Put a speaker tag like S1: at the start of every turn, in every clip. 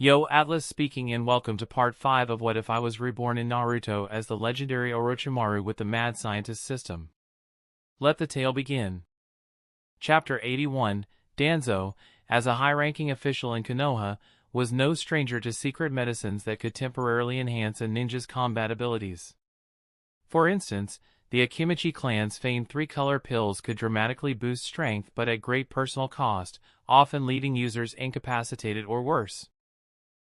S1: Yo, Atlas speaking and welcome to part 5 of What If I Was Reborn in Naruto as the legendary Orochimaru with the Mad Scientist system. Let the tale begin. Chapter 81, Danzo, as a high-ranking official in Konoha, was no stranger to secret medicines that could temporarily enhance a ninja's combat abilities. For instance, the Akimichi clan's famed three-color pills could dramatically boost strength but at great personal cost, often leaving users incapacitated or worse.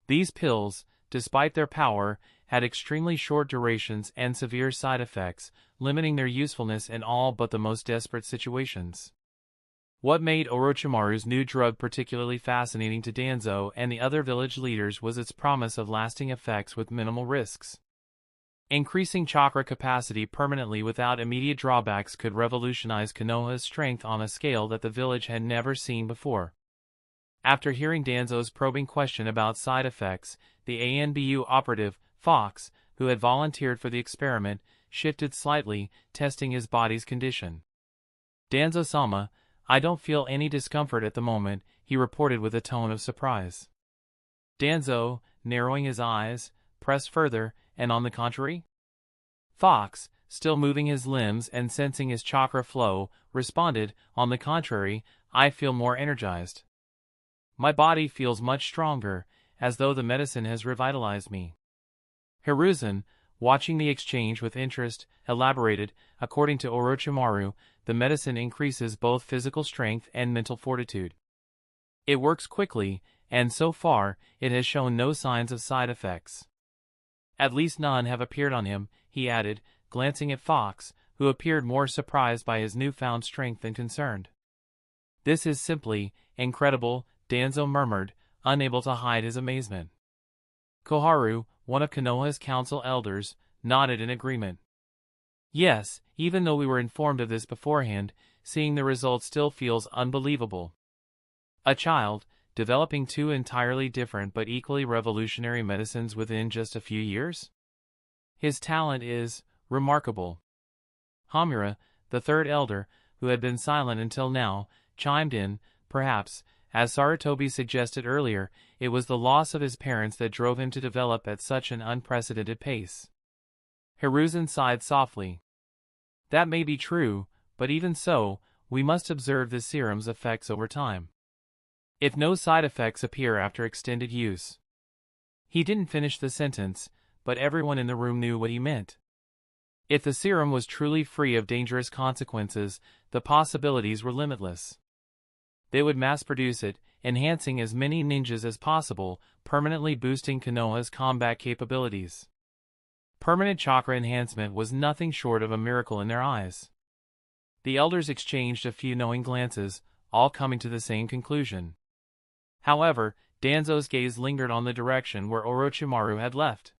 S1: These pills, despite their power, had extremely short durations and severe side effects, limiting their usefulness in all but the most desperate situations. What made Orochimaru's new drug particularly fascinating to Danzo and the other village leaders was its promise of lasting effects with minimal risks. Increasing chakra capacity permanently without immediate drawbacks could revolutionize Konoha's strength on a scale that the village had never seen before. After hearing Danzo's probing question about side effects, the ANBU operative, Fox, who had volunteered for the experiment, shifted slightly, testing his body's condition. "Danzo-sama, I don't feel any discomfort at the moment," he reported with a tone of surprise. Danzo, narrowing his eyes, pressed further, "And on the contrary?" Fox, still moving his limbs and sensing his chakra flow, responded, "On the contrary, I feel more energized. My body feels much stronger, as though the medicine has revitalized me." Hiruzen, watching the exchange with interest, elaborated, "According to Orochimaru, the medicine increases both physical strength and mental fortitude. It works quickly, and so far, it has shown no signs of side effects. At least none have appeared on him," he added, glancing at Fox, who appeared more surprised by his newfound strength than concerned. "This is simply incredible," Danzo murmured, unable to hide his amazement. Koharu, one of Konoha's council elders, nodded in agreement. "Yes, even though we were informed of this beforehand, seeing the result still feels unbelievable. A child, developing two entirely different but equally revolutionary medicines within just a few years? His talent is remarkable." Hamura, the third elder, who had been silent until now, chimed in, "Perhaps, as Sarutobi suggested earlier, it was the loss of his parents that drove him to develop at such an unprecedented pace." Hiruzen sighed softly. "That may be true, but even so, we must observe the serum's effects over time. If no side effects appear after extended use." He didn't finish the sentence, but everyone in the room knew what he meant. If the serum was truly free of dangerous consequences, the possibilities were limitless. They would mass-produce it, enhancing as many ninjas as possible, permanently boosting Konoha's combat capabilities. Permanent chakra enhancement was nothing short of a miracle in their eyes. The elders exchanged a few knowing glances, all coming to the same conclusion. However, Danzo's gaze lingered on the direction where Orochimaru had left.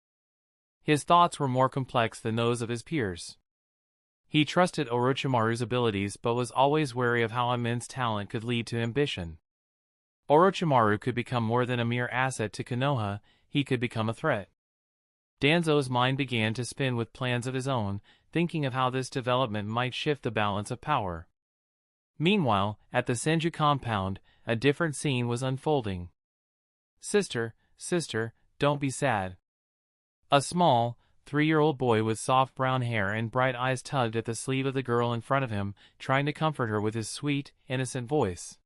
S1: His thoughts were more complex than those of his peers. He trusted Orochimaru's abilities but was always wary of how immense talent could lead to ambition. Orochimaru could become more than a mere asset to Konoha, he could become a threat. Danzo's mind began to spin with plans of his own, thinking of how this development might shift the balance of power. Meanwhile, at the Senju compound, a different scene was unfolding. Sister, don't be sad." A small, 3-year-old boy with soft brown hair and bright eyes tugged at the sleeve of the girl in front of him, trying to comfort her with his sweet, innocent voice.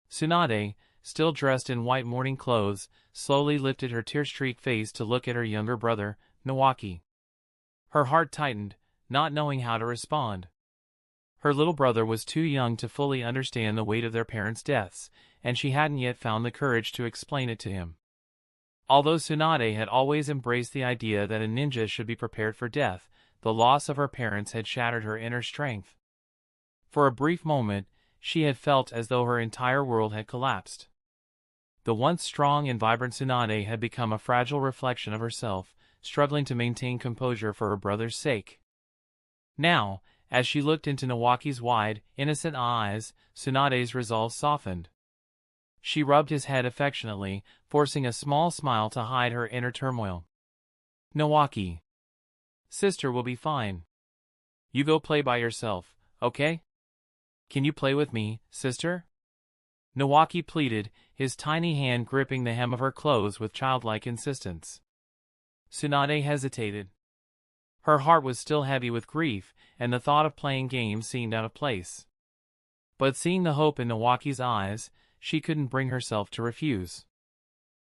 S1: Tsunade, still dressed in white mourning clothes, slowly lifted her tear-streaked face to look at her younger brother, Nawaki. Her heart tightened, not knowing how to respond. Her little brother was too young to fully understand the weight of their parents' deaths, and she hadn't yet found the courage to explain it to him. Although Tsunade had always embraced the idea that a ninja should be prepared for death, the loss of her parents had shattered her inner strength. For a brief moment, she had felt as though her entire world had collapsed. The once strong and vibrant Tsunade had become a fragile reflection of herself, struggling to maintain composure for her brother's sake. Now, as she looked into Nawaki's wide, innocent eyes, Tsunade's resolve softened. She rubbed his head affectionately, forcing a small smile to hide her inner turmoil. "Nawaki. Sister will be fine. You go play by yourself, okay? Can you play with me, sister?" Nawaki pleaded, his tiny hand gripping the hem of her clothes with childlike insistence. Tsunade hesitated. Her heart was still heavy with grief, and the thought of playing games seemed out of place. But seeing the hope in Nawaki's eyes, she couldn't bring herself to refuse.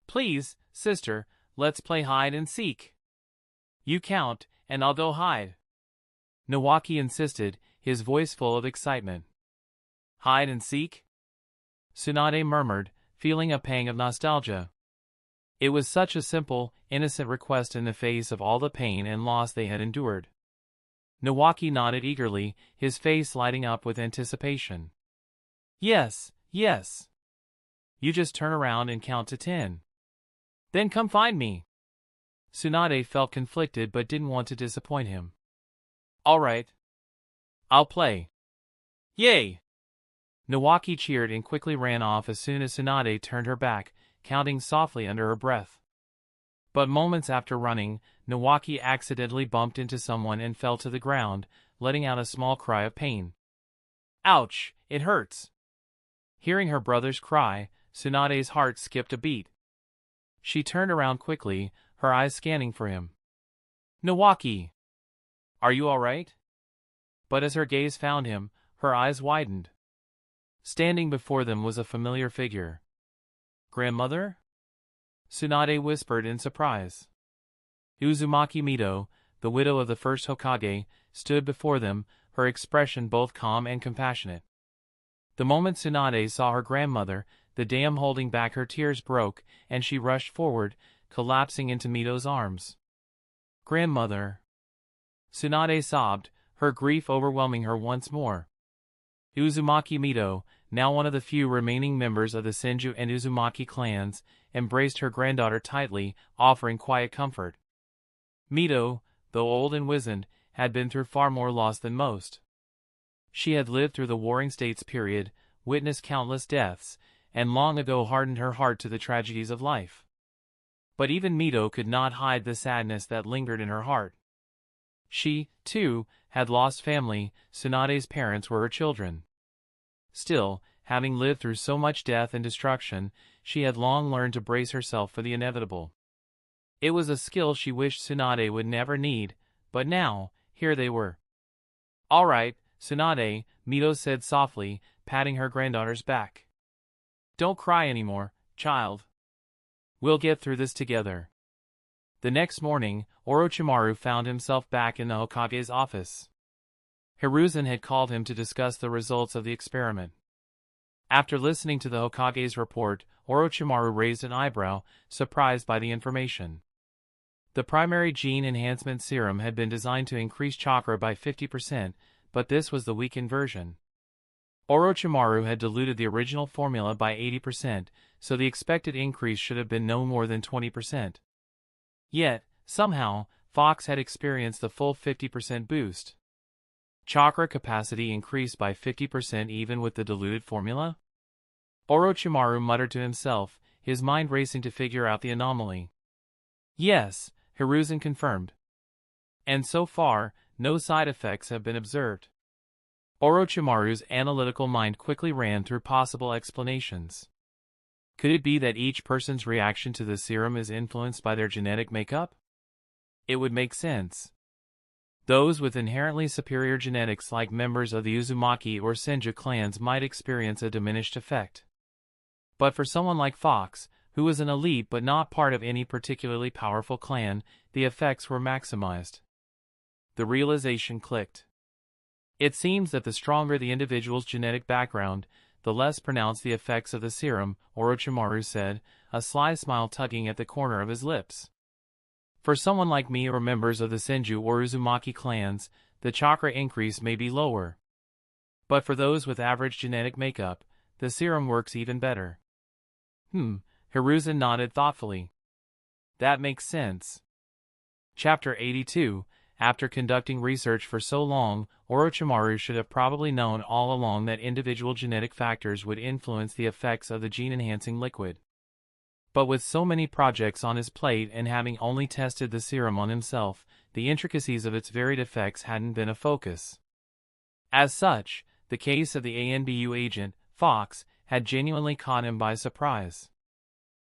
S1: "Please, sister, let's play hide and seek. You count, and I'll go hide," Nawaki insisted, his voice full of excitement. "Hide and seek?" Tsunade murmured, feeling a pang of nostalgia. It was such a simple, innocent request in the face of all the pain and loss they had endured. Nawaki nodded eagerly, his face lighting up with anticipation. "Yes, yes. You just turn around and count to 10. Then come find me." Tsunade felt conflicted but didn't want to disappoint him. "All right. I'll play." "Yay!" Nawaki cheered and quickly ran off as soon as Tsunade turned her back, counting softly under her breath. But moments after running, Nawaki accidentally bumped into someone and fell to the ground, letting out a small cry of pain. "Ouch, it hurts." Hearing her brother's cry, Tsunade's heart skipped a beat. She turned around quickly, her eyes scanning for him. "Nawaki! Are you all right?" But as her gaze found him, her eyes widened. Standing before them was a familiar figure. "Grandmother?" Tsunade whispered in surprise. Uzumaki Mito, the widow of the first Hokage, stood before them, her expression both calm and compassionate. The moment Tsunade saw her grandmother, the dam holding back her tears broke, and she rushed forward, collapsing into Mito's arms. "Grandmother!" Tsunade sobbed, her grief overwhelming her once more. Uzumaki Mito, now one of the few remaining members of the Senju and Uzumaki clans, embraced her granddaughter tightly, offering quiet comfort. Mito, though old and wizened, had been through far more loss than most. She had lived through the Warring States period, witnessed countless deaths, and long ago hardened her heart to the tragedies of life. But even Mito could not hide the sadness that lingered in her heart. She, too, had lost family. Tsunade's parents were her children. Still, having lived through so much death and destruction, she had long learned to brace herself for the inevitable. It was a skill she wished Tsunade would never need, but now, here they were. "All right, Tsunade," Mito said softly, patting her granddaughter's back. "Don't cry anymore, child. We'll get through this together." The next morning, Orochimaru found himself back in the Hokage's office. Hiruzen had called him to discuss the results of the experiment. After listening to the Hokage's report, Orochimaru raised an eyebrow, surprised by the information. The primary gene enhancement serum had been designed to increase chakra by 50%, but this was the weakened version. Orochimaru had diluted the original formula by 80%, so the expected increase should have been no more than 20%. Yet, somehow, Fox had experienced the full 50% boost. Chakra capacity increased by 50% even with the diluted formula? Orochimaru muttered to himself, his mind racing to figure out the anomaly. "Yes," Hiruzen confirmed. "And so far, no side effects have been observed." Orochimaru's analytical mind quickly ran through possible explanations. Could it be that each person's reaction to the serum is influenced by their genetic makeup? It would make sense. Those with inherently superior genetics like members of the Uzumaki or Senju clans might experience a diminished effect. But for someone like Fox, who was an elite but not part of any particularly powerful clan, the effects were maximized. The realization clicked. It seems that the stronger the individual's genetic background, the less pronounced the effects of the serum, Orochimaru said, a sly smile tugging at the corner of his lips. For someone like me or members of the Senju or Uzumaki clans, the chakra increase may be lower. But for those with average genetic makeup, the serum works even better. Hiruzen nodded thoughtfully. That makes sense. Chapter 82. After conducting research for so long, Orochimaru should have probably known all along that individual genetic factors would influence the effects of the gene-enhancing liquid. But with so many projects on his plate and having only tested the serum on himself, the intricacies of its varied effects hadn't been a focus. As such, the case of the ANBU agent, Fox, had genuinely caught him by surprise.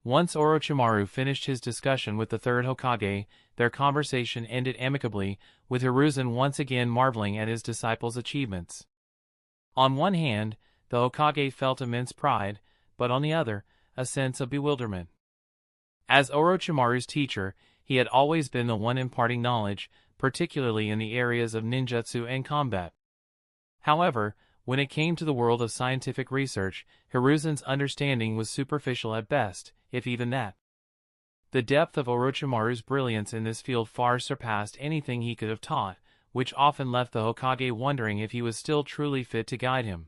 S1: Once Orochimaru finished his discussion with the third Hokage, their conversation ended amicably, with Hiruzen once again marveling at his disciple's achievements. On one hand, the Hokage felt immense pride, but on the other, a sense of bewilderment. As Orochimaru's teacher, he had always been the one imparting knowledge, particularly in the areas of ninjutsu and combat. However, when it came to the world of scientific research, Hiruzen's understanding was superficial at best, if even that. The depth of Orochimaru's brilliance in this field far surpassed anything he could have taught, which often left the Hokage wondering if he was still truly fit to guide him.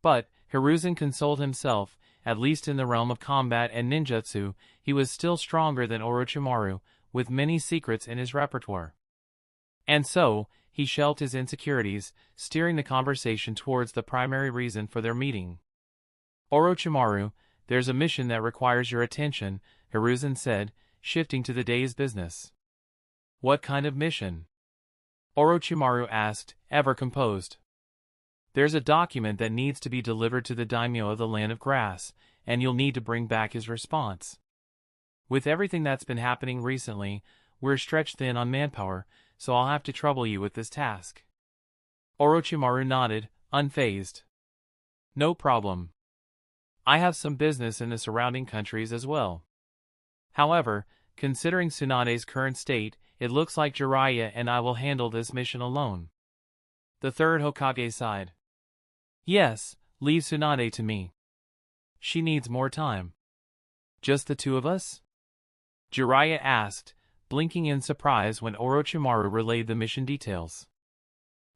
S1: But, Hiruzen consoled himself, at least in the realm of combat and ninjutsu, he was still stronger than Orochimaru, with many secrets in his repertoire. And so, he shelved his insecurities, steering the conversation towards the primary reason for their meeting. Orochimaru, there's a mission that requires your attention, Hiruzen said, shifting to the day's business. What kind of mission? Orochimaru asked, ever composed. There's a document that needs to be delivered to the daimyo of the Land of Grass, and you'll need to bring back his response. With everything that's been happening recently, we're stretched thin on manpower, so I'll have to trouble you with this task. Orochimaru nodded, unfazed. No problem. I have some business in the surrounding countries as well. However, considering Tsunade's current state, it looks like Jiraiya and I will handle this mission alone. The third Hokage sighed. Yes, leave Tsunade to me. She needs more time. Just the two of us? Jiraiya asked, blinking in surprise when Orochimaru relayed the mission details.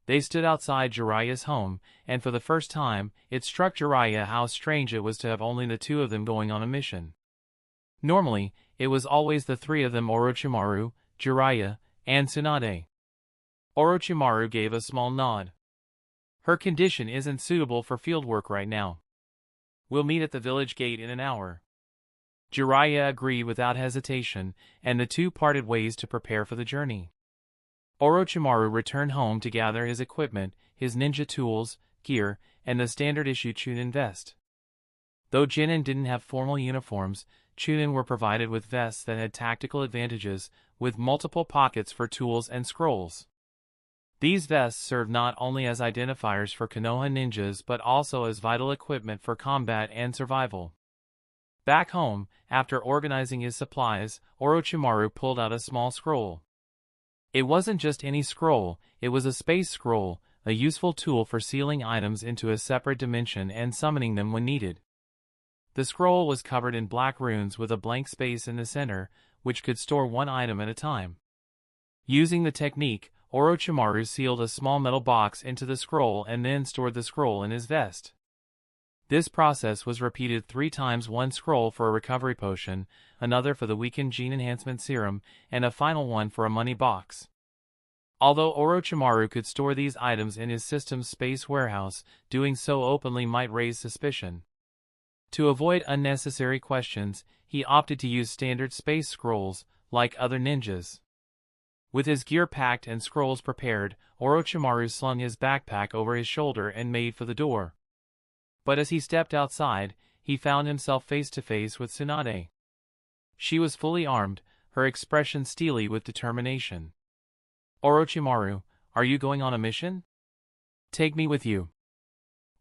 S1: They stood outside Jiraiya's home, and for the first time, it struck Jiraiya how strange it was to have only the two of them going on a mission. Normally, it was always the three of them: Orochimaru, Jiraiya, and Tsunade. Orochimaru gave a small nod. Her condition isn't suitable for fieldwork right now. We'll meet at the village gate in an hour. Jiraiya agreed without hesitation, and the two parted ways to prepare for the journey. Orochimaru returned home to gather his equipment, his ninja tools, gear, and the standard-issue Chunin vest. Though Genin didn't have formal uniforms, Chunin were provided with vests that had tactical advantages, with multiple pockets for tools and scrolls. These vests served not only as identifiers for Konoha ninjas but also as vital equipment for combat and survival. Back home, after organizing his supplies, Orochimaru pulled out a small scroll. It wasn't just any scroll, it was a space scroll, a useful tool for sealing items into a separate dimension and summoning them when needed. The scroll was covered in black runes with a blank space in the center, which could store one item at a time. Using the technique, Orochimaru sealed a small metal box into the scroll and then stored the scroll in his vest. This process was repeated 3 times: one scroll for a recovery potion, another for the weakened gene enhancement serum, and a final one for a money box. Although Orochimaru could store these items in his system's space warehouse, doing so openly might raise suspicion. To avoid unnecessary questions, he opted to use standard space scrolls, like other ninjas. With his gear packed and scrolls prepared, Orochimaru slung his backpack over his shoulder and made for the door. But as he stepped outside, he found himself face to face with Tsunade. She was fully armed, her expression steely with determination. Orochimaru, are you going on a mission? Take me with you.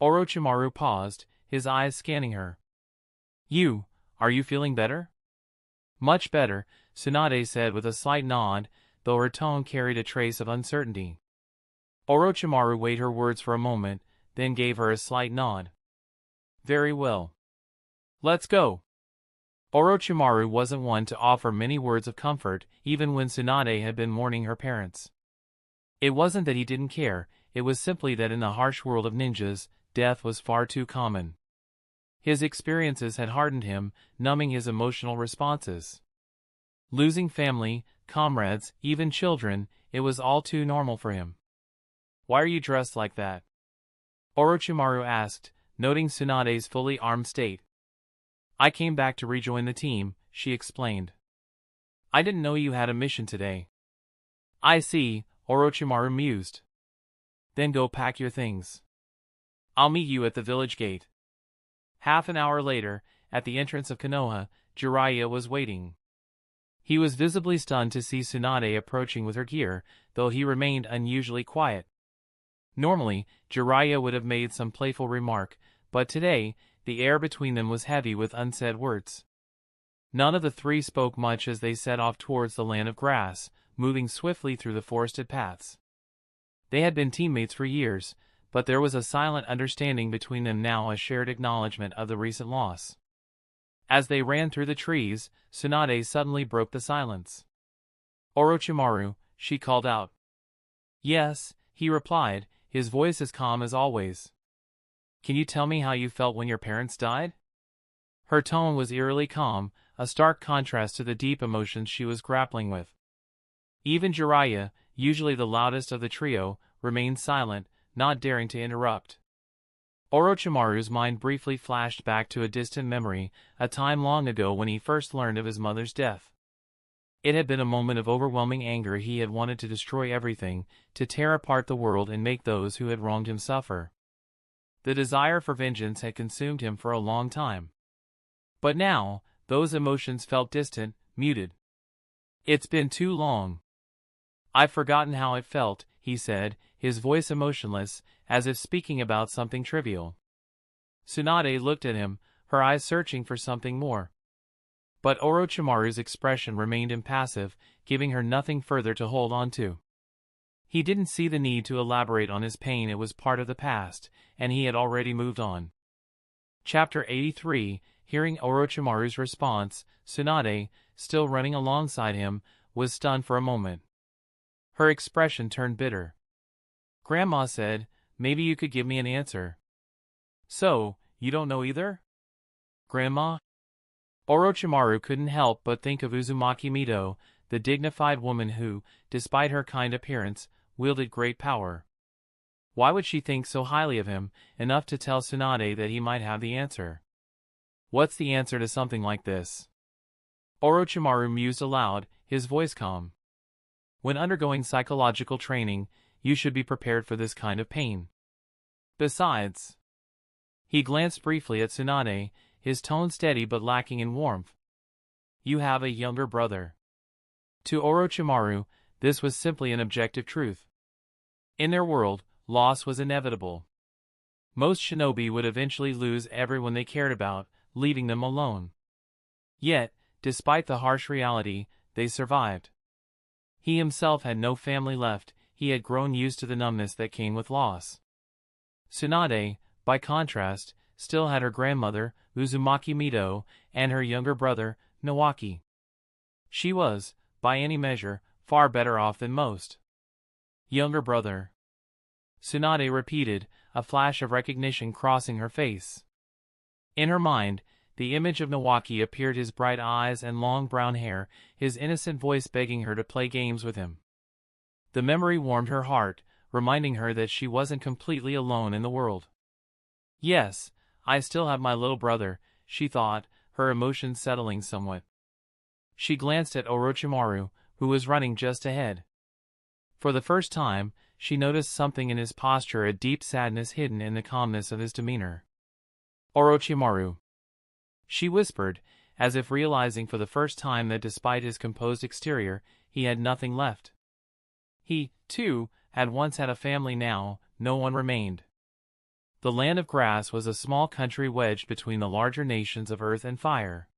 S1: Orochimaru paused, his eyes scanning her. Are you feeling better? Much better, Tsunade said with a slight nod, though her tone carried a trace of uncertainty. Orochimaru weighed her words for a moment, then gave her a slight nod. Very well. Let's go. Orochimaru wasn't one to offer many words of comfort, even when Tsunade had been mourning her parents. It wasn't that he didn't care, it was simply that in the harsh world of ninjas, death was far too common. His experiences had hardened him, numbing his emotional responses. Losing family, comrades, even children, it was all too normal for him. Why are you dressed like that? Orochimaru asked, noting Tsunade's fully armed state. I came back to rejoin the team, she explained. I didn't know you had a mission today. I see, Orochimaru mused. Then go pack your things. I'll meet you at the village gate. Half an hour later, at the entrance of Konoha, Jiraiya was waiting. He was visibly stunned to see Tsunade approaching with her gear, though he remained unusually quiet. Normally, Jiraiya would have made some playful remark, but today, the air between them was heavy with unsaid words. None of the three spoke much as they set off towards the land of grass, moving swiftly through the forested paths. They had been teammates for years, but there was a silent understanding between them now, a shared acknowledgement of the recent loss. As they ran through the trees, Tsunade suddenly broke the silence. "Orochimaru," she called out. "Yes," he replied, his voice as calm as always. "Can you tell me how you felt when your parents died?" Her tone was eerily calm, a stark contrast to the deep emotions she was grappling with. Even Jiraiya, usually the loudest of the trio, remained silent, not daring to interrupt. Orochimaru's mind briefly flashed back to a distant memory, a time long ago when he first learned of his mother's death. It had been a moment of overwhelming anger. He had wanted to destroy everything, to tear apart the world and make those who had wronged him suffer. The desire for vengeance had consumed him for a long time. But now, those emotions felt distant, muted. "It's been too long. I've forgotten how it felt," he said, his voice emotionless, as if speaking about something trivial. Tsunade looked at him, her eyes searching for something more. But Orochimaru's expression remained impassive, giving her nothing further to hold on to. He didn't see the need to elaborate on his pain. It was part of the past, and he had already moved on. Chapter 83. Hearing Orochimaru's response, Tsunade, still running alongside him, was stunned for a moment. Her expression turned bitter. "Grandma said, maybe you could give me an answer." "So, you don't know either? Grandma?" Orochimaru couldn't help but think of Uzumaki Mido, the dignified woman who, despite her kind appearance, wielded great power. Why would she think so highly of him, enough to tell Tsunade that he might have the answer? What's the answer to something like this? Orochimaru mused aloud, his voice calm. When undergoing psychological training, you should be prepared for this kind of pain. Besides, he glanced briefly at Tsunade, his tone steady but lacking in warmth. You have a younger brother. To Orochimaru, this was simply an objective truth. In their world, loss was inevitable. Most shinobi would eventually lose everyone they cared about, leaving them alone. Yet, despite the harsh reality, they survived. He himself had no family left. He had grown used to the numbness that came with loss. Tsunade, by contrast, still had her grandmother, Uzumaki Mido, and her younger brother, Nawaki. She was, by any measure, far better off than most. Younger brother. Tsunade repeated, a flash of recognition crossing her face. In her mind, the image of Nawaki appeared, his bright eyes and long brown hair, his innocent voice begging her to play games with him. The memory warmed her heart, reminding her that she wasn't completely alone in the world. Yes, I still have my little brother, she thought, her emotions settling somewhat. She glanced at Orochimaru, who was running just ahead. For the first time, she noticed something in his posture, a deep sadness hidden in the calmness of his demeanor. Orochimaru, she whispered, as if realizing for the first time that despite his composed exterior, he had nothing left. He, too, had once had a family. Now, no one remained. The land of grass was a small country wedged between the larger nations of earth and fire.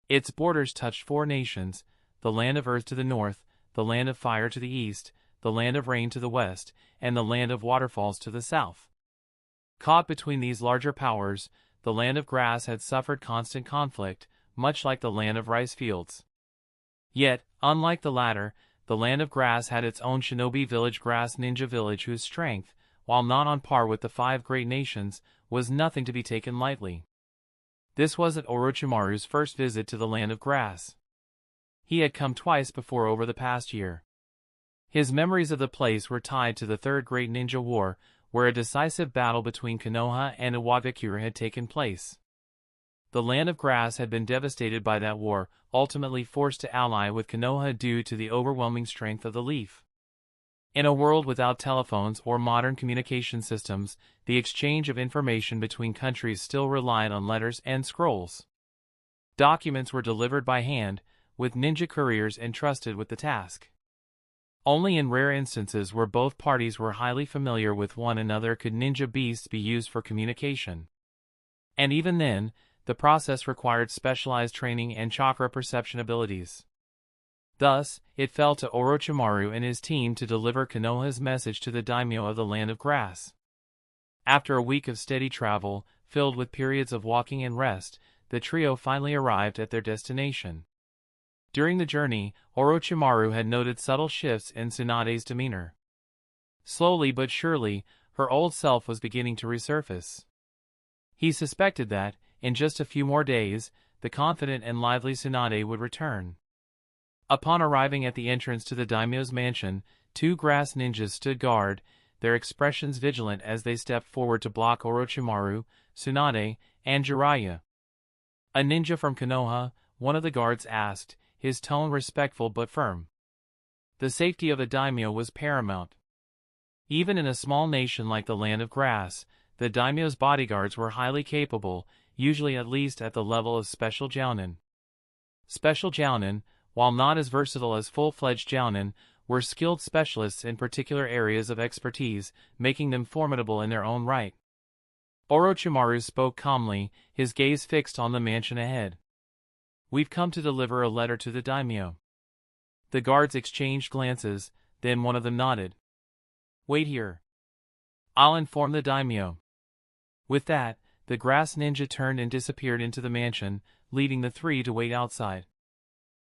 S1: Its borders touched 4 nations, the land of earth to the north, the land of fire to the east, the land of rain to the west, and the land of waterfalls to the south. Caught between these larger powers, the land of grass had suffered constant conflict, much like the land of rice fields. Yet, unlike the latter, the land of grass had its own shinobi village, Grass Ninja Village, whose strength, while not on par with the 5 great nations, was nothing to be taken lightly. This wasn't Orochimaru's first visit to the land of grass. He had come twice before over the past year. His memories of the place were tied to the 3rd Great Ninja War, where a decisive battle between Konoha and Iwagakure had taken place. The land of grass had been devastated by that war, ultimately forced to ally with Konoha due to the overwhelming strength of the leaf. In a world without telephones or modern communication systems, the exchange of information between countries still relied on letters and scrolls. Documents were delivered by hand, with ninja couriers entrusted with the task. Only in rare instances where both parties were highly familiar with one another could ninja beasts be used for communication. And even then, the process required specialized training and chakra perception abilities. Thus, it fell to Orochimaru and his team to deliver Konoha's message to the daimyo of the Land of Grass. After a week of steady travel, filled with periods of walking and rest, the trio finally arrived at their destination. During the journey, Orochimaru had noted subtle shifts in Tsunade's demeanor. Slowly but surely, her old self was beginning to resurface. He suspected that, in just a few more days, the confident and lively Tsunade would return. Upon arriving at the entrance to the daimyo's mansion, two grass ninjas stood guard, their expressions vigilant as they stepped forward to block Orochimaru, Tsunade, and Jiraiya. "A ninja from Konoha?" one of the guards asked, his tone respectful but firm. The safety of the daimyo was paramount. Even in a small nation like the Land of Grass, the daimyo's bodyguards were highly capable, usually at least at the level of special jounin. Special jounin, while not as versatile as full-fledged jounin, were skilled specialists in particular areas of expertise, making them formidable in their own right. Orochimaru spoke calmly, his gaze fixed on the mansion ahead. "We've come to deliver a letter to the daimyo." The guards exchanged glances, then one of them nodded. "Wait here. I'll inform the daimyo." With that, the grass ninja turned and disappeared into the mansion, leaving the three to wait outside.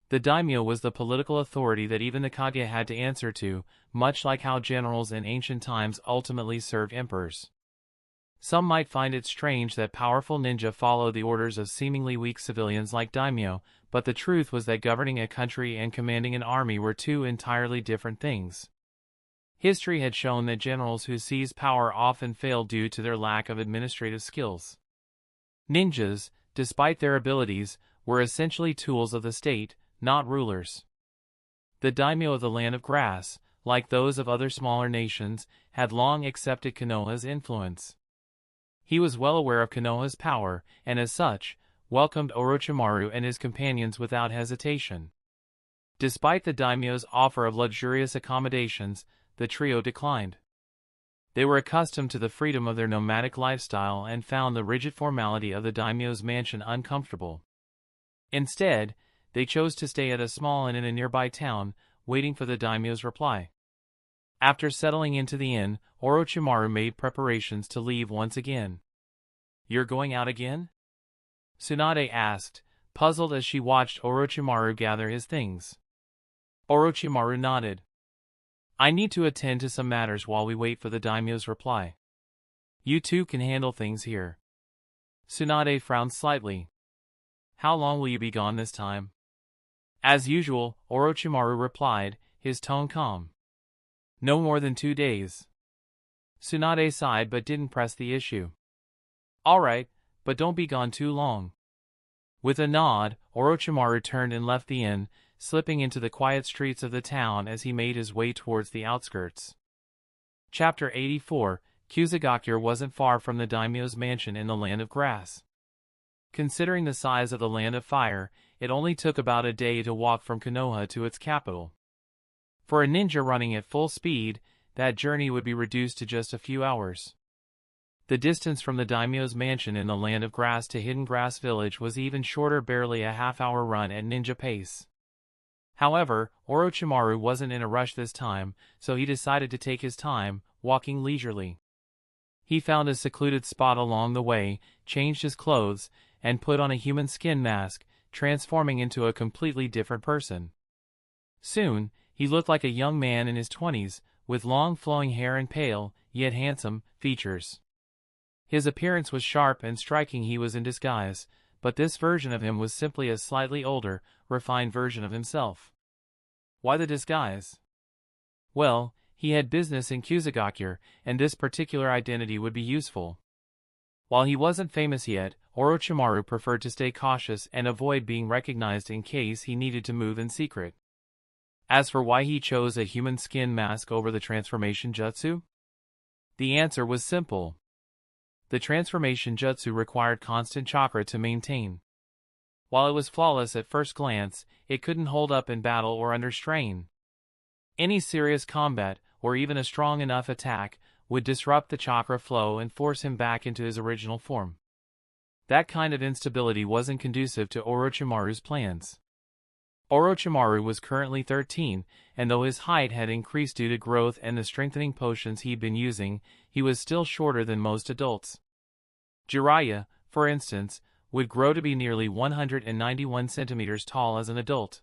S1: The daimyo was the political authority that even the Kage had to answer to, much like how generals in ancient times ultimately served emperors. Some might find it strange that powerful ninja followed the orders of seemingly weak civilians like daimyo, but the truth was that governing a country and commanding an army were two entirely different things. History had shown that generals who seized power often failed due to their lack of administrative skills. Ninjas, despite their abilities, were essentially tools of the state, not rulers. The daimyo of the Land of Grass, like those of other smaller nations, had long accepted Konoha's influence. He was well aware of Konoha's power, and as such, welcomed Orochimaru and his companions without hesitation. Despite the daimyo's offer of luxurious accommodations, the trio declined. They were accustomed to the freedom of their nomadic lifestyle and found the rigid formality of the daimyo's mansion uncomfortable. Instead, they chose to stay at a small inn in a nearby town, waiting for the daimyo's reply. After settling into the inn, Orochimaru made preparations to leave once again. "You're going out again?" Tsunade asked, puzzled as she watched Orochimaru gather his things. Orochimaru nodded. "I need to attend to some matters while we wait for the daimyo's reply. You two can handle things here." Tsunade frowned slightly. "How long will you be gone this time?" "As usual," Orochimaru replied, his tone calm. "No more than 2 days." Tsunade sighed but didn't press the issue. "All right, but don't be gone too long." With a nod, Orochimaru turned and left the inn, slipping into the quiet streets of the town as he made his way towards the outskirts. Chapter 84, Kusagakure wasn't far from the daimyo's mansion in the Land of Grass. Considering the size of the Land of Fire, it only took about a day to walk from Konoha to its capital. For a ninja running at full speed, that journey would be reduced to just a few hours. The distance from the daimyo's mansion in the Land of Grass to Hidden Grass Village was even shorter, barely a half-hour run at ninja pace. However, Orochimaru wasn't in a rush this time, so he decided to take his time, walking leisurely. He found a secluded spot along the way, changed his clothes, and put on a human skin mask, transforming into a completely different person. Soon, he looked like a young man in his 20s, with long flowing hair and pale, yet handsome, features. His appearance was sharp and striking. He was in disguise, but this version of him was simply a slightly older, refined version of himself. Why the disguise? Well, he had business in Kusagakure, and this particular identity would be useful. While he wasn't famous yet, Orochimaru preferred to stay cautious and avoid being recognized in case he needed to move in secret. As for why he chose a human skin mask over the transformation jutsu, the answer was simple. The transformation jutsu required constant chakra to maintain. While it was flawless at first glance, it couldn't hold up in battle or under strain. Any serious combat, or even a strong enough attack, would disrupt the chakra flow and force him back into his original form. That kind of instability wasn't conducive to Orochimaru's plans. Orochimaru was currently 13, and though his height had increased due to growth and the strengthening potions he'd been using, he was still shorter than most adults. Jiraiya, for instance, would grow to be nearly 191 centimeters tall as an adult.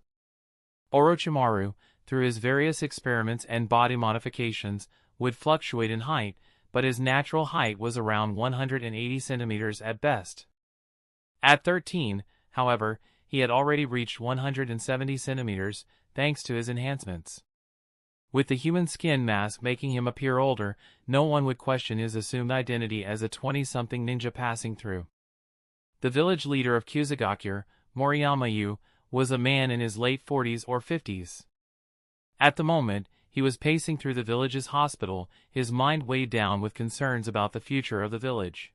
S1: Orochimaru, through his various experiments and body modifications, would fluctuate in height, but his natural height was around 180 centimeters at best. At 13, however, he had already reached 170 centimeters, thanks to his enhancements. With the human skin mask making him appear older, no one would question his assumed identity as a 20-something ninja passing through. The village leader of Kusagakure, Moriyama, was a man in his late 40s or 50s. At the moment, he was pacing through the village's hospital, his mind weighed down with concerns about the future of the village.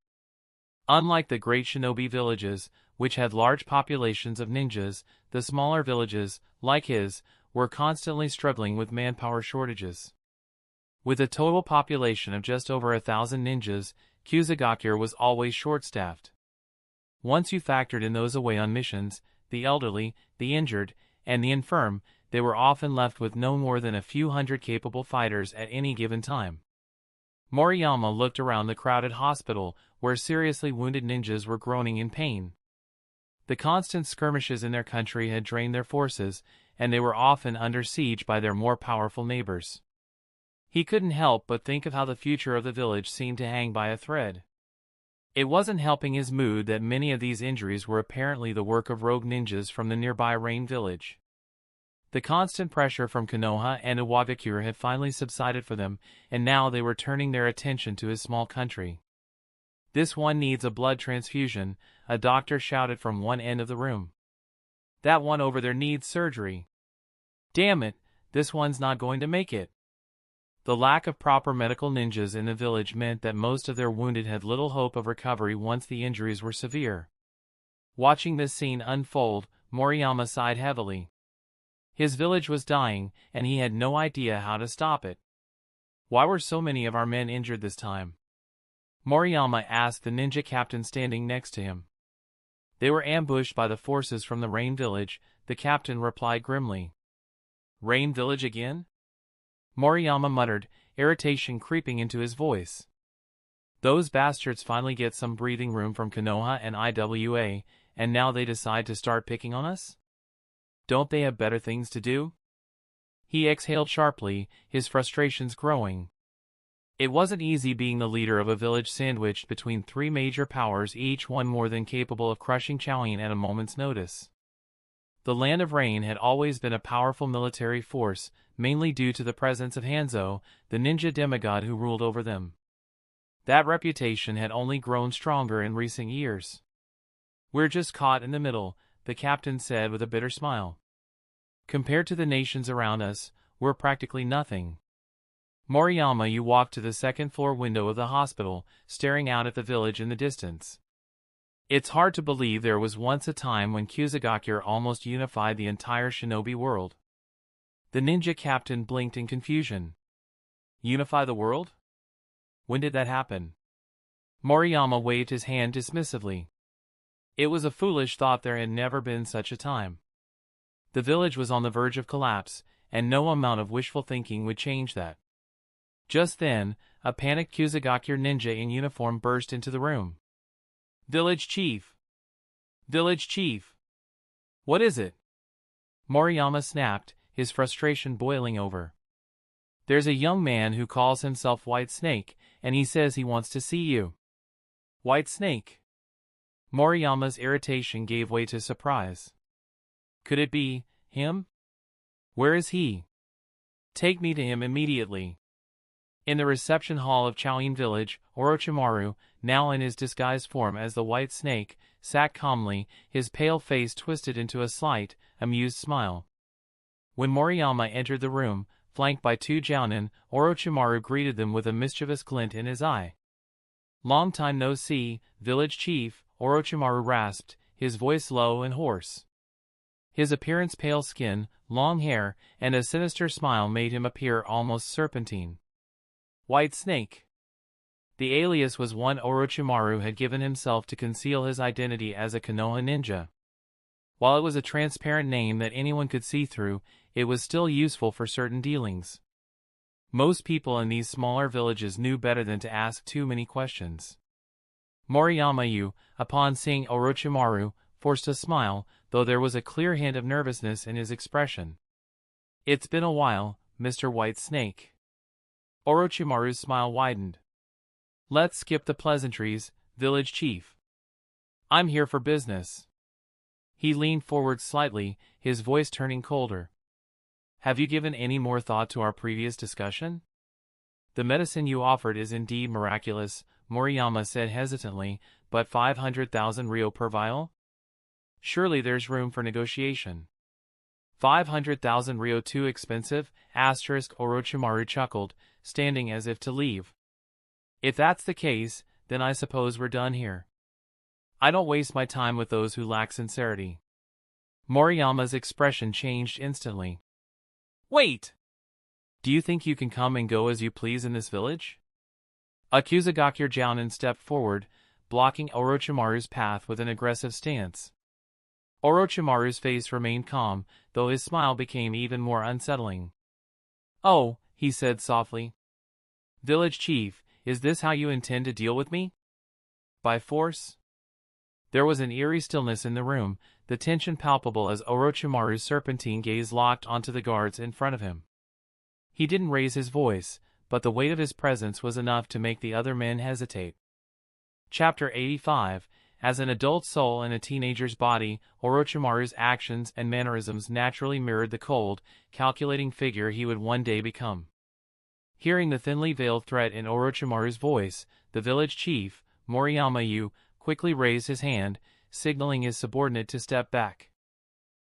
S1: Unlike the great shinobi villages, which had large populations of ninjas, the smaller villages, like his, were constantly struggling with manpower shortages. With a total population of just over 1,000 ninjas, Kusagakure was always short-staffed. Once you factored in those away on missions, the elderly, the injured, and the infirm, they were often left with no more than a few hundred capable fighters at any given time. Moriyama looked around the crowded hospital, where seriously wounded ninjas were groaning in pain. The constant skirmishes in their country had drained their forces, and they were often under siege by their more powerful neighbors. He couldn't help but think of how the future of the village seemed to hang by a thread. It wasn't helping his mood that many of these injuries were apparently the work of rogue ninjas from the nearby Rain village. The constant pressure from Konoha and Iwagakure had finally subsided for them, and now they were turning their attention to his small country. "This one needs a blood transfusion," a doctor shouted from one end of the room. "That one over there needs surgery. Damn it, this one's not going to make it." The lack of proper medical ninjas in the village meant that most of their wounded had little hope of recovery once the injuries were severe. Watching this scene unfold, Moriyama sighed heavily. His village was dying, and he had no idea how to stop it. Why were so many of our men injured this time? Moriyama asked the ninja captain standing next to him. They were ambushed by the forces from the Rain village, the captain replied grimly. Rain village again? Moriyama muttered, irritation creeping into his voice. Those bastards finally get some breathing room from Konoha and IWA, and now they decide to start picking on us? Don't they have better things to do? He exhaled sharply, his frustrations growing. It wasn't easy being the leader of a village sandwiched between three major powers, each one more than capable of crushing Chaoyin at a moment's notice. The Land of Rain had always been a powerful military force, mainly due to the presence of Hanzo, the ninja demigod who ruled over them. That reputation had only grown stronger in recent years. We're just caught in the middle, the captain said with a bitter smile. Compared to the nations around us, we're practically nothing. Moriyama walked to the second-floor window of the hospital, staring out at the village in the distance. It's hard to believe there was once a time when Kusagakure almost unified the entire shinobi world. The ninja captain blinked in confusion. Unify the world? When did that happen? Moriyama waved his hand dismissively. It was a foolish thought, there had never been such a time. The village was on the verge of collapse, and no amount of wishful thinking would change that. Just then, a panicked Kusagakure ninja in uniform burst into the room. Village chief! Village chief! What is it? Moriyama snapped, his frustration boiling over. There's a young man who calls himself White Snake, and he says he wants to see you. White Snake? Moriyama's irritation gave way to surprise. Could it be him? Where is he? Take me to him immediately. In the reception hall of Chaoyin village, Orochimaru, now in his disguised form as the White Snake, sat calmly, his pale face twisted into a slight, amused smile. When Moriyama entered the room, flanked by two jounin, Orochimaru greeted them with a mischievous glint in his eye. "Long time no see, village chief," Orochimaru rasped, his voice low and hoarse. His appearance, pale skin, long hair, and a sinister smile made him appear almost serpentine. White Snake. The alias was one Orochimaru had given himself to conceal his identity as a Konoha ninja. While it was a transparent name that anyone could see through, it was still useful for certain dealings. Most people in these smaller villages knew better than to ask too many questions. Moriyama, upon seeing Orochimaru, forced a smile, though there was a clear hint of nervousness in his expression. "It's been a while, Mr. White Snake." Orochimaru's smile widened. "Let's skip the pleasantries, village chief. I'm here for business." He leaned forward slightly, his voice turning colder. "Have you given any more thought to our previous discussion? The medicine you offered is indeed miraculous," Moriyama said hesitantly, "but 500,000 ryo per vial? Surely there's room for negotiation." 500,000 ryo too expensive? Orochimaru chuckled, standing as if to leave. "If that's the case, then I suppose we're done here. I don't waste my time with those who lack sincerity." Moriyama's expression changed instantly. "Wait! Do you think you can come and go as you please in this village?" Akuzagakure Jounin stepped forward, blocking Orochimaru's path with an aggressive stance. Orochimaru's face remained calm, though his smile became even more unsettling. "Oh," he said softly. "Village chief, is this how you intend to deal with me? By force?" There was an eerie stillness in the room, the tension palpable as Orochimaru's serpentine gaze locked onto the guards in front of him. He didn't raise his voice, but the weight of his presence was enough to make the other men hesitate. Chapter 85. As an adult soul in a teenager's body, Orochimaru's actions and mannerisms naturally mirrored the cold, calculating figure he would one day become. Hearing the thinly veiled threat in Orochimaru's voice, the village chief, Moriyama, quickly raised his hand, signaling his subordinate to step back.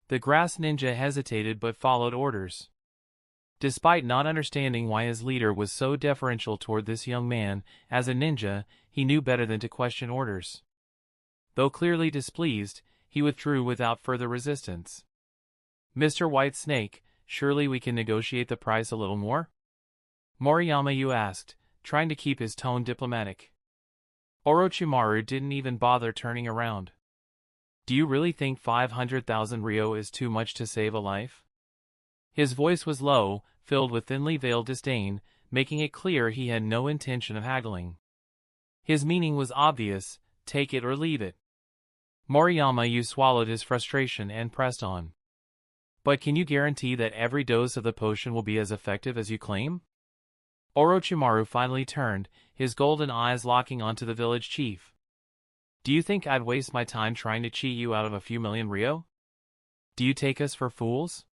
S1: The grass ninja hesitated but followed orders. Despite not understanding why his leader was so deferential toward this young man, as a ninja, he knew better than to question orders. Though clearly displeased, he withdrew without further resistance. "Mr. White Snake, surely we can negotiate the price a little more?" Moriyama asked, trying to keep his tone diplomatic. Orochimaru didn't even bother turning around. "Do you really think 500,000 ryo is too much to save a life?" His voice was low, filled with thinly veiled disdain, making it clear he had no intention of haggling. His meaning was obvious: take it or leave it. Moriyama swallowed his frustration and pressed on. "But can you guarantee that every dose of the potion will be as effective as you claim?" Orochimaru finally turned, his golden eyes locking onto the village chief. "Do you think I'd waste my time trying to cheat you out of a few million ryo? Do you take us for fools?"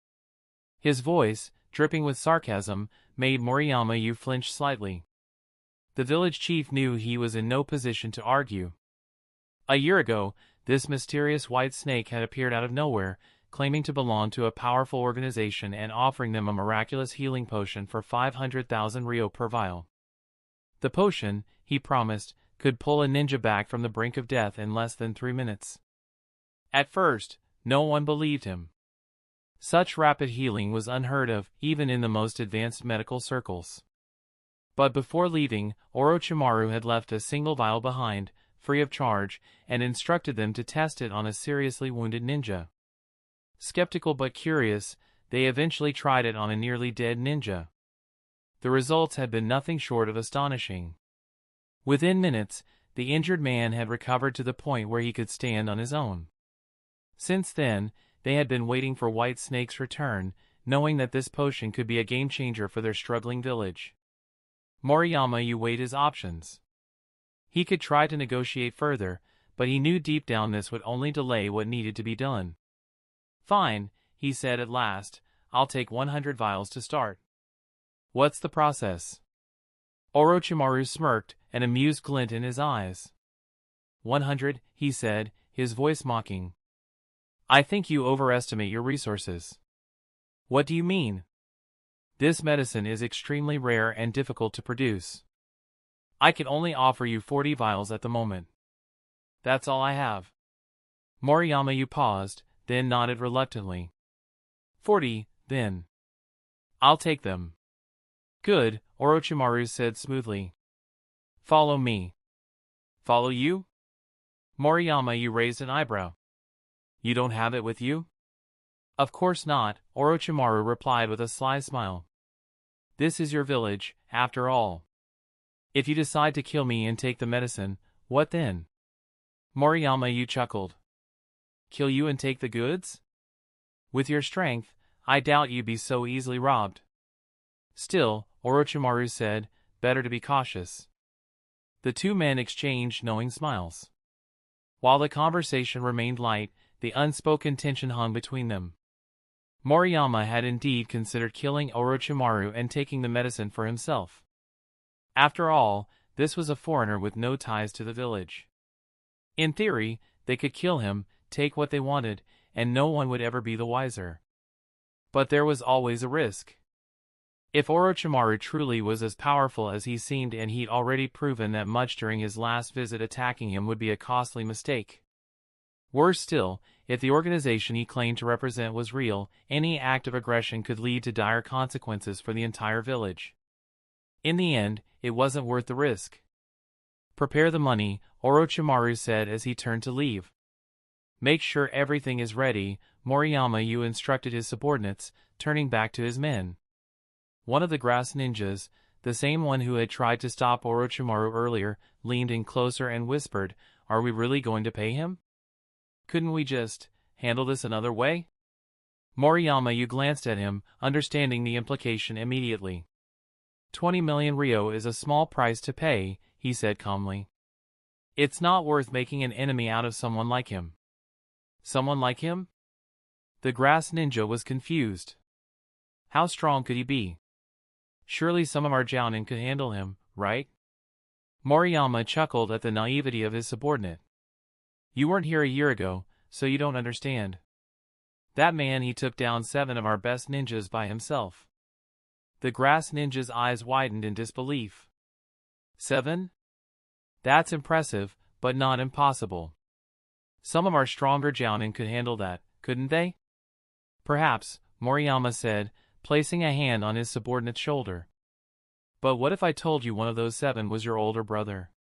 S1: His voice, dripping with sarcasm, made Moriyama flinch slightly. The village chief knew he was in no position to argue. A year ago, this mysterious white snake had appeared out of nowhere, claiming to belong to a powerful organization and offering them a miraculous healing potion for 500,000 ryo per vial. The potion, he promised, could pull a ninja back from the brink of death in less than 3 minutes. At first, no one believed him. Such rapid healing was unheard of, even in the most advanced medical circles. But before leaving, Orochimaru had left a single vial behind, free of charge, and instructed them to test it on a seriously wounded ninja. Skeptical but curious, they eventually tried it on a nearly dead ninja. The results had been nothing short of astonishing. Within minutes, the injured man had recovered to the point where he could stand on his own. Since then, they had been waiting for White Snake's return, knowing that this potion could be a game-changer for their struggling village. Moriyama weighed his options. He could try to negotiate further, but he knew deep down this would only delay what needed to be done. "Fine," he said at last, "I'll take 100 vials to start." "What's the process?" Orochimaru smirked, an amused glint in his eyes. 100, he said, his voice mocking. "I think you overestimate your resources." What do you mean? This medicine is extremely rare and difficult to produce. I can only offer you 40 vials at the moment. That's all I have. Moriyama paused, then nodded reluctantly. 40, then. I'll take them. Good, Orochimaru said smoothly. Follow me. Follow you? Moriyama raised an eyebrow. You don't have it with you? Of course not, Orochimaru replied with a sly smile. This is your village, after all. If you decide to kill me and take the medicine, what then? Moriyama chuckled. Kill you and take the goods? With your strength, I doubt you'd be so easily robbed. Still, Orochimaru said, better to be cautious. The two men exchanged knowing smiles. While the conversation remained light, the unspoken tension hung between them. Moriyama had indeed considered killing Orochimaru and taking the medicine for himself. After all, this was a foreigner with no ties to the village. In theory, they could kill him, take what they wanted, and no one would ever be the wiser. But there was always a risk. If Orochimaru truly was as powerful as he seemed, and he'd already proven that much during his last visit, attacking him would be a costly mistake. Worse still, if the organization he claimed to represent was real, any act of aggression could lead to dire consequences for the entire village. In the end, it wasn't worth the risk. Prepare the money, Orochimaru said as he turned to leave. Make sure everything is ready, Moriyama instructed his subordinates, turning back to his men. One of the grass ninjas, the same one who had tried to stop Orochimaru earlier, leaned in closer and whispered, Are we really going to pay him? Couldn't we just handle this another way? Moriyama glanced at him, understanding the implication immediately. 20 million ryo is a small price to pay, he said calmly. It's not worth making an enemy out of someone like him. Someone like him? The grass ninja was confused. How strong could he be? Surely some of our jounin could handle him, right? Moriyama chuckled at the naivety of his subordinate. You weren't here a year ago, so you don't understand. That man, he took down 7 of our best ninjas by himself. The grass ninja's eyes widened in disbelief. 7? That's impressive, but not impossible. Some of our stronger jounin could handle that, couldn't they? Perhaps, Moriyama said, placing a hand on his subordinate's shoulder. But what if I told you one of those 7 was your older brother?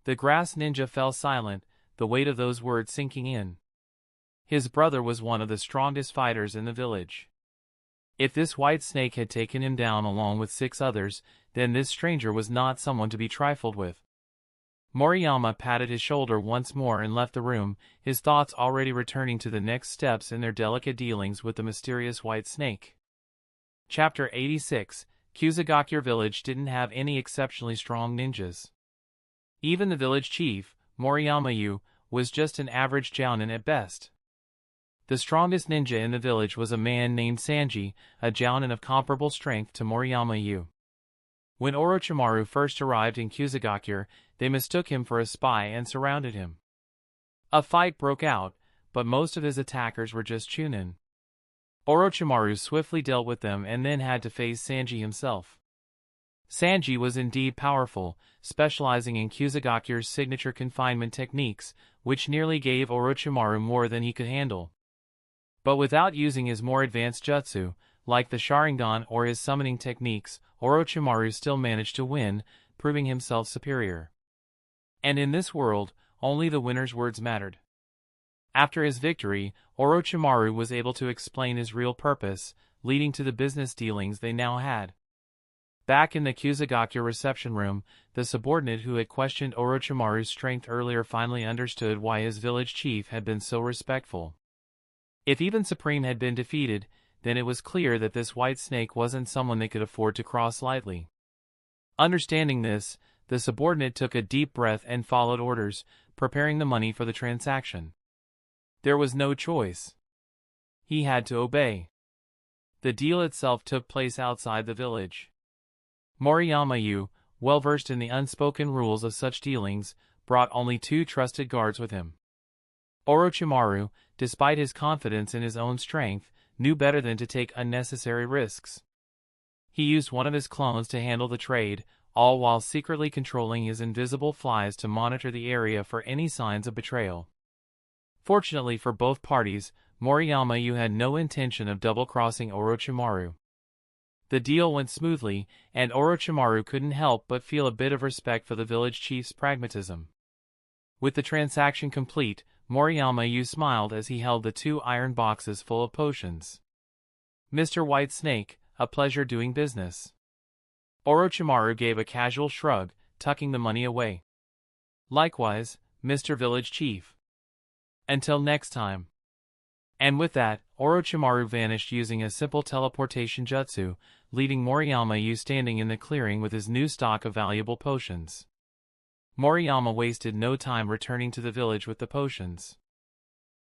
S1: The grass ninja fell silent, the weight of those words sinking in. His brother was one of the strongest fighters in the village. If this white snake had taken him down along with 6 others, then this stranger was not someone to be trifled with. Moriyama patted his shoulder once more and left the room, his thoughts already returning to the next steps in their delicate dealings with the mysterious white snake. Chapter 86, Kusagakure village didn't have any exceptionally strong ninjas. Even the village chief, Moriyama, was just an average jounin at best. The strongest ninja in the village was a man named Sanji, a jounin of comparable strength to Moriyama. When Orochimaru first arrived in Kusagakure, they mistook him for a spy and surrounded him. A fight broke out, but most of his attackers were just chunin. Orochimaru swiftly dealt with them and then had to face Sanji himself. Sanji was indeed powerful, specializing in Kusagakure's signature confinement techniques, which nearly gave Orochimaru more than he could handle. But without using his more advanced jutsu, like the Sharingan or his summoning techniques, Orochimaru still managed to win, proving himself superior. And in this world, only the winner's words mattered. After his victory, Orochimaru was able to explain his real purpose, leading to the business dealings they now had. Back in the Kusagakure reception room, the subordinate who had questioned Orochimaru's strength earlier finally understood why his village chief had been so respectful. If even Supreme had been defeated, then it was clear that this white snake wasn't someone they could afford to cross lightly. Understanding this, the subordinate took a deep breath and followed orders, preparing the money for the transaction. There was no choice. He had to obey. The deal itself took place outside the village. Moriyama, well versed in the unspoken rules of such dealings, brought only 2 trusted guards with him. Orochimaru, despite his confidence in his own strength, knew better than to take unnecessary risks. He used one of his clones to handle the trade, all while secretly controlling his invisible flies to monitor the area for any signs of betrayal. Fortunately for both parties, Moriyama had no intention of double-crossing Orochimaru. The deal went smoothly, and Orochimaru couldn't help but feel a bit of respect for the village chief's pragmatism. With the transaction complete, Moriyama smiled as he held the 2 iron boxes full of potions. "Mr. White Snake, a pleasure doing business." Orochimaru gave a casual shrug, tucking the money away. "Likewise, Mr. Village Chief. Until next time." And with that, Orochimaru vanished using a simple teleportation jutsu, leaving Moriyama standing in the clearing with his new stock of valuable potions. Moriyama wasted no time returning to the village with the potions.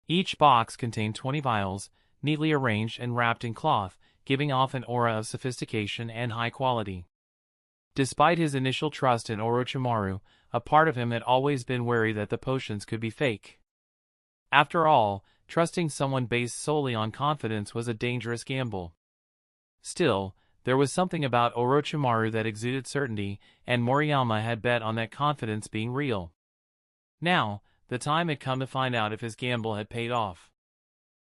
S1: Each box contained 20 vials, neatly arranged and wrapped in cloth, giving off an aura of sophistication and high quality. Despite his initial trust in Orochimaru, a part of him had always been wary that the potions could be fake. After all, trusting someone based solely on confidence was a dangerous gamble. Still, there was something about Orochimaru that exuded certainty, and Moriyama had bet on that confidence being real. Now, the time had come to find out if his gamble had paid off.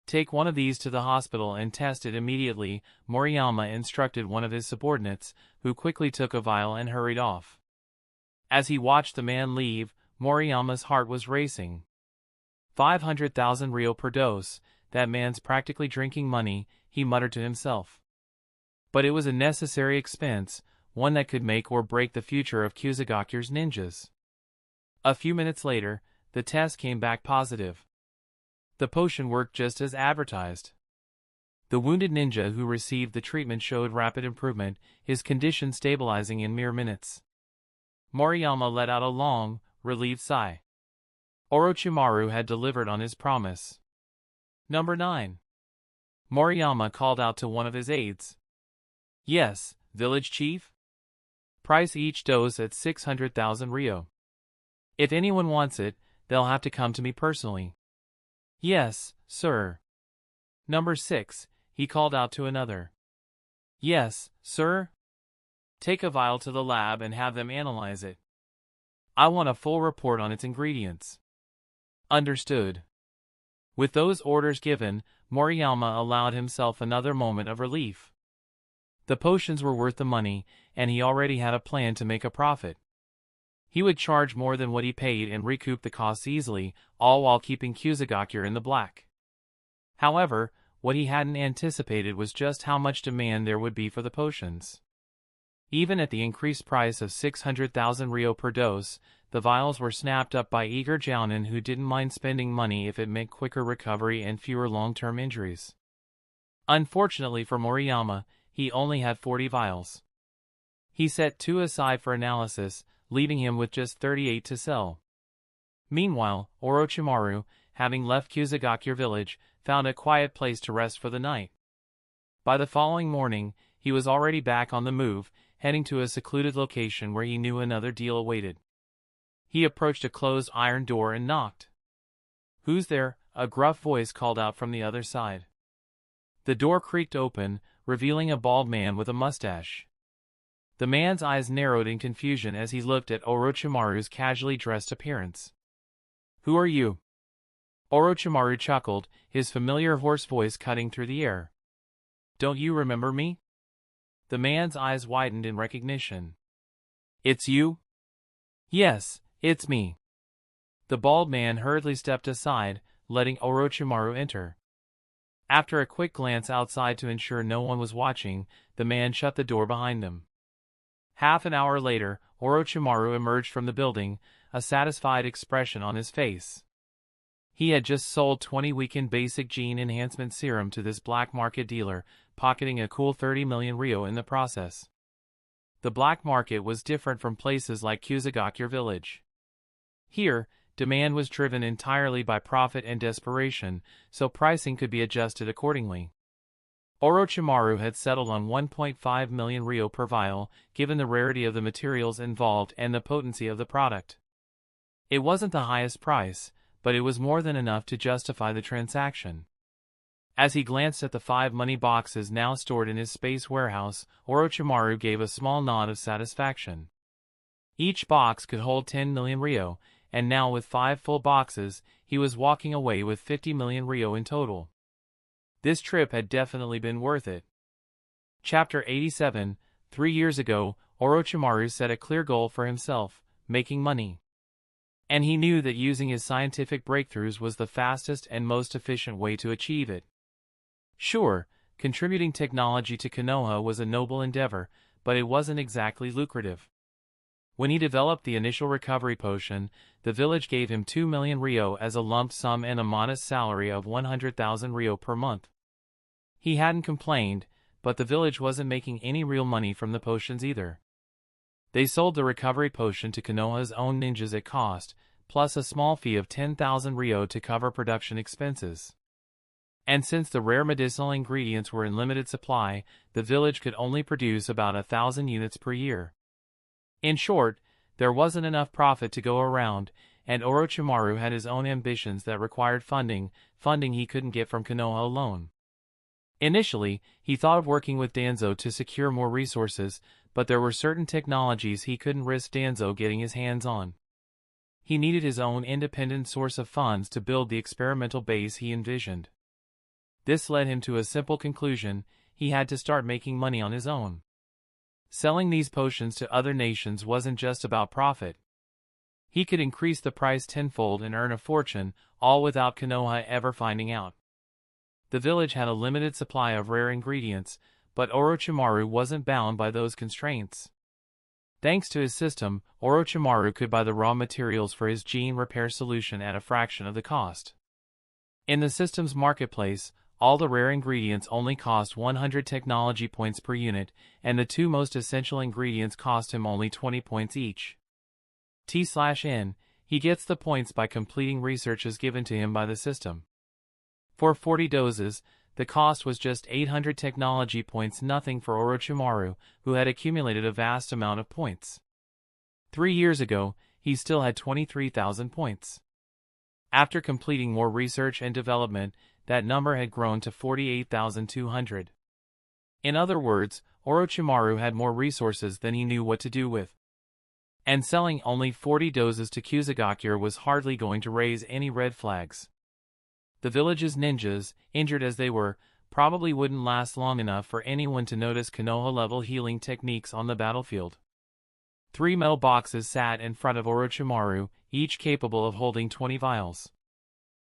S1: "Take one of these to the hospital and test it immediately," Moriyama instructed one of his subordinates, who quickly took a vial and hurried off. As he watched the man leave, Moriyama's heart was racing. 500,000 ryo per dose, that man's practically drinking money, he muttered to himself. But it was a necessary expense, one that could make or break the future of Kusagakure's ninjas. A few minutes later, the test came back positive. The potion worked just as advertised. The wounded ninja who received the treatment showed rapid improvement, his condition stabilizing in mere minutes. Moriyama let out a long, relieved sigh. Orochimaru had delivered on his promise. Number 9. Moriyama called out to one of his aides. "Yes, village chief? Price each dose at 600,000 ryo. If anyone wants it, they'll have to come to me personally." "Yes, sir." Number 6, he called out to another. "Yes, sir? Take a vial to the lab and have them analyze it. I want a full report on its ingredients." "Understood." With those orders given, Moriyama allowed himself another moment of relief. The potions were worth the money, and he already had a plan to make a profit. He would charge more than what he paid and recoup the costs easily, all while keeping Kusagakure in the black. However, what he hadn't anticipated was just how much demand there would be for the potions. Even at the increased price of 600,000 ryo per dose, the vials were snapped up by eager jounin who didn't mind spending money if it meant quicker recovery and fewer long-term injuries. Unfortunately for Moriyama, he only had 40 vials. He set 2 aside for analysis, leaving him with just 38 to sell. Meanwhile, Orochimaru, having left Kusagakure village, found a quiet place to rest for the night. By the following morning, he was already back on the move, heading to a secluded location where he knew another deal awaited. He approached a closed iron door and knocked. "Who's there?" a gruff voice called out from the other side. The door creaked open, revealing a bald man with a mustache. The man's eyes narrowed in confusion as he looked at Orochimaru's casually dressed appearance. "Who are you?" Orochimaru chuckled, his familiar hoarse voice cutting through the air. "Don't you remember me?" The man's eyes widened in recognition. "It's you?" "Yes, it's me." The bald man hurriedly stepped aside, letting Orochimaru enter. After a quick glance outside to ensure no one was watching, the man shut the door behind them. Half an hour later, Orochimaru emerged from the building, a satisfied expression on his face. He had just sold 20 weakened basic gene enhancement serum to this black market dealer, pocketing a cool 30 million ryo in the process. The black market was different from places like Kusagakure village. Here, demand was driven entirely by profit and desperation, so pricing could be adjusted accordingly. Orochimaru had settled on 1.5 million ryo per vial, given the rarity of the materials involved and the potency of the product. It wasn't the highest price, but it was more than enough to justify the transaction. As he glanced at the 5 money boxes now stored in his space warehouse, Orochimaru gave a small nod of satisfaction. Each box could hold 10 million ryo, and now with 5 full boxes, he was walking away with 50 million ryo in total. This trip had definitely been worth it. Chapter 87. 3 years ago, Orochimaru set a clear goal for himself: making money. And he knew that using his scientific breakthroughs was the fastest and most efficient way to achieve it. Sure, contributing technology to Konoha was a noble endeavor, but it wasn't exactly lucrative. When he developed the initial recovery potion, the village gave him 2 million ryo as a lump sum and a modest salary of 100,000 ryo per month. He hadn't complained, but the village wasn't making any real money from the potions either. They sold the recovery potion to Konoha's own ninjas at cost, plus a small fee of 10,000 ryo to cover production expenses. And since the rare medicinal ingredients were in limited supply, the village could only produce about 1,000 units per year. In short, there wasn't enough profit to go around, and Orochimaru had his own ambitions that required funding he couldn't get from Konoha alone. Initially, he thought of working with Danzo to secure more resources, but there were certain technologies he couldn't risk Danzo getting his hands on. He needed his own independent source of funds to build the experimental base he envisioned. This led him to a simple conclusion: he had to start making money on his own. Selling these potions to other nations wasn't just about profit. He could increase the price tenfold and earn a fortune, all without Konoha ever finding out. The village had a limited supply of rare ingredients, but Orochimaru wasn't bound by those constraints. Thanks to his system, Orochimaru could buy the raw materials for his gene repair solution at a fraction of the cost. In the system's marketplace, all the rare ingredients only cost 100 technology points per unit, and the 2 most essential ingredients cost him only 20 points each. T/N, he gets the points by completing researches given to him by the system. For 40 doses, the cost was just 800 technology points, nothing for Orochimaru, who had accumulated a vast amount of points. 3 years ago, he still had 23,000 points. After completing more research and development, that number had grown to 48,200. In other words, Orochimaru had more resources than he knew what to do with. And selling only 40 doses to Kusagakure was hardly going to raise any red flags. The village's ninjas, injured as they were, probably wouldn't last long enough for anyone to notice Konoha-level healing techniques on the battlefield. 3 metal boxes sat in front of Orochimaru, each capable of holding 20 vials.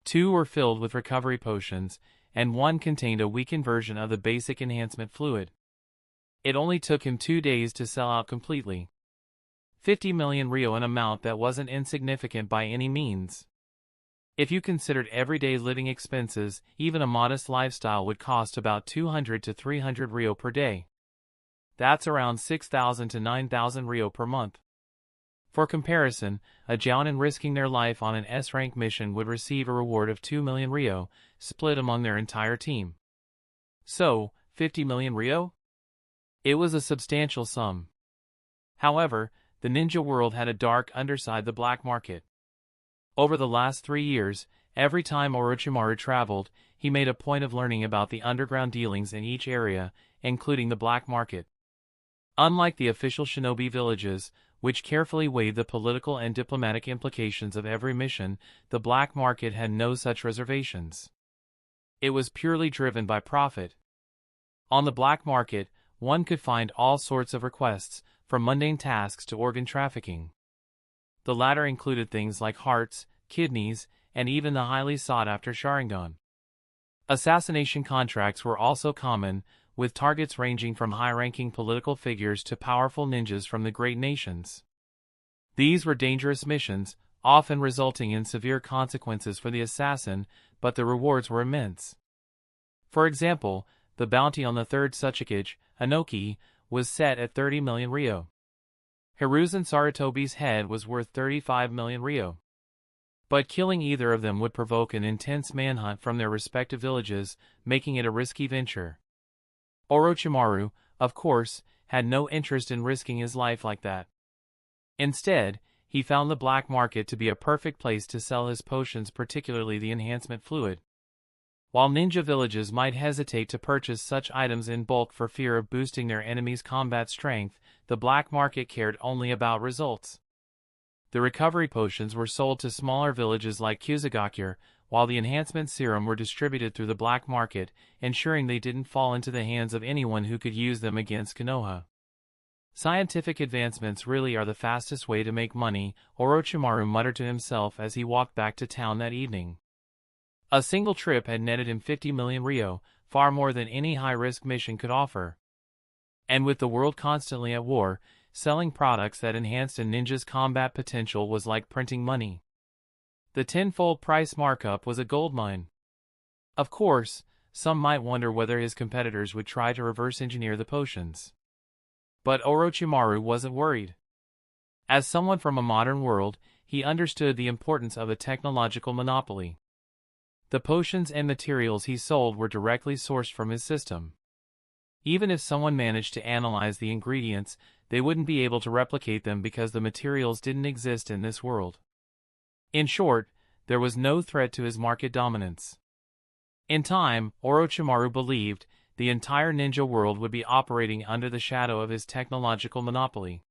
S1: 2 were filled with recovery potions, and 1 contained a weakened version of the basic enhancement fluid. It only took him 2 days to sell out completely. 50 million ryo, an amount that wasn't insignificant by any means. If you considered everyday living expenses, even a modest lifestyle would cost about 200 to 300 ryo per day. That's around 6,000 to 9,000 ryo per month. For comparison, a jounin risking their life on an S-rank mission would receive a reward of 2 million ryo, split among their entire team. So, 50 million ryo? It was a substantial sum. However, the ninja world had a dark underside: the black market. Over the last 3 years, every time Orochimaru traveled, he made a point of learning about the underground dealings in each area, including the black market. Unlike the official shinobi villages, which carefully weighed the political and diplomatic implications of every mission, the black market had no such reservations. It was purely driven by profit. On the black market, one could find all sorts of requests, from mundane tasks to organ trafficking. The latter included things like hearts, kidneys, and even the highly sought-after Sharingan. Assassination contracts were also common, with targets ranging from high-ranking political figures to powerful ninjas from the great nations. These were dangerous missions, often resulting in severe consequences for the assassin, but the rewards were immense. For example, the bounty on the third Tsuchikage, Anoki, was set at 30 million ryo. Hiruzen Sarutobi's head was worth 35 million ryo. But killing either of them would provoke an intense manhunt from their respective villages, making it a risky venture. Orochimaru, of course, had no interest in risking his life like that. Instead, he found the black market to be a perfect place to sell his potions, particularly the enhancement fluid. While ninja villages might hesitate to purchase such items in bulk for fear of boosting their enemies' combat strength, the black market cared only about results. The recovery potions were sold to smaller villages like Kusagakure, while the enhancement serum were distributed through the black market, ensuring they didn't fall into the hands of anyone who could use them against Konoha. Scientific advancements really are the fastest way to make money, Orochimaru muttered to himself as he walked back to town that evening. A single trip had netted him 50 million ryo, far more than any high-risk mission could offer. And with the world constantly at war, selling products that enhanced a ninja's combat potential was like printing money. The tenfold price markup was a goldmine. Of course, some might wonder whether his competitors would try to reverse engineer the potions. But Orochimaru wasn't worried. As someone from a modern world, he understood the importance of a technological monopoly. The potions and materials he sold were directly sourced from his system. Even if someone managed to analyze the ingredients, they wouldn't be able to replicate them because the materials didn't exist in this world. In short, there was no threat to his market dominance. In time, Orochimaru believed, the entire ninja world would be operating under the shadow of his technological monopoly.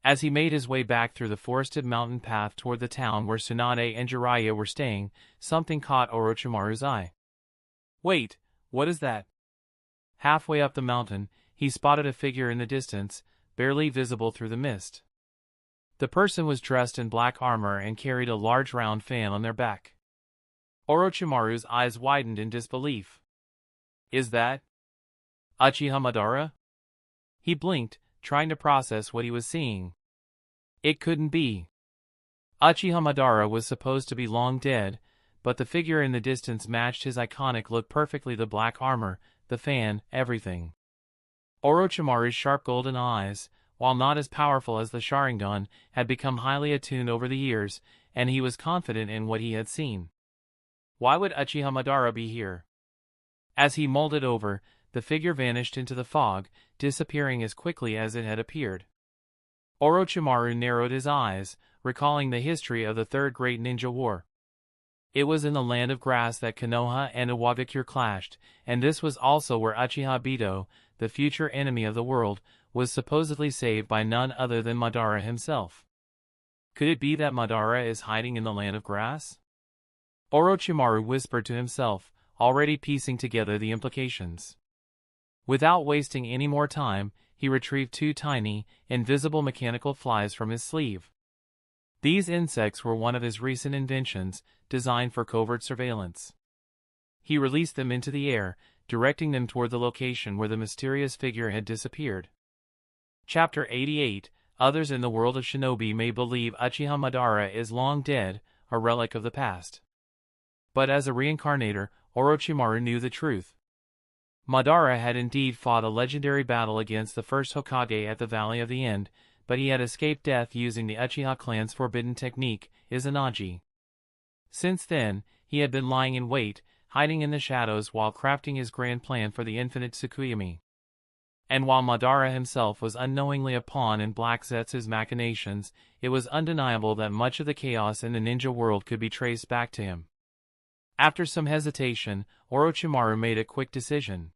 S1: As he made his way back through the forested mountain path toward the town where Tsunade and Jiraiya were staying, something caught Orochimaru's eye. Wait, what is that? Halfway up the mountain, he spotted a figure in the distance, barely visible through the mist. The person was dressed in black armor and carried a large round fan on their back. Orochimaru's eyes widened in disbelief. Is that Uchiha Madara? He blinked, trying to process what he was seeing. It couldn't be. Uchiha Madara was supposed to be long dead, but the figure in the distance matched his iconic look perfectly: the black armor, the fan, everything. Orochimaru's sharp golden eyes, while not as powerful as the Sharingan, had become highly attuned over the years, and he was confident in what he had seen. Why would Uchiha Madara be here? As he mulled it over, the figure vanished into the fog, disappearing as quickly as it had appeared. Orochimaru narrowed his eyes, recalling the history of the Third Great Ninja War. It was in the land of grass that Konoha and Iwabikure clashed, and this was also where Uchiha Bito, the future enemy of the world, was supposedly saved by none other than Madara himself. Could it be that Madara is hiding in the land of grass? Orochimaru whispered to himself, already piecing together the implications. Without wasting any more time, he retrieved two tiny, invisible mechanical flies from his sleeve. These insects were one of his recent inventions, designed for covert surveillance. He released them into the air, directing them toward the location where the mysterious figure had disappeared. Chapter 88. Others in the world of shinobi may believe Uchiha Madara is long dead, a relic of the past. But as a reincarnator, Orochimaru knew the truth. Madara had indeed fought a legendary battle against the first Hokage at the Valley of the End, but he had escaped death using the Uchiha clan's forbidden technique, Izanagi. Since then, he had been lying in wait, hiding in the shadows while crafting his grand plan for the infinite Tsukuyomi. And while Madara himself was unknowingly a pawn in Black Zetsu's machinations, it was undeniable that much of the chaos in the ninja world could be traced back to him. After some hesitation, Orochimaru made a quick decision.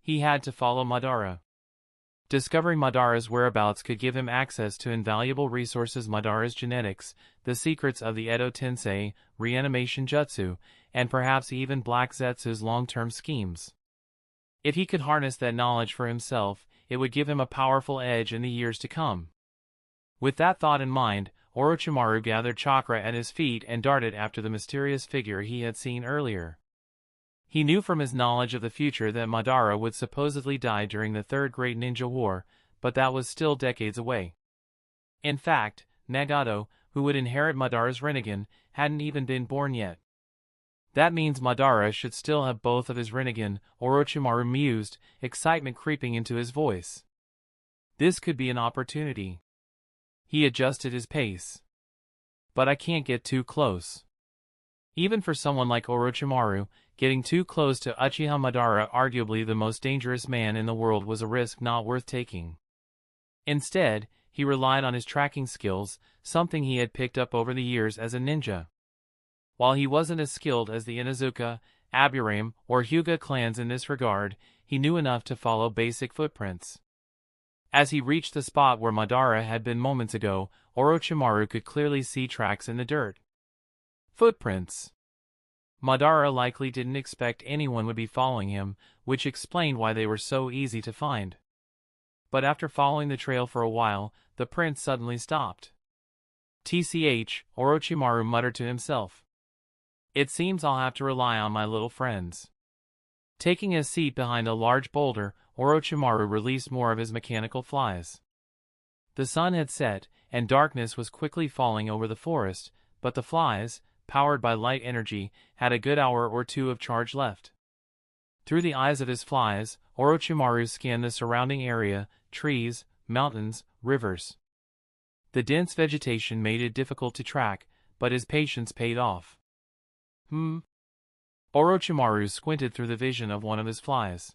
S1: He had to follow Madara. Discovering Madara's whereabouts could give him access to invaluable resources: Madara's genetics, the secrets of the Edo Tensei, reanimation jutsu, and perhaps even Black Zetsu's long-term schemes. If he could harness that knowledge for himself, it would give him a powerful edge in the years to come. With that thought in mind, Orochimaru gathered chakra at his feet and darted after the mysterious figure he had seen earlier. He knew from his knowledge of the future that Madara would supposedly die during the Third Great Ninja War, but that was still decades away. In fact, Nagato, who would inherit Madara's Rinnegan, hadn't even been born yet. That means Madara should still have both of his Rinnegan, Orochimaru mused, excitement creeping into his voice. This could be an opportunity. He adjusted his pace. But I can't get too close. Even for someone like Orochimaru, getting too close to Uchiha Madara, arguably the most dangerous man in the world, was a risk not worth taking. Instead, he relied on his tracking skills, something he had picked up over the years as a ninja. While he wasn't as skilled as the Inuzuka, Aburame, or Hyuga clans in this regard, he knew enough to follow basic footprints. As he reached the spot where Madara had been moments ago, Orochimaru could clearly see tracks in the dirt. Footprints. Madara likely didn't expect anyone would be following him, which explained why they were so easy to find. But after following the trail for a while, the prints suddenly stopped. "TCH," Orochimaru muttered to himself. "It seems I'll have to rely on my little friends." Taking a seat behind a large boulder, Orochimaru released more of his mechanical flies. The sun had set, and darkness was quickly falling over the forest, but the flies, powered by light energy, had a good hour or two of charge left. Through the eyes of his flies, Orochimaru scanned the surrounding area: trees, mountains, rivers. The dense vegetation made it difficult to track, but his patience paid off. Orochimaru squinted through the vision of one of his flies.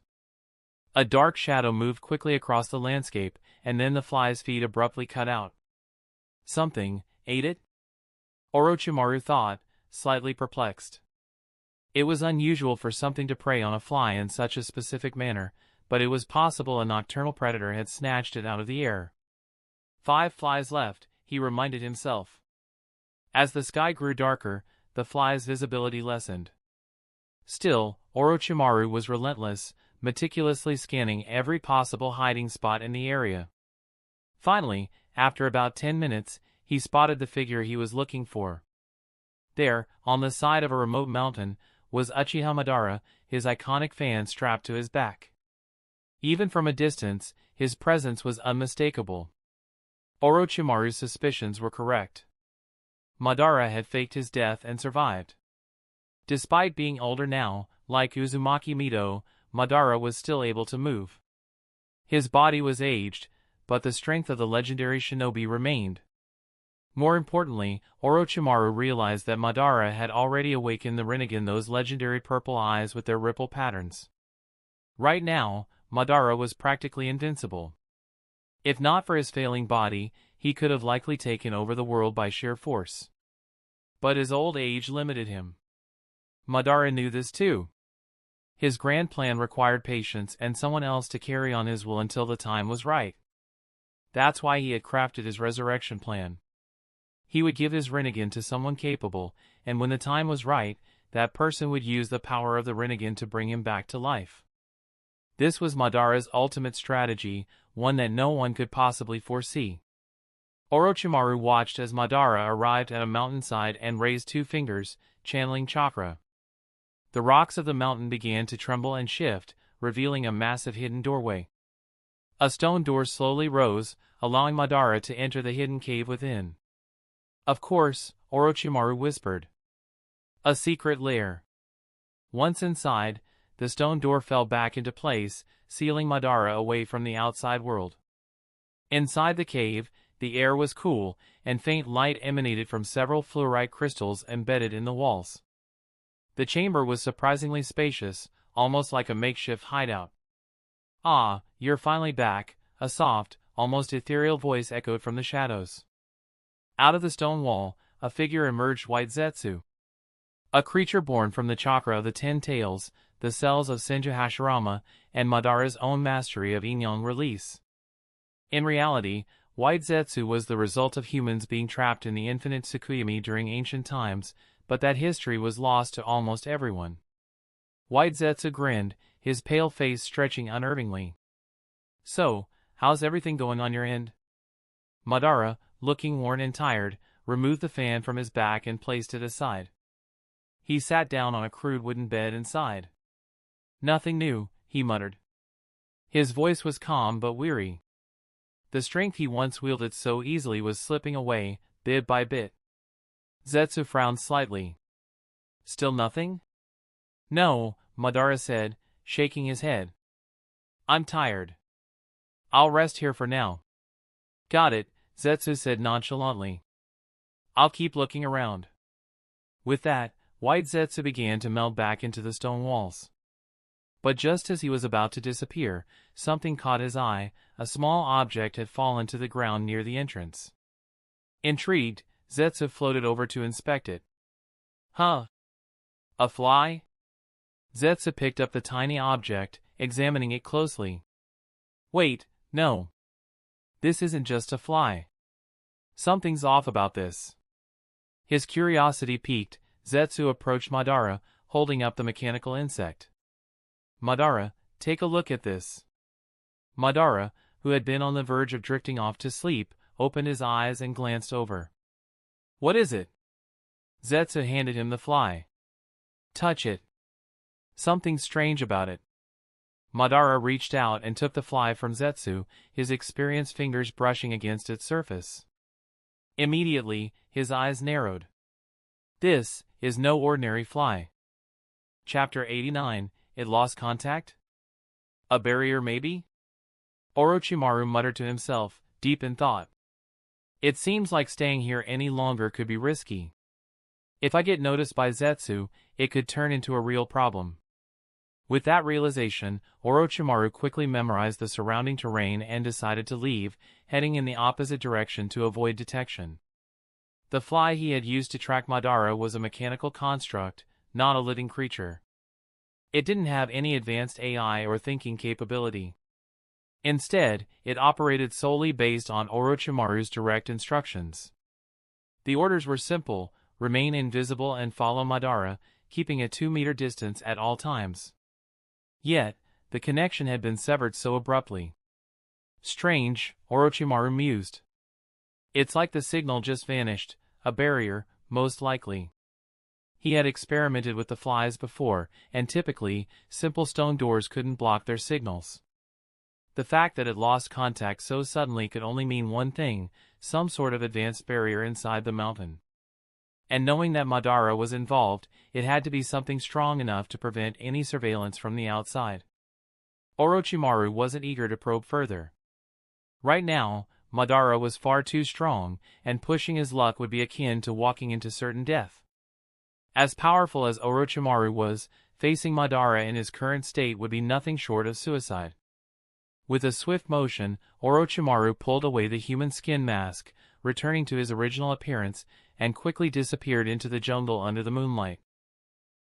S1: A dark shadow moved quickly across the landscape, and then the fly's feet abruptly cut out. Something ate it? Orochimaru thought, slightly perplexed. It was unusual for something to prey on a fly in such a specific manner, but it was possible a nocturnal predator had snatched it out of the air. 5 flies left, he reminded himself. As the sky grew darker, the fly's visibility lessened. Still, Orochimaru was relentless, meticulously scanning every possible hiding spot in the area. Finally, after about 10 minutes, he spotted the figure he was looking for. There, on the side of a remote mountain, was Uchiha Madara, his iconic fan strapped to his back. Even from a distance, his presence was unmistakable. Orochimaru's suspicions were correct. Madara had faked his death and survived. Despite being older now, like Uzumaki Mido, Madara was still able to move. His body was aged, but the strength of the legendary shinobi remained. More importantly, Orochimaru realized that Madara had already awakened the Rinnegan, those legendary purple eyes with their ripple patterns. Right now, Madara was practically invincible. If not for his failing body, he could have likely taken over the world by sheer force. But his old age limited him. Madara knew this too. His grand plan required patience and someone else to carry on his will until the time was right. That's why he had crafted his resurrection plan. He would give his Rinnegan to someone capable, and when the time was right, that person would use the power of the Rinnegan to bring him back to life. This was Madara's ultimate strategy, one that no one could possibly foresee. Orochimaru watched as Madara arrived at a mountainside and raised 2 fingers, channeling chakra. The rocks of the mountain began to tremble and shift, revealing a massive hidden doorway. A stone door slowly rose, allowing Madara to enter the hidden cave within. "Of course," Orochimaru whispered. "A secret lair." Once inside, the stone door fell back into place, sealing Madara away from the outside world. Inside the cave, the air was cool, and faint light emanated from several fluorite crystals embedded in the walls. The chamber was surprisingly spacious, almost like a makeshift hideout. "Ah, you're finally back," a soft, almost ethereal voice echoed from the shadows. Out of the stone wall, a figure emerged: White Zetsu. A creature born from the chakra of the 10 tails, the cells of Senju Hashirama, and Madara's own mastery of Inyon release. In reality, White Zetsu was the result of humans being trapped in the infinite Tsukuyomi during ancient times, but that history was lost to almost everyone. White Zetsu grinned, his pale face stretching unnervingly. "So, how's everything going on your end?" Madara, looking worn and tired, removed the fan from his back and placed it aside. He sat down on a crude wooden bed and sighed. "Nothing new," he muttered. His voice was calm but weary. The strength he once wielded so easily was slipping away, bit by bit. Zetsu frowned slightly. "Still nothing?" "No," Madara said, shaking his head. "I'm tired. I'll rest here for now." "Got it," Zetsu said nonchalantly. "I'll keep looking around." With that, White Zetsu began to meld back into the stone walls. But just as he was about to disappear, something caught his eye. A small object had fallen to the ground near the entrance. Intrigued, Zetsu floated over to inspect it. "Huh? A fly?" Zetsu picked up the tiny object, examining it closely. Wait, no. This isn't just a fly. Something's off about this. His curiosity piqued, Zetsu approached Madara, holding up the mechanical insect. Madara, take a look at this. Madara, who had been on the verge of drifting off to sleep, opened his eyes and glanced over. What is it? Zetsu handed him the fly. Touch it. Something's strange about it. Madara reached out and took the fly from Zetsu, his experienced fingers brushing against its surface. Immediately, his eyes narrowed. This is no ordinary fly. Chapter 89, It Lost Contact? A barrier maybe? Orochimaru muttered to himself, deep in thought. It seems like staying here any longer could be risky. If I get noticed by Zetsu, it could turn into a real problem. With that realization, Orochimaru quickly memorized the surrounding terrain and decided to leave, heading in the opposite direction to avoid detection. The fly he had used to track Madara was a mechanical construct, not a living creature. It didn't have any advanced AI or thinking capability. Instead, it operated solely based on Orochimaru's direct instructions. The orders were simple: remain invisible and follow Madara, keeping a 2-meter distance at all times. Yet, the connection had been severed so abruptly. Strange, Orochimaru mused. It's like the signal just vanished, a barrier, most likely. He had experimented with the flies before, and typically, simple stone doors couldn't block their signals. The fact that it lost contact so suddenly could only mean one thing: some sort of advanced barrier inside the mountain. And knowing that Madara was involved, it had to be something strong enough to prevent any surveillance from the outside. Orochimaru wasn't eager to probe further. Right now, Madara was far too strong, and pushing his luck would be akin to walking into certain death. As powerful as Orochimaru was, facing Madara in his current state would be nothing short of suicide. With a swift motion, Orochimaru pulled away the human skin mask, returning to his original appearance, and quickly disappeared into the jungle under the moonlight.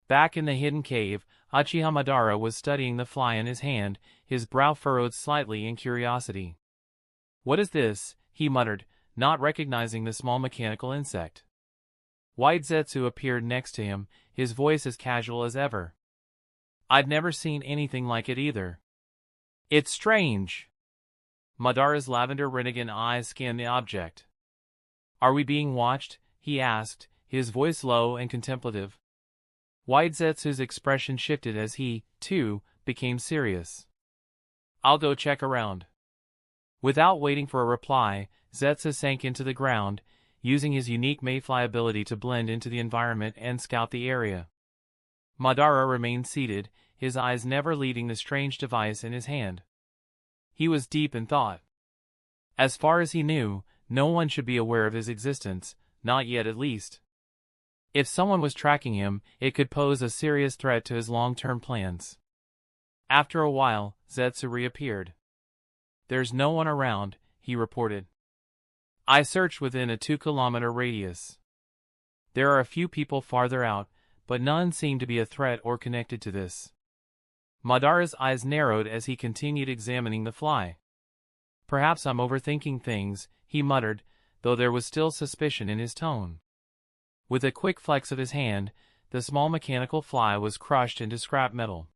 S1: Back in the hidden cave, Uchiha Madara was studying the fly in his hand, his brow furrowed slightly in curiosity. What is this? He muttered, not recognizing the small mechanical insect. White Zetsu appeared next to him, his voice as casual as ever. I'd never seen anything like it either. It's strange. Madara's lavender Rinnegan eyes scanned the object. Are we being watched? He asked, his voice low and contemplative. White Zetsu's expression shifted as he, too, became serious. I'll go check around. Without waiting for a reply, Zetsu sank into the ground, using his unique mayfly ability to blend into the environment and scout the area. Madara remained seated, his eyes never leaving the strange device in his hand. He was deep in thought. As far as he knew, no one should be aware of his existence, not yet at least. If someone was tracking him, it could pose a serious threat to his long-term plans. After a while, Zetsu reappeared. There's no one around, he reported. I searched within a 2-kilometer radius. There are a few people farther out, but none seem to be a threat or connected to this. Madara's eyes narrowed as he continued examining the fly. Perhaps I'm overthinking things, he muttered, though there was still suspicion in his tone. With a quick flex of his hand, the small mechanical fly was crushed into scrap metal.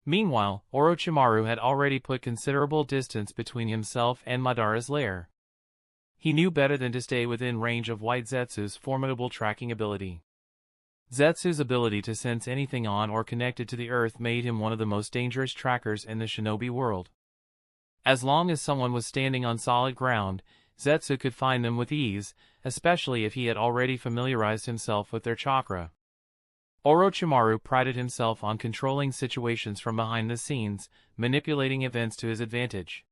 S1: Meanwhile, Orochimaru had already put considerable distance between himself and Madara's lair. He knew better than to stay within range of White Zetsu's formidable tracking ability. Zetsu's ability to sense anything on or connected to the earth made him one of the most dangerous trackers in the shinobi world. As long as someone was standing on solid ground, Zetsu could find them with ease, especially if he had already familiarized himself with their chakra. Orochimaru prided himself on controlling situations from behind the scenes, manipulating events to his advantage.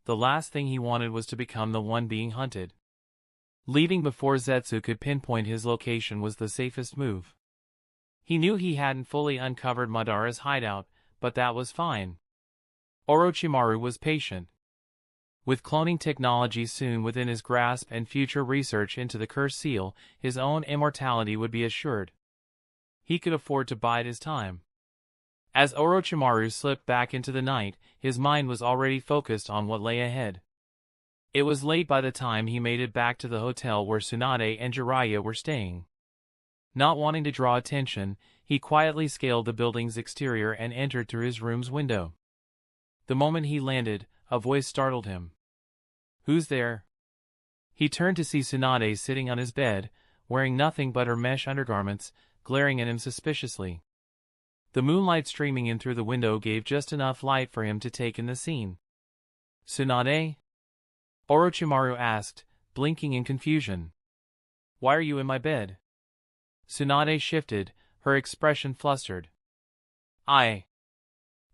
S1: The last thing he wanted was to become the one being hunted. Leaving before Zetsu could pinpoint his location was the safest move. He knew he hadn't fully uncovered Madara's hideout, but that was fine. Orochimaru was patient. With cloning technology soon within his grasp and future research into the cursed seal, his own immortality would be assured. He could afford to bide his time. As Orochimaru slipped back into the night, his mind was already focused on what lay ahead. It was late by the time he made it back to the hotel where Tsunade and Jiraiya were staying. Not wanting to draw attention, he quietly scaled the building's exterior and entered through his room's window. The moment he landed, a voice startled him. "Who's there?" He turned to see Tsunade sitting on his bed, wearing nothing but her mesh undergarments, glaring at him suspiciously. The moonlight streaming in through the window gave just enough light for him to take in the scene. "Tsunade?" Orochimaru asked, blinking in confusion. "Why are you in my bed?" Tsunade shifted, her expression flustered. I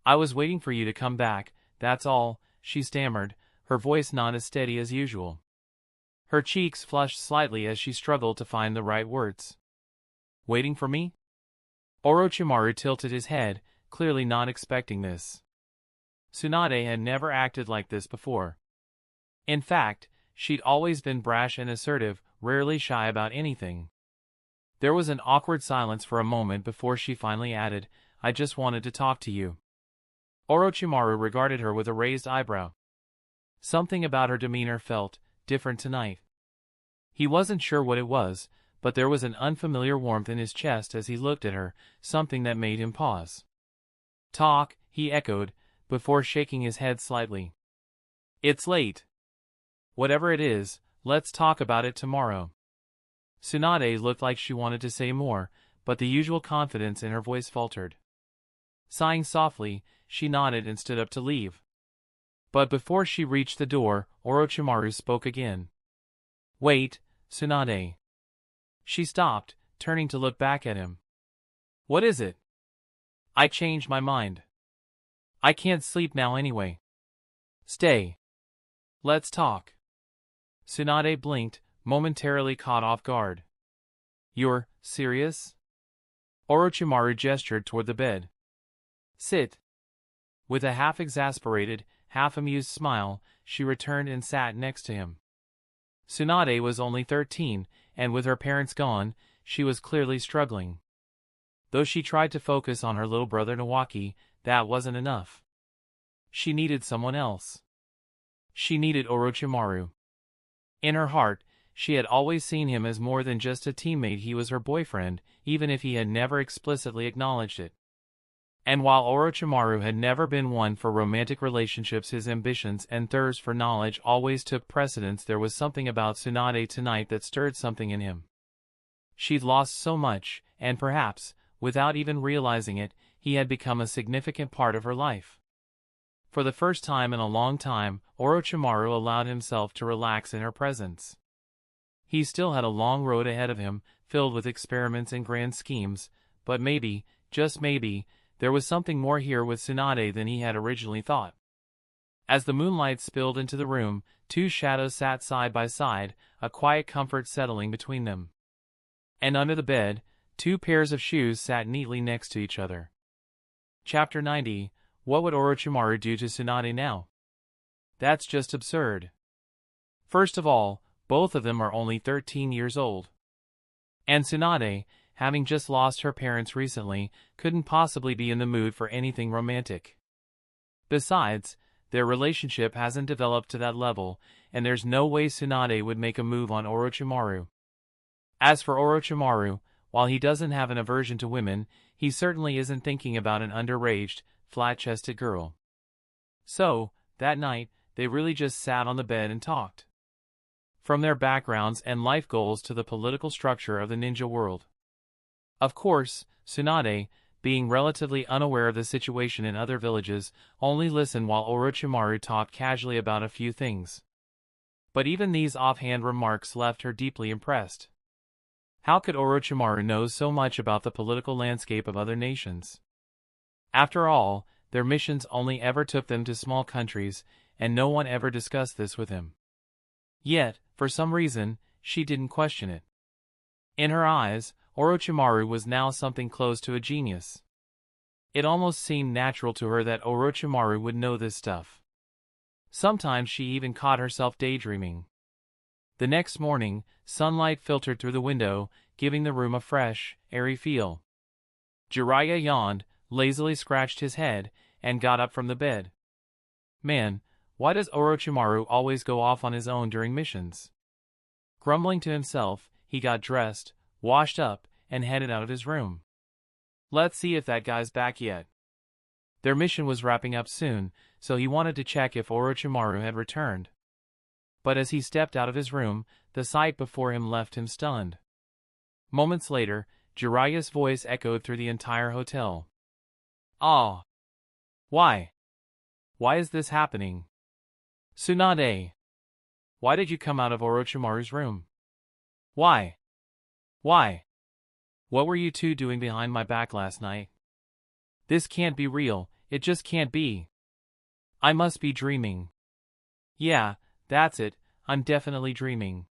S1: was waiting for you to come back, that's all," she stammered, her voice not as steady as usual. Her cheeks flushed slightly as she struggled to find the right words. "Waiting for me?" Orochimaru tilted his head, clearly not expecting this. Tsunade had never acted like this before. In fact, she'd always been brash and assertive, rarely shy about anything. There was an awkward silence for a moment before she finally added, "I just wanted to talk to you." Orochimaru regarded her with a raised eyebrow. Something about her demeanor felt different tonight. He wasn't sure what it was, but there was an unfamiliar warmth in his chest as he looked at her, something that made him pause. "Talk," he echoed, before shaking his head slightly. "It's late. Whatever it is, let's talk about it tomorrow." Tsunade looked like she wanted to say more, but the usual confidence in her voice faltered. Sighing softly, she nodded and stood up to leave. But before she reached the door, Orochimaru spoke again. "Wait, Tsunade." She stopped, turning to look back at him. "What is it?" "I changed my mind. I can't sleep now anyway." "Stay. Let's talk." Tsunade blinked, momentarily caught off guard. "You're serious?" Orochimaru gestured toward the bed. "Sit." With a half-exasperated, half-amused smile, she returned and sat next to him. Tsunade was only 13, and with her parents gone, she was clearly struggling. Though she tried to focus on her little brother Nawaki, that wasn't enough. She needed someone else. She needed Orochimaru. In her heart, she had always seen him as more than just a teammate. He was her boyfriend, even if he had never explicitly acknowledged it. And while Orochimaru had never been one for romantic relationships, his ambitions and thirst for knowledge always took precedence. There was something about Tsunade tonight that stirred something in him. She'd lost so much, and perhaps, without even realizing it, he had become a significant part of her life. For the first time in a long time, Orochimaru allowed himself to relax in her presence. He still had a long road ahead of him, filled with experiments and grand schemes, but maybe, just maybe, there was something more here with Tsunade than he had originally thought. As the moonlight spilled into the room, two shadows sat side by side, a quiet comfort settling between them. And under the bed, two pairs of shoes sat neatly next to each other. Chapter 90. What would Orochimaru do to Tsunade now? That's just absurd. First of all, both of them are only 13 years old. And Tsunade, having just lost her parents recently, couldn't possibly be in the mood for anything romantic. Besides, their relationship hasn't developed to that level, and there's no way Tsunade would make a move on Orochimaru. As for Orochimaru, while he doesn't have an aversion to women, he certainly isn't thinking about an underaged, flat-chested girl. So, that night, they really just sat on the bed and talked. From their backgrounds and life goals to the political structure of the ninja world. Of course, Tsunade, being relatively unaware of the situation in other villages, only listened while Orochimaru talked casually about a few things. But even these offhand remarks left her deeply impressed. How could Orochimaru know so much about the political landscape of other nations? After all, their missions only ever took them to small countries, and no one ever discussed this with him. Yet, for some reason, she didn't question it. In her eyes, Orochimaru was now something close to a genius. It almost seemed natural to her that Orochimaru would know this stuff. Sometimes she even caught herself daydreaming. The next morning, sunlight filtered through the window, giving the room a fresh, airy feel. Jiraiya yawned, lazily scratched his head, and got up from the bed. Man, why does Orochimaru always go off on his own during missions? Grumbling to himself, he got dressed, washed up, and headed out of his room. Let's see if that guy's back yet. Their mission was wrapping up soon, so he wanted to check if Orochimaru had returned. But as he stepped out of his room, the sight before him left him stunned. Moments later, Jiraiya's voice echoed through the entire hotel. Ah! Why? Why is this happening? Tsunade! Why did you come out of Orochimaru's room? Why? Why? What were you two doing behind my back last night? This can't be real, it just can't be. I must be dreaming. Yeah, that's it, I'm definitely dreaming.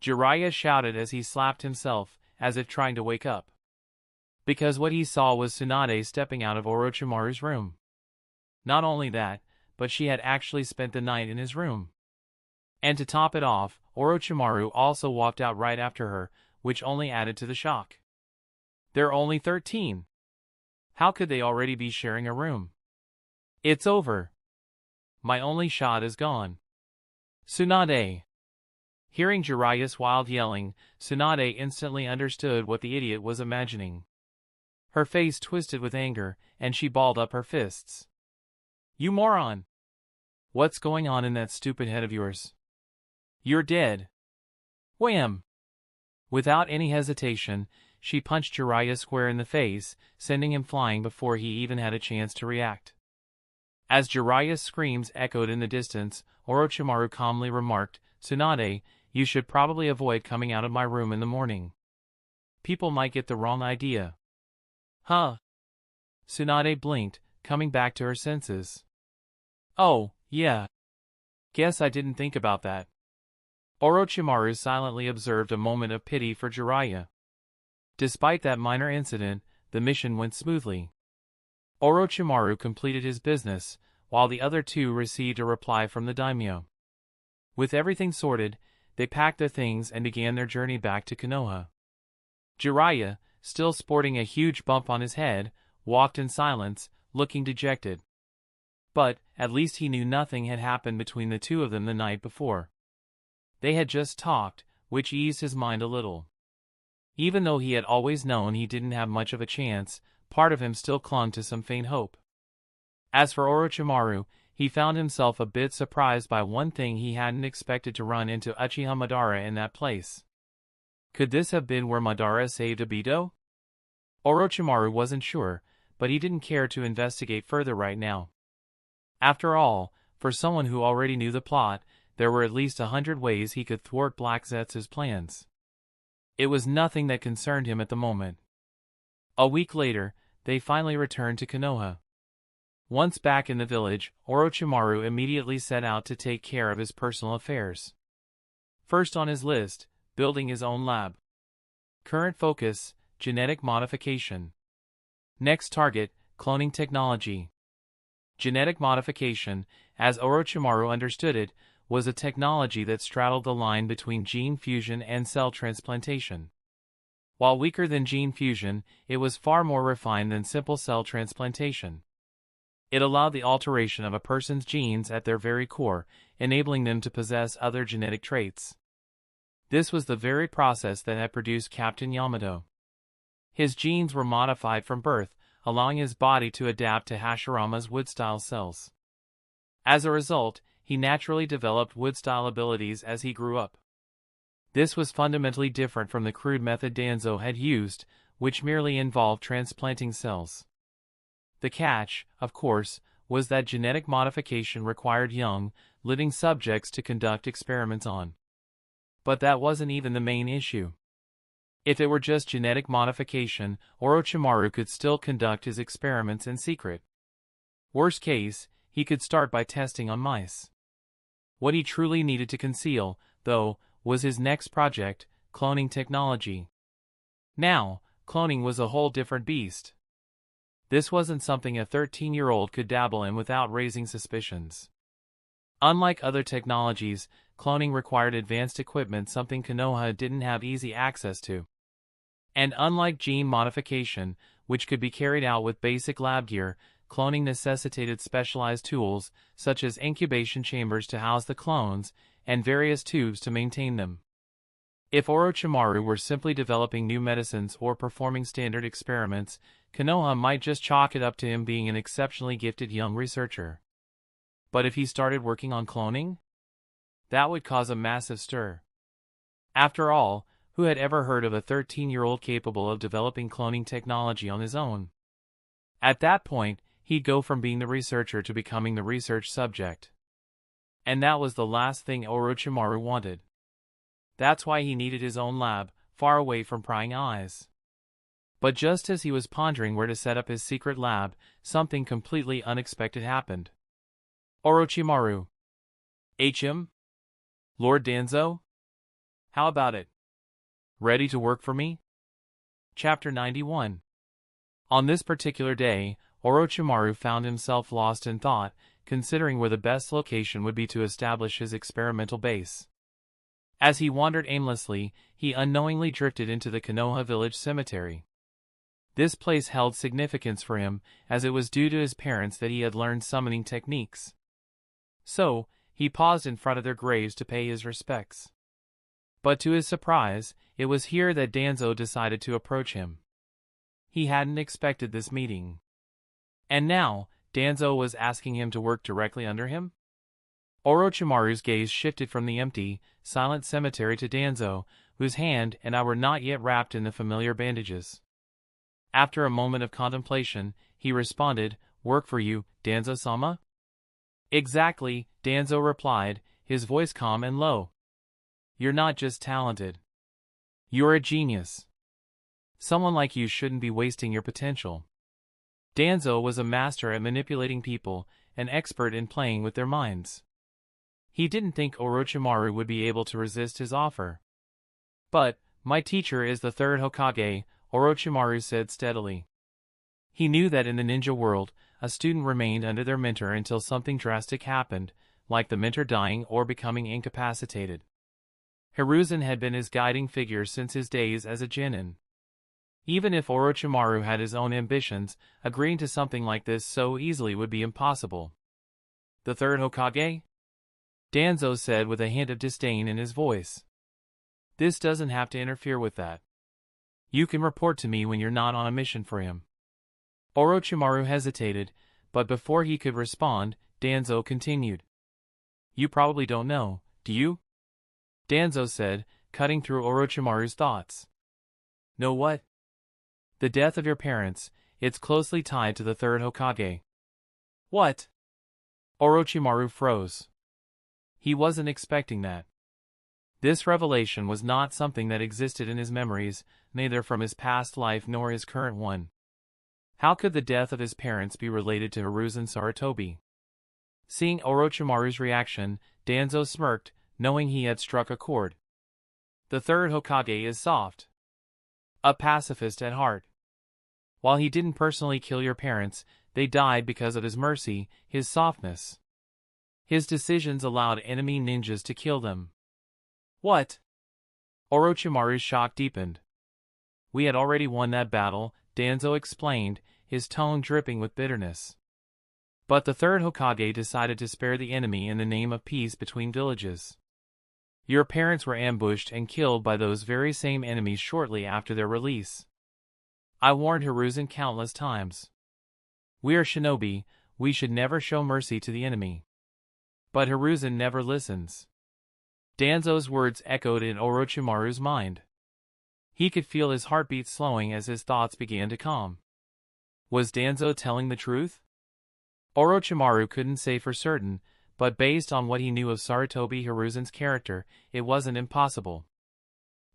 S1: Jiraiya shouted as he slapped himself, as if trying to wake up. Because what he saw was Tsunade stepping out of Orochimaru's room. Not only that, but she had actually spent the night in his room. And to top it off, Orochimaru also walked out right after her, which only added to the shock. They're only 13. How could they already be sharing a room? It's over. My only shot is gone. Tsunade! Hearing Jiraiya's wild yelling, Tsunade instantly understood what the idiot was imagining. Her face twisted with anger, and she balled up her fists. You moron! What's going on in that stupid head of yours? You're dead! Wham! Without any hesitation, she punched Jiraiya square in the face, sending him flying before he even had a chance to react. As Jiraiya's screams echoed in the distance, Orochimaru calmly remarked, Tsunade, you should probably avoid coming out of my room in the morning. People might get the wrong idea. Huh? Tsunade blinked, coming back to her senses. Oh, yeah. Guess I didn't think about that. Orochimaru silently observed a moment of pity for Jiraiya. Despite that minor incident, the mission went smoothly. Orochimaru completed his business, while the other two received a reply from the daimyo. With everything sorted, they packed their things and began their journey back to Konoha. Jiraiya, still sporting a huge bump on his head, walked in silence, looking dejected. But, at least he knew nothing had happened between the two of them the night before. They had just talked, which eased his mind a little. Even though he had always known he didn't have much of a chance, part of him still clung to some faint hope. As for Orochimaru, he found himself a bit surprised by one thing he hadn't expected to run into Uchiha Madara in that place. Could this have been where Madara saved Obito? Orochimaru wasn't sure, but he didn't care to investigate further right now. After all, for someone who already knew the plot, there were at least 100 ways he could thwart Black Zetsu's plans. It was nothing that concerned him at the moment. A week later, they finally returned to Konoha. Once back in the village, Orochimaru immediately set out to take care of his personal affairs. First on his list, building his own lab. Current focus, genetic modification. Next target, cloning technology. Genetic modification, as Orochimaru understood it, was a technology that straddled the line between gene fusion and cell transplantation. While weaker than gene fusion, it was far more refined than simple cell transplantation. It allowed the alteration of a person's genes at their very core, enabling them to possess other genetic traits. This was the very process that had produced Captain Yamato. His genes were modified from birth, allowing his body to adapt to Hashirama's wood-style cells. As a result, he naturally developed wood-style abilities as he grew up. This was fundamentally different from the crude method Danzo had used, which merely involved transplanting cells. The catch, of course, was that genetic modification required young, living subjects to conduct experiments on. But that wasn't even the main issue. If it were just genetic modification, Orochimaru could still conduct his experiments in secret. Worst case, he could start by testing on mice. What he truly needed to conceal, though, was his next project, cloning technology. Now, cloning was a whole different beast. This wasn't something a 13-year-old could dabble in without raising suspicions. Unlike other technologies, cloning required advanced equipment, something Konoha didn't have easy access to. And unlike gene modification, which could be carried out with basic lab gear. Cloning necessitated specialized tools, such as incubation chambers to house the clones, and various tubes to maintain them. If Orochimaru were simply developing new medicines or performing standard experiments, Konoha might just chalk it up to him being an exceptionally gifted young researcher. But if he started working on cloning? That would cause a massive stir. After all, who had ever heard of a 13-year-old capable of developing cloning technology on his own? At that point, he'd go from being the researcher to becoming the research subject. And that was the last thing Orochimaru wanted. That's why he needed his own lab, far away from prying eyes. But just as he was pondering where to set up his secret lab, something completely unexpected happened. Orochimaru. HM? Lord Danzo? How about it? Ready to work for me? Chapter 91. On this particular day, Orochimaru found himself lost in thought, considering where the best location would be to establish his experimental base. As he wandered aimlessly, he unknowingly drifted into the Konoha village cemetery. This place held significance for him, as it was due to his parents that he had learned summoning techniques. So, he paused in front of their graves to pay his respects. But to his surprise, it was here that Danzo decided to approach him. He hadn't expected this meeting. And now, Danzo was asking him to work directly under him? Orochimaru's gaze shifted from the empty, silent cemetery to Danzo, whose hand and eye were not yet wrapped in the familiar bandages. After a moment of contemplation, he responded, "Work for you, Danzo-sama?" "Exactly," Danzo replied, his voice calm and low. "You're not just talented. You're a genius. Someone like you shouldn't be wasting your potential." Danzo was a master at manipulating people, an expert in playing with their minds. He didn't think Orochimaru would be able to resist his offer. "But, my teacher is the third Hokage," Orochimaru said steadily. He knew that in the ninja world, a student remained under their mentor until something drastic happened, like the mentor dying or becoming incapacitated. Hiruzen had been his guiding figure since his days as a genin. Even if Orochimaru had his own ambitions, agreeing to something like this so easily would be impossible. "The third Hokage?" Danzo said with a hint of disdain in his voice. "This doesn't have to interfere with that. You can report to me when you're not on a mission for him." Orochimaru hesitated, but before he could respond, Danzo continued. "You probably don't know, do you?" Danzo said, cutting through Orochimaru's thoughts. "Know what?" "The death of your parents, it's closely tied to the third Hokage." "What?" Orochimaru froze. He wasn't expecting that. This revelation was not something that existed in his memories, neither from his past life nor his current one. How could the death of his parents be related to Hiruzen Sarutobi? Seeing Orochimaru's reaction, Danzo smirked, knowing he had struck a chord. The third Hokage is soft. A pacifist at heart. While he didn't personally kill your parents, they died because of his mercy, his softness. His decisions allowed enemy ninjas to kill them. "What?" Orochimaru's shock deepened. "We had already won that battle," Danzo explained, his tone dripping with bitterness. "But the third Hokage decided to spare the enemy in the name of peace between villages. Your parents were ambushed and killed by those very same enemies shortly after their release. I warned Hiruzen countless times. We are shinobi, we should never show mercy to the enemy. But Hiruzen never listens." Danzo's words echoed in Orochimaru's mind. He could feel his heartbeat slowing as his thoughts began to calm. Was Danzo telling the truth? Orochimaru couldn't say for certain, but based on what he knew of Sarutobi Hiruzen's character, it wasn't impossible.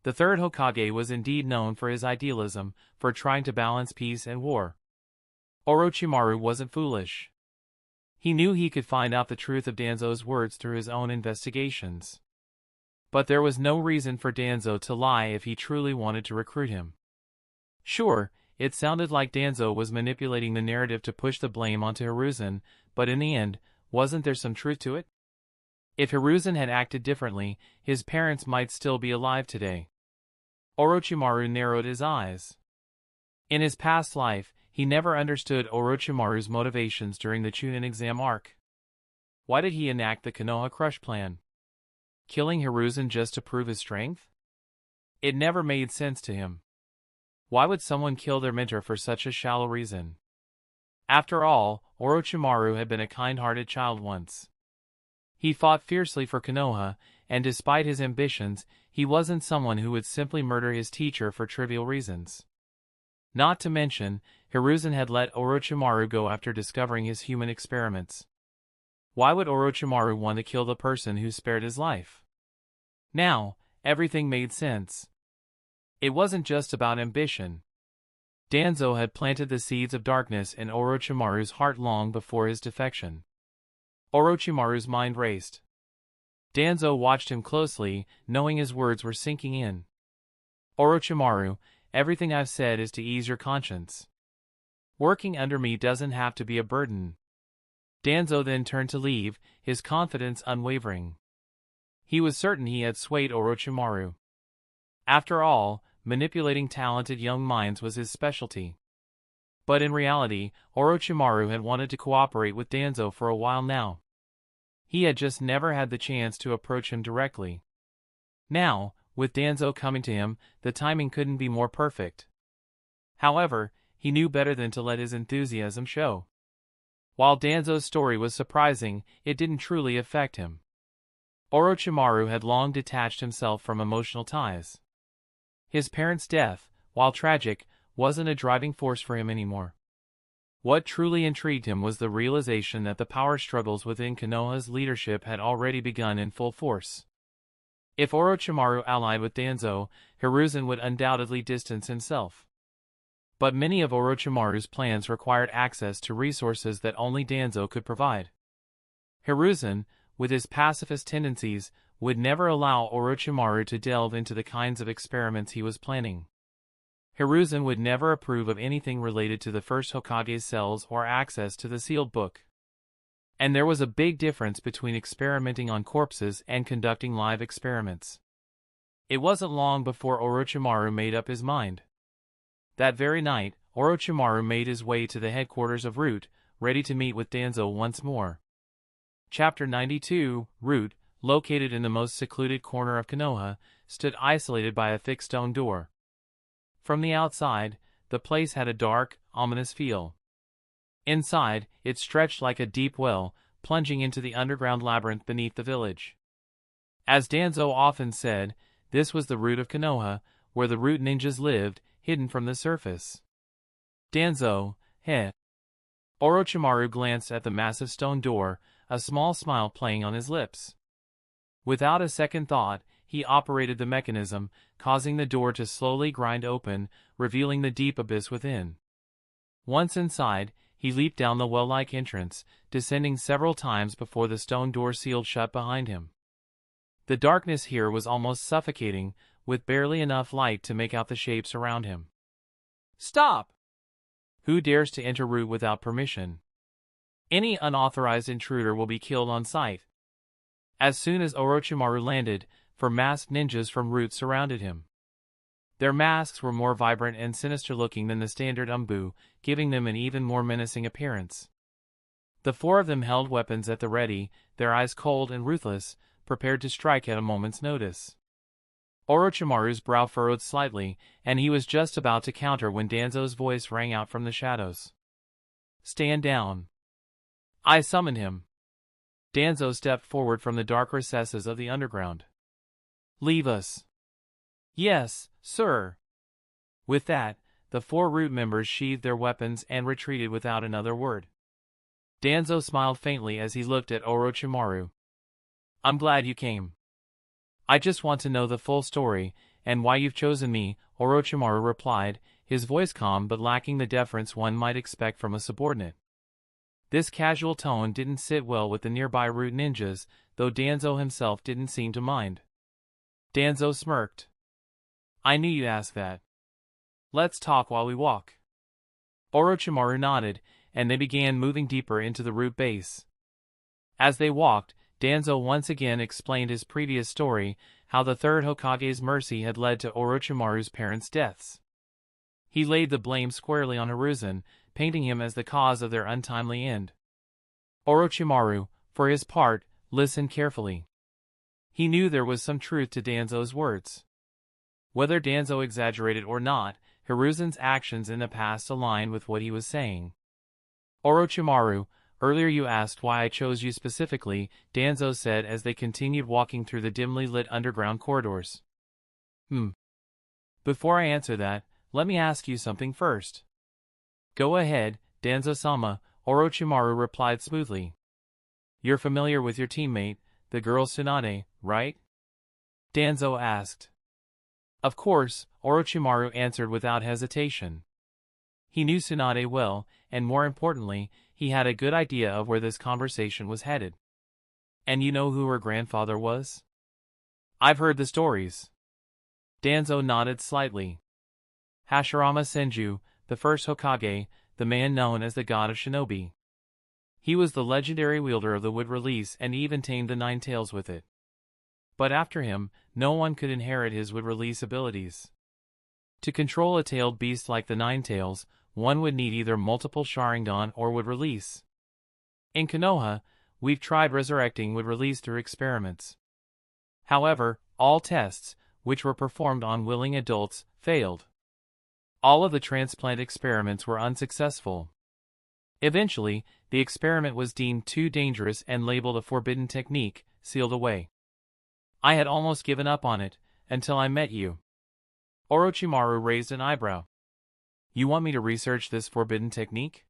S1: The third Hokage was indeed known for his idealism, for trying to balance peace and war. Orochimaru wasn't foolish. He knew he could find out the truth of Danzo's words through his own investigations. But there was no reason for Danzo to lie if he truly wanted to recruit him. Sure, it sounded like Danzo was manipulating the narrative to push the blame onto Hiruzen, but in the end, wasn't there some truth to it? If Hiruzen had acted differently, his parents might still be alive today. Orochimaru narrowed his eyes. In his past life, he never understood Orochimaru's motivations during the Chunin exam arc. Why did he enact the Konoha crush plan? Killing Hiruzen just to prove his strength? It never made sense to him. Why would someone kill their mentor for such a shallow reason? After all, Orochimaru had been a kind-hearted child once. He fought fiercely for Konoha, and despite his ambitions, he wasn't someone who would simply murder his teacher for trivial reasons. Not to mention, Hiruzen had let Orochimaru go after discovering his human experiments. Why would Orochimaru want to kill the person who spared his life? Now, everything made sense. It wasn't just about ambition. Danzo had planted the seeds of darkness in Orochimaru's heart long before his defection. Orochimaru's mind raced. Danzo watched him closely, knowing his words were sinking in. Orochimaru, everything I've said is to ease your conscience. Working under me doesn't have to be a burden. Danzo then turned to leave, his confidence unwavering. He was certain he had swayed Orochimaru. After all, manipulating talented young minds was his specialty. But in reality, Orochimaru had wanted to cooperate with Danzo for a while now. He had just never had the chance to approach him directly. Now, with Danzo coming to him, the timing couldn't be more perfect. However, he knew better than to let his enthusiasm show. While Danzo's story was surprising, it didn't truly affect him. Orochimaru had long detached himself from emotional ties. His parents' death, while tragic, wasn't a driving force for him anymore. What truly intrigued him was the realization that the power struggles within Konoha's leadership had already begun in full force. If Orochimaru allied with Danzo, Hiruzen would undoubtedly distance himself. But many of Orochimaru's plans required access to resources that only Danzo could provide. Hiruzen, with his pacifist tendencies, would never allow Orochimaru to delve into the kinds of experiments he was planning. Hiruzen would never approve of anything related to the first Hokage's cells or access to the sealed book. And there was a big difference between experimenting on corpses and conducting live experiments. It wasn't long before Orochimaru made up his mind. That very night, Orochimaru made his way to the headquarters of Root, ready to meet with Danzo once more. Chapter 92, Root, located in the most secluded corner of Konoha, stood isolated by a thick stone door. From the outside, the place had a dark, ominous feel. Inside, it stretched like a deep well, plunging into the underground labyrinth beneath the village. As Danzo often said, this was the root of Konoha, where the root ninjas lived, hidden from the surface. Danzo, heh. Orochimaru glanced at the massive stone door, a small smile playing on his lips. Without a second thought, he operated the mechanism, causing the door to slowly grind open, revealing the deep abyss within. Once inside, he leaped down the well-like entrance, descending several times before the stone door sealed shut behind him. The darkness here was almost suffocating, with barely enough light to make out the shapes around him. Stop! Who dares to enter Root without permission? Any unauthorized intruder will be killed on sight. As soon as Orochimaru landed, four masked ninjas from Root surrounded him. Their masks were more vibrant and sinister-looking than the standard umbu, giving them an even more menacing appearance. The four of them held weapons at the ready, their eyes cold and ruthless, prepared to strike at a moment's notice. Orochimaru's brow furrowed slightly, and he was just about to counter when Danzo's voice rang out from the shadows. Stand down. I summoned him. Danzo stepped forward from the dark recesses of the underground. Leave us. Yes, sir. With that, the four Root members sheathed their weapons and retreated without another word. Danzo smiled faintly as he looked at Orochimaru. I'm glad you came. I just want to know the full story, and why you've chosen me, Orochimaru replied, his voice calm but lacking the deference one might expect from a subordinate. This casual tone didn't sit well with the nearby Root ninjas, though Danzo himself didn't seem to mind. Danzo smirked. I knew you'd ask that. Let's talk while we walk. Orochimaru nodded, and they began moving deeper into the Root base. As they walked, Danzo once again explained his previous story, how the third Hokage's mercy had led to Orochimaru's parents' deaths. He laid the blame squarely on Hiruzen, painting him as the cause of their untimely end. Orochimaru, for his part, listened carefully. He knew there was some truth to Danzo's words. Whether Danzo exaggerated or not, Hiruzen's actions in the past aligned with what he was saying. Orochimaru, earlier you asked why I chose you specifically, Danzo said as they continued walking through the dimly lit underground corridors. Before I answer that, let me ask you something first. Go ahead, Danzo-sama, Orochimaru replied smoothly. You're familiar with your teammate, the girl Tsunade, right? Danzo asked. Of course, Orochimaru answered without hesitation. He knew Tsunade well, and more importantly, he had a good idea of where this conversation was headed. And you know who her grandfather was? I've heard the stories. Danzo nodded slightly. Hashirama Senju, the first Hokage, the man known as the god of shinobi. He was the legendary wielder of the wood release and even tamed the Nine Tails with it. But after him, no one could inherit his wood release abilities. To control a tailed beast like the Nine Tails, one would need either multiple Sharingan or wood release. In Konoha, we've tried resurrecting wood release through experiments. However, all tests, which were performed on willing adults, failed. All of the transplant experiments were unsuccessful. Eventually, the experiment was deemed too dangerous and labeled a forbidden technique, sealed away. I had almost given up on it, until I met you. Orochimaru raised an eyebrow. You want me to research this forbidden technique?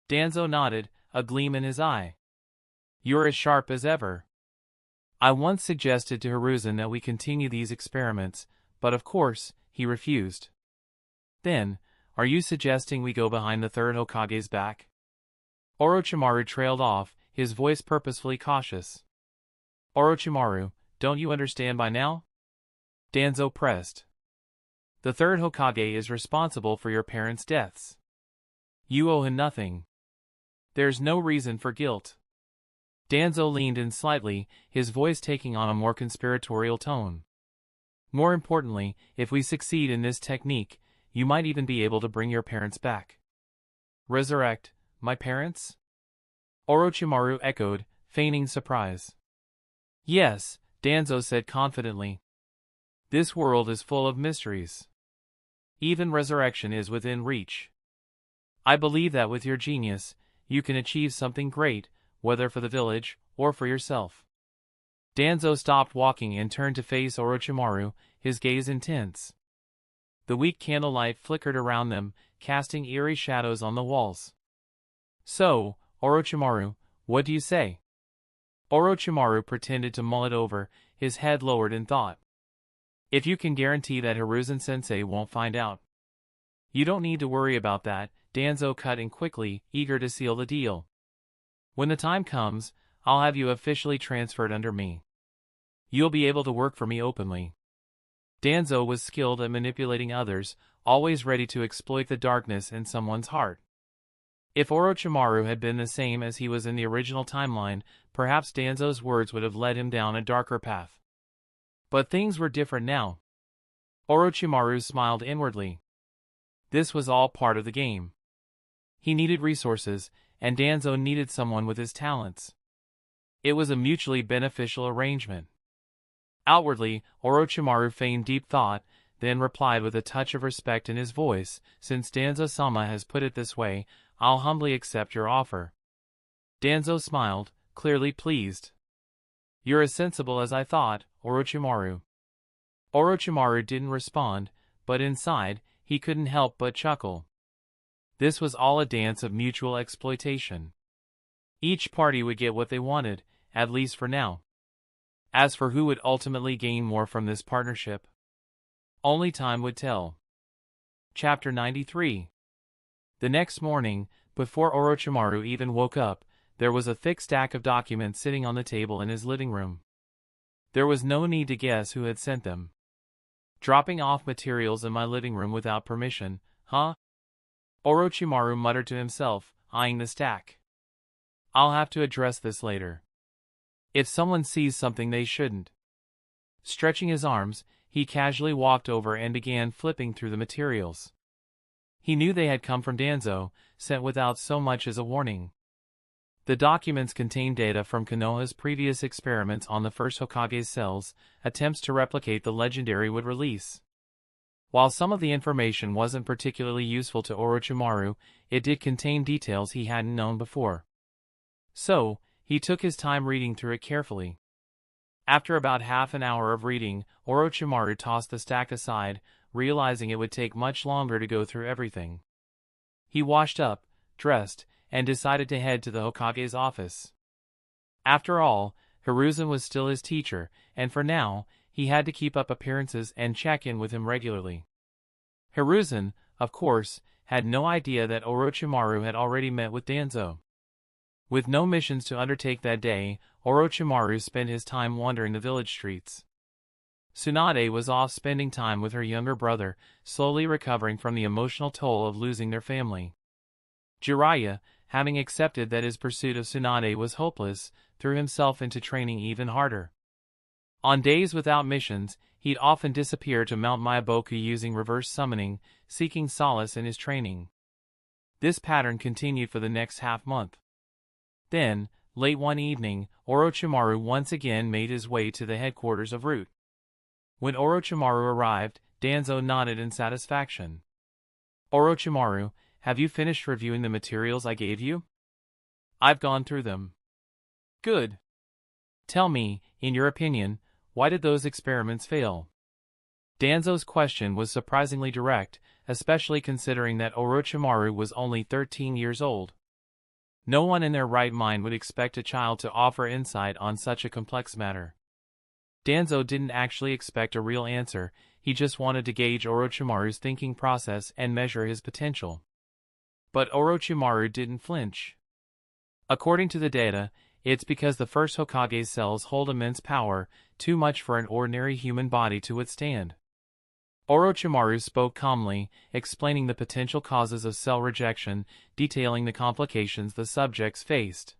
S1: Danzo nodded, a gleam in his eye. You're as sharp as ever. I once suggested to Hiruzen that we continue these experiments, but of course, he refused. Then, are you suggesting we go behind the third Hokage's back? Orochimaru trailed off, his voice purposefully cautious. Orochimaru, don't you understand by now? Danzo pressed. The third Hokage is responsible for your parents' deaths. You owe him nothing. There's no reason for guilt. Danzo leaned in slightly, his voice taking on a more conspiratorial tone. More importantly, if we succeed in this technique, you might even be able to bring your parents back. Resurrect my parents? Orochimaru echoed, feigning surprise. Yes, Danzo said confidently. This world is full of mysteries. Even resurrection is within reach. I believe that with your genius, you can achieve something great, whether for the village or for yourself. Danzo stopped walking and turned to face Orochimaru, his gaze intense. The weak candlelight flickered around them, casting eerie shadows on the walls. So, Orochimaru, what do you say? Orochimaru pretended to mull it over, his head lowered in thought. If you can guarantee that Hiruzen-sensei won't find out. You don't need to worry about that, Danzo cut in quickly, eager to seal the deal. When the time comes, I'll have you officially transferred under me. You'll be able to work for me openly. Danzo was skilled at manipulating others, always ready to exploit the darkness in someone's heart. If Orochimaru had been the same as he was in the original timeline, perhaps Danzo's words would have led him down a darker path. But things were different now. Orochimaru smiled inwardly. This was all part of the game. He needed resources, and Danzo needed someone with his talents. It was a mutually beneficial arrangement. Outwardly, Orochimaru feigned deep thought, then replied with a touch of respect in his voice, since Danzo-sama has put it this way, I'll humbly accept your offer. Danzo smiled, clearly pleased. You're as sensible as I thought, Orochimaru. Orochimaru didn't respond, but inside, he couldn't help but chuckle. This was all a dance of mutual exploitation. Each party would get what they wanted, at least for now. As for who would ultimately gain more from this partnership, only time would tell. Chapter 93. The next morning, before Orochimaru even woke up, there was a thick stack of documents sitting on the table in his living room. There was no need to guess who had sent them. Dropping off materials in my living room without permission, huh? Orochimaru muttered to himself, eyeing the stack. I'll have to address this later. If someone sees something they shouldn't. Stretching his arms, he casually walked over and began flipping through the materials. He knew they had come from Danzo, sent without so much as a warning. The documents contained data from Konoha's previous experiments on the first Hokage's cells, attempts to replicate the legendary would release. While some of the information wasn't particularly useful to Orochimaru, it did contain details he hadn't known before. So, he took his time reading through it carefully. After about half an hour of reading, Orochimaru tossed the stack aside, realizing it would take much longer to go through everything. He washed up, dressed, and decided to head to the Hokage's office. After all, Hiruzen was still his teacher, and for now, he had to keep up appearances and check in with him regularly. Hiruzen, of course, had no idea that Orochimaru had already met with Danzo. With no missions to undertake that day, Orochimaru spent his time wandering the village streets. Tsunade was off spending time with her younger brother, slowly recovering from the emotional toll of losing their family. Jiraiya, having accepted that his pursuit of Tsunade was hopeless, threw himself into training even harder. On days without missions, he'd often disappear to Mount Myaboku using reverse summoning, seeking solace in his training. This pattern continued for the next half-month. Then, late one evening, Orochimaru once again made his way to the headquarters of Root. When Orochimaru arrived, Danzo nodded in satisfaction. "Orochimaru, have you finished reviewing the materials I gave you?" "I've gone through them." "Good. Tell me, in your opinion, why did those experiments fail?" Danzo's question was surprisingly direct, especially considering that Orochimaru was only 13 years old. No one in their right mind would expect a child to offer insight on such a complex matter. Danzo didn't actually expect a real answer, he just wanted to gauge Orochimaru's thinking process and measure his potential. But Orochimaru didn't flinch. According to the data, it's because the first Hokage's cells hold immense power, too much for an ordinary human body to withstand. Orochimaru spoke calmly, explaining the potential causes of cell rejection, detailing the complications the subjects faced.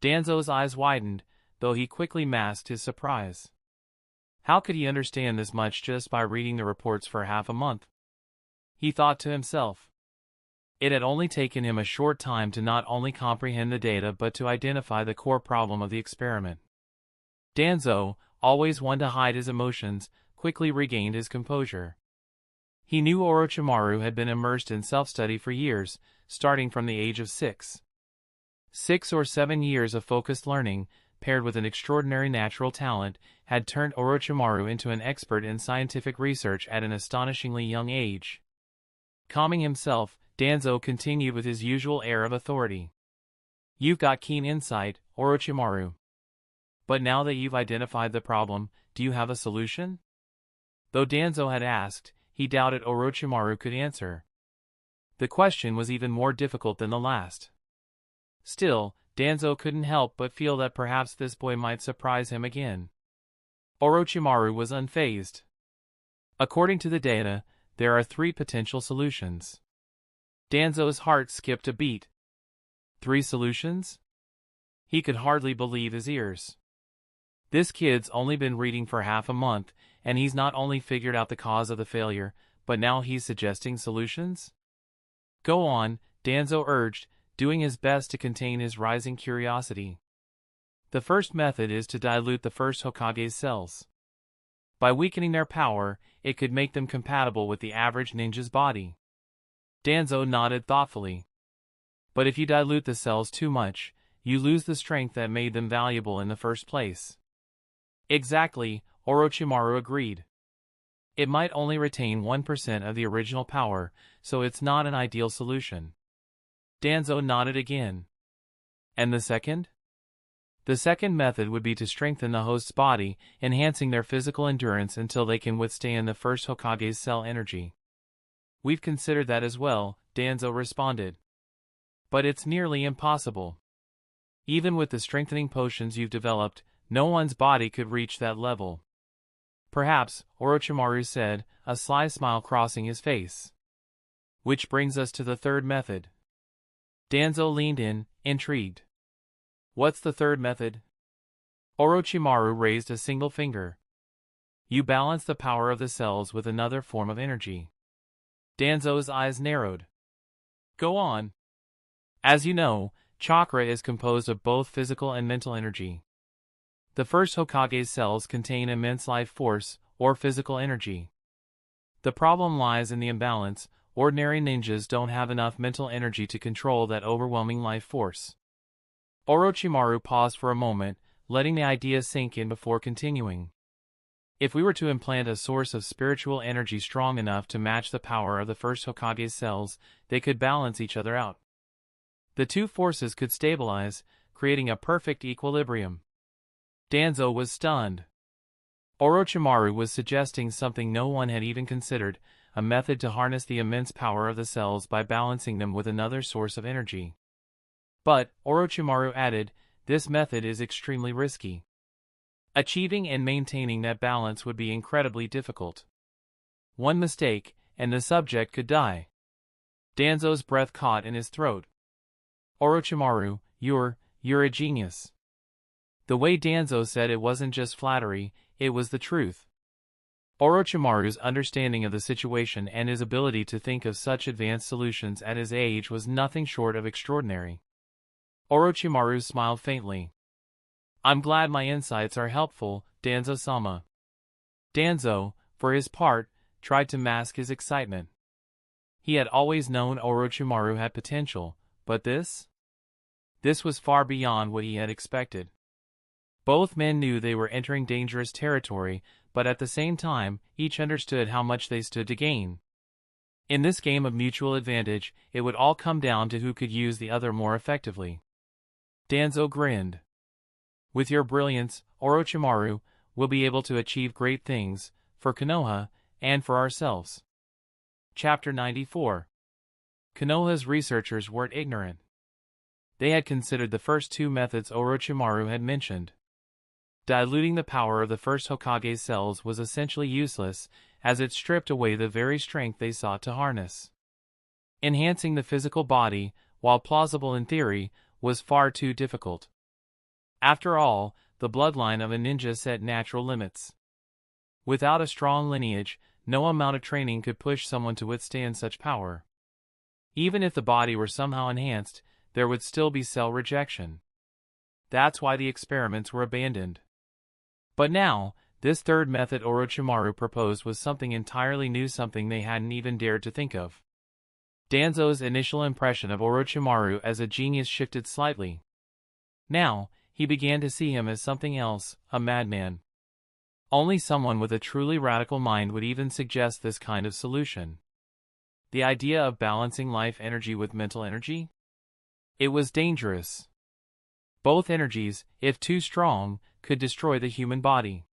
S1: Danzo's eyes widened, though he quickly masked his surprise. How could he understand this much just by reading the reports for half a month? He thought to himself. It had only taken him a short time to not only comprehend the data but to identify the core problem of the experiment. Danzo, always one to hide his emotions, quickly regained his composure. He knew Orochimaru had been immersed in self-study for years, starting from the age of 6. 6 or 7 years of focused learning, paired with an extraordinary natural talent, had turned Orochimaru into an expert in scientific research at an astonishingly young age. Calming himself, Danzo continued with his usual air of authority. "You've got keen insight, Orochimaru. But now that you've identified the problem, do you have a solution?" Though Danzo had asked, he doubted Orochimaru could answer. The question was even more difficult than the last. Still, Danzo couldn't help but feel that perhaps this boy might surprise him again. Orochimaru was unfazed. According to the data, there are 3 potential solutions. Danzo's heart skipped a beat. 3 solutions? He could hardly believe his ears. This kid's only been reading for half a month, and he's not only figured out the cause of the failure, but now he's suggesting solutions? "Go on," Danzo urged, doing his best to contain his rising curiosity. "The first method is to dilute the first Hokage's cells. By weakening their power, it could make them compatible with the average ninja's body." Danzo nodded thoughtfully. "But if you dilute the cells too much, you lose the strength that made them valuable in the first place." "Exactly," Orochimaru agreed. "It might only retain 1% of the original power, so it's not an ideal solution." Danzo nodded again. "And the second?" "The second method would be to strengthen the host's body, enhancing their physical endurance until they can withstand the first Hokage's cell energy." "We've considered that as well," Danzo responded. "But it's nearly impossible. Even with the strengthening potions you've developed, no one's body could reach that level." "Perhaps," Orochimaru said, a sly smile crossing his face. "Which brings us to the third method." Danzo leaned in, intrigued. "What's the third method?" Orochimaru raised a single finger. "You balance the power of the cells with another form of energy. Danzo's eyes narrowed. Go on. As you know, chakra is composed of both physical and mental energy. The first Hokage's cells contain immense life force, or physical energy. The problem lies in the imbalance. Ordinary ninjas don't have enough mental energy to control that overwhelming life force. Orochimaru paused for a moment, letting the idea sink in before continuing. If we were to implant a source of spiritual energy strong enough to match the power of the first Hokage's cells, they could balance each other out. The two forces could stabilize, creating a perfect equilibrium. Danzo was stunned. Orochimaru was suggesting something no one had even considered, a method to harness the immense power of the cells by balancing them with another source of energy. But, Orochimaru added, this method is extremely risky. Achieving and maintaining that balance would be incredibly difficult. One mistake, and the subject could die. Danzo's breath caught in his throat. Orochimaru, you're a genius. The way Danzo said it wasn't just flattery, it was the truth. Orochimaru's understanding of the situation and his ability to think of such advanced solutions at his age was nothing short of extraordinary. Orochimaru smiled faintly. I'm glad my insights are helpful, Danzo-sama. Danzo, for his part, tried to mask his excitement. He had always known Orochimaru had potential, but this? This was far beyond what he had expected. Both men knew they were entering dangerous territory, but at the same time, each understood how much they stood to gain. In this game of mutual advantage, it would all come down to who could use the other more effectively. Danzo grinned. With your brilliance, Orochimaru, we'll be able to achieve great things, for Konoha, and for ourselves. Chapter 94. Konoha's researchers weren't ignorant. They had considered the first two methods Orochimaru had mentioned. Diluting the power of the first Hokage's cells was essentially useless, as it stripped away the very strength they sought to harness. Enhancing the physical body, while plausible in theory, was far too difficult. After all, the bloodline of a ninja set natural limits. Without a strong lineage, no amount of training could push someone to withstand such power. Even if the body were somehow enhanced, there would still be cell rejection. That's why the experiments were abandoned. But now, this third method Orochimaru proposed was something entirely new, something they hadn't even dared to think of. Danzo's initial impression of Orochimaru as a genius shifted slightly. Now, he began to see him as something else, a madman. Only someone with a truly radical mind would even suggest this kind of solution. The idea of balancing life energy with mental energy? It was dangerous. Both energies, if too strong, could destroy the human body.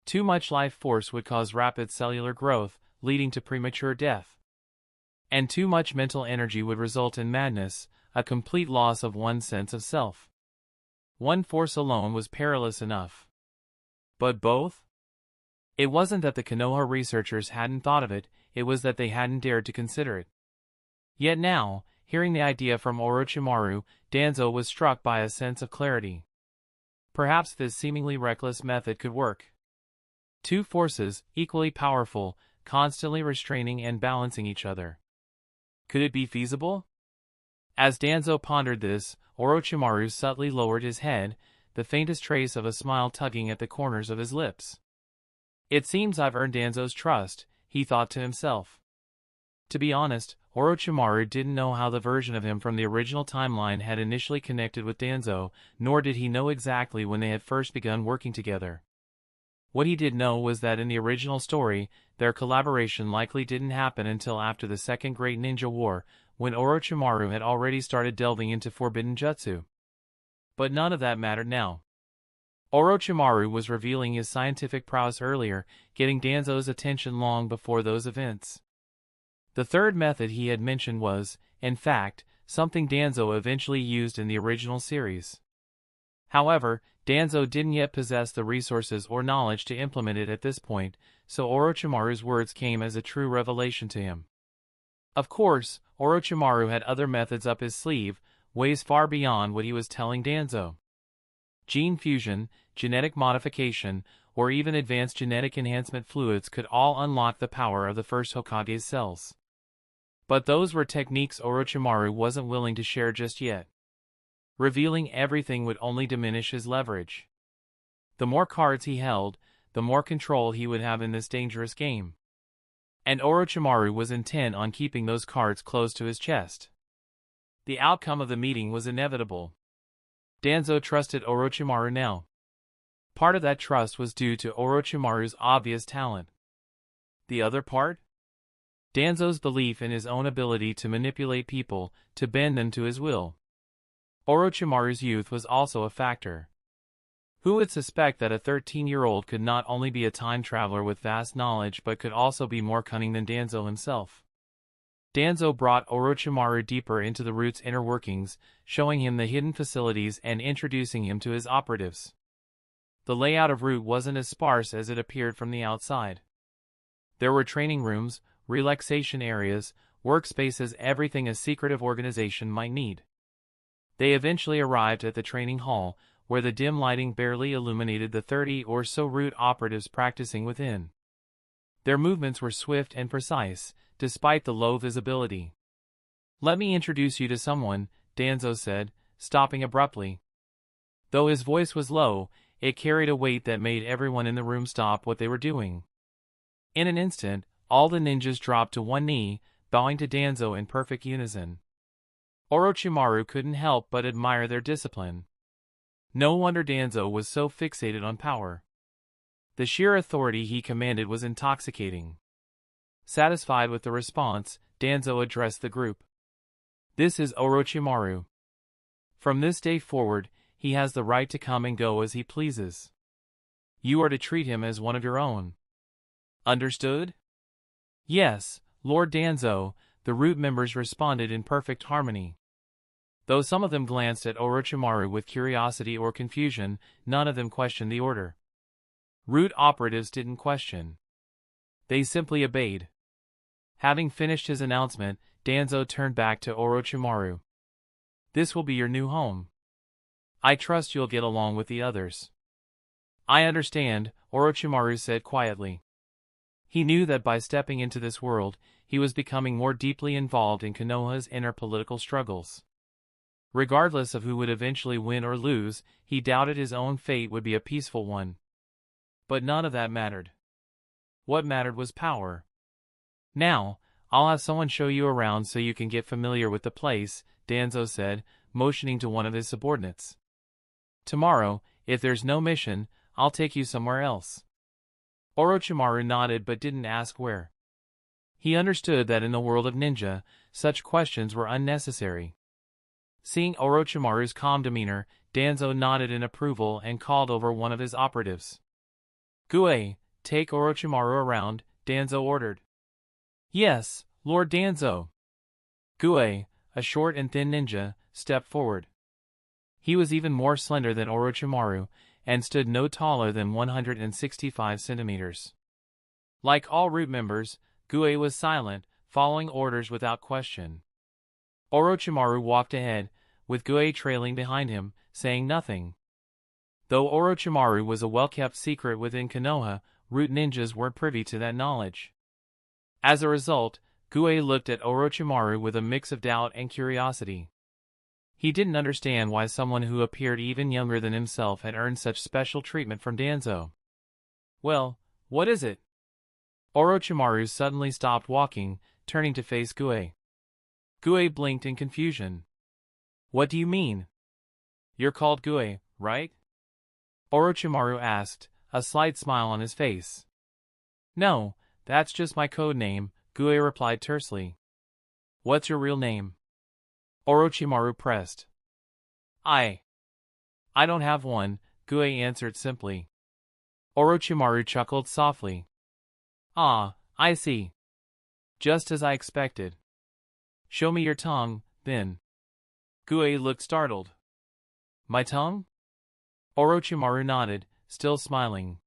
S1: Too much life force would cause rapid cellular growth, leading to premature death. And too much mental energy would result in madness, a complete loss of one's sense of self. One force alone was perilous enough. But both? It wasn't that the Konoha researchers hadn't thought of it, it was that they hadn't dared to consider it. Yet now, hearing the idea from Orochimaru, Danzo was struck by a sense of clarity. Perhaps this seemingly reckless method could work. Two forces, equally powerful, constantly restraining and balancing each other. Could it be feasible? As Danzo pondered this, Orochimaru subtly lowered his head, the faintest trace of a smile tugging at the corners of his lips. It seems I've earned Danzo's trust, he thought to himself. To be honest, Orochimaru didn't know how the version of him from the original timeline had initially connected with Danzo, nor did he know exactly when they had first begun working together. What he did know was that in the original story, their collaboration likely didn't happen until after the Second Great Ninja War, when Orochimaru had already started delving into forbidden jutsu. But none of that mattered now. Orochimaru was revealing his scientific prowess earlier, getting Danzo's attention long before those events. The third method he had mentioned was, in fact, something Danzo eventually used in the original series. However, Danzo didn't yet possess the resources or knowledge to implement it at this point, so Orochimaru's words came as a true revelation to him. Of course, Orochimaru had other methods up his sleeve, ways far beyond what he was telling Danzo. Gene fusion, genetic modification, or even advanced genetic enhancement fluids could all unlock the power of the first Hokage's cells. But those were techniques Orochimaru wasn't willing to share just yet. Revealing everything would only diminish his leverage. The more cards he held, the more control he would have in this dangerous game. And Orochimaru was intent on keeping those cards close to his chest. The outcome of the meeting was inevitable. Danzo trusted Orochimaru now. Part of that trust was due to Orochimaru's obvious talent. The other part? Danzo's belief in his own ability to manipulate people, to bend them to his will. Orochimaru's youth was also a factor. Who would suspect that a 13-year-old could not only be a time traveler with vast knowledge but could also be more cunning than Danzo himself? Danzo brought Orochimaru deeper into the Root's inner workings, showing him the hidden facilities and introducing him to his operatives. The layout of Root wasn't as sparse as it appeared from the outside. There were training rooms, relaxation areas, workspaces, everything a secretive organization might need. They eventually arrived at the training hall, where the dim lighting barely illuminated the 30 or so Root operatives practicing within. Their movements were swift and precise, despite the low visibility. "Let me introduce you to someone," Danzo said, stopping abruptly. Though his voice was low, it carried a weight that made everyone in the room stop what they were doing. In an instant, all the ninjas dropped to one knee, bowing to Danzo in perfect unison. Orochimaru couldn't help but admire their discipline. No wonder Danzo was so fixated on power. The sheer authority he commanded was intoxicating. Satisfied with the response, Danzo addressed the group. "This is Orochimaru. From this day forward, he has the right to come and go as he pleases. You are to treat him as one of your own. Understood?" "Yes, Lord Danzo," the Root members responded in perfect harmony. Though some of them glanced at Orochimaru with curiosity or confusion, none of them questioned the order. Root operatives didn't question. They simply obeyed. Having finished his announcement, Danzo turned back to Orochimaru. "This will be your new home. I trust you'll get along with the others." "I understand," Orochimaru said quietly. He knew that by stepping into this world, he was becoming more deeply involved in Konoha's inner political struggles. Regardless of who would eventually win or lose, he doubted his own fate would be a peaceful one. But none of that mattered. What mattered was power. "Now, I'll have someone show you around so you can get familiar with the place," Danzo said, motioning to one of his subordinates. "Tomorrow, if there's no mission, I'll take you somewhere else." Orochimaru nodded but didn't ask where. He understood that in the world of ninja, such questions were unnecessary. Seeing Orochimaru's calm demeanor, Danzo nodded in approval and called over one of his operatives. "Gue, take Orochimaru around," Danzo ordered. "Yes, Lord Danzo." Gue, a short and thin ninja, stepped forward. He was even more slender than Orochimaru, and stood no taller than 165 centimeters. Like all Root members, Gue was silent, following orders without question. Orochimaru walked ahead, with Gue trailing behind him, saying nothing. Though Orochimaru was a well-kept secret within Konoha, Root ninjas weren't privy to that knowledge. As a result, Gue looked at Orochimaru with a mix of doubt and curiosity. He didn't understand why someone who appeared even younger than himself had earned such special treatment from Danzo. "Well, what is it?" Orochimaru suddenly stopped walking, turning to face Gue. Gue blinked in confusion. "What do you mean?" "You're called Gue, right?" Orochimaru asked, a slight smile on his face. "No, that's just my code name," Gue replied tersely. "What's your real name?" Orochimaru pressed. I don't have one," Gue answered simply. Orochimaru chuckled softly. "Ah, I see. Just as I expected. Show me your tongue, then." Gue looked startled. "My tongue?" Orochimaru nodded, still smiling.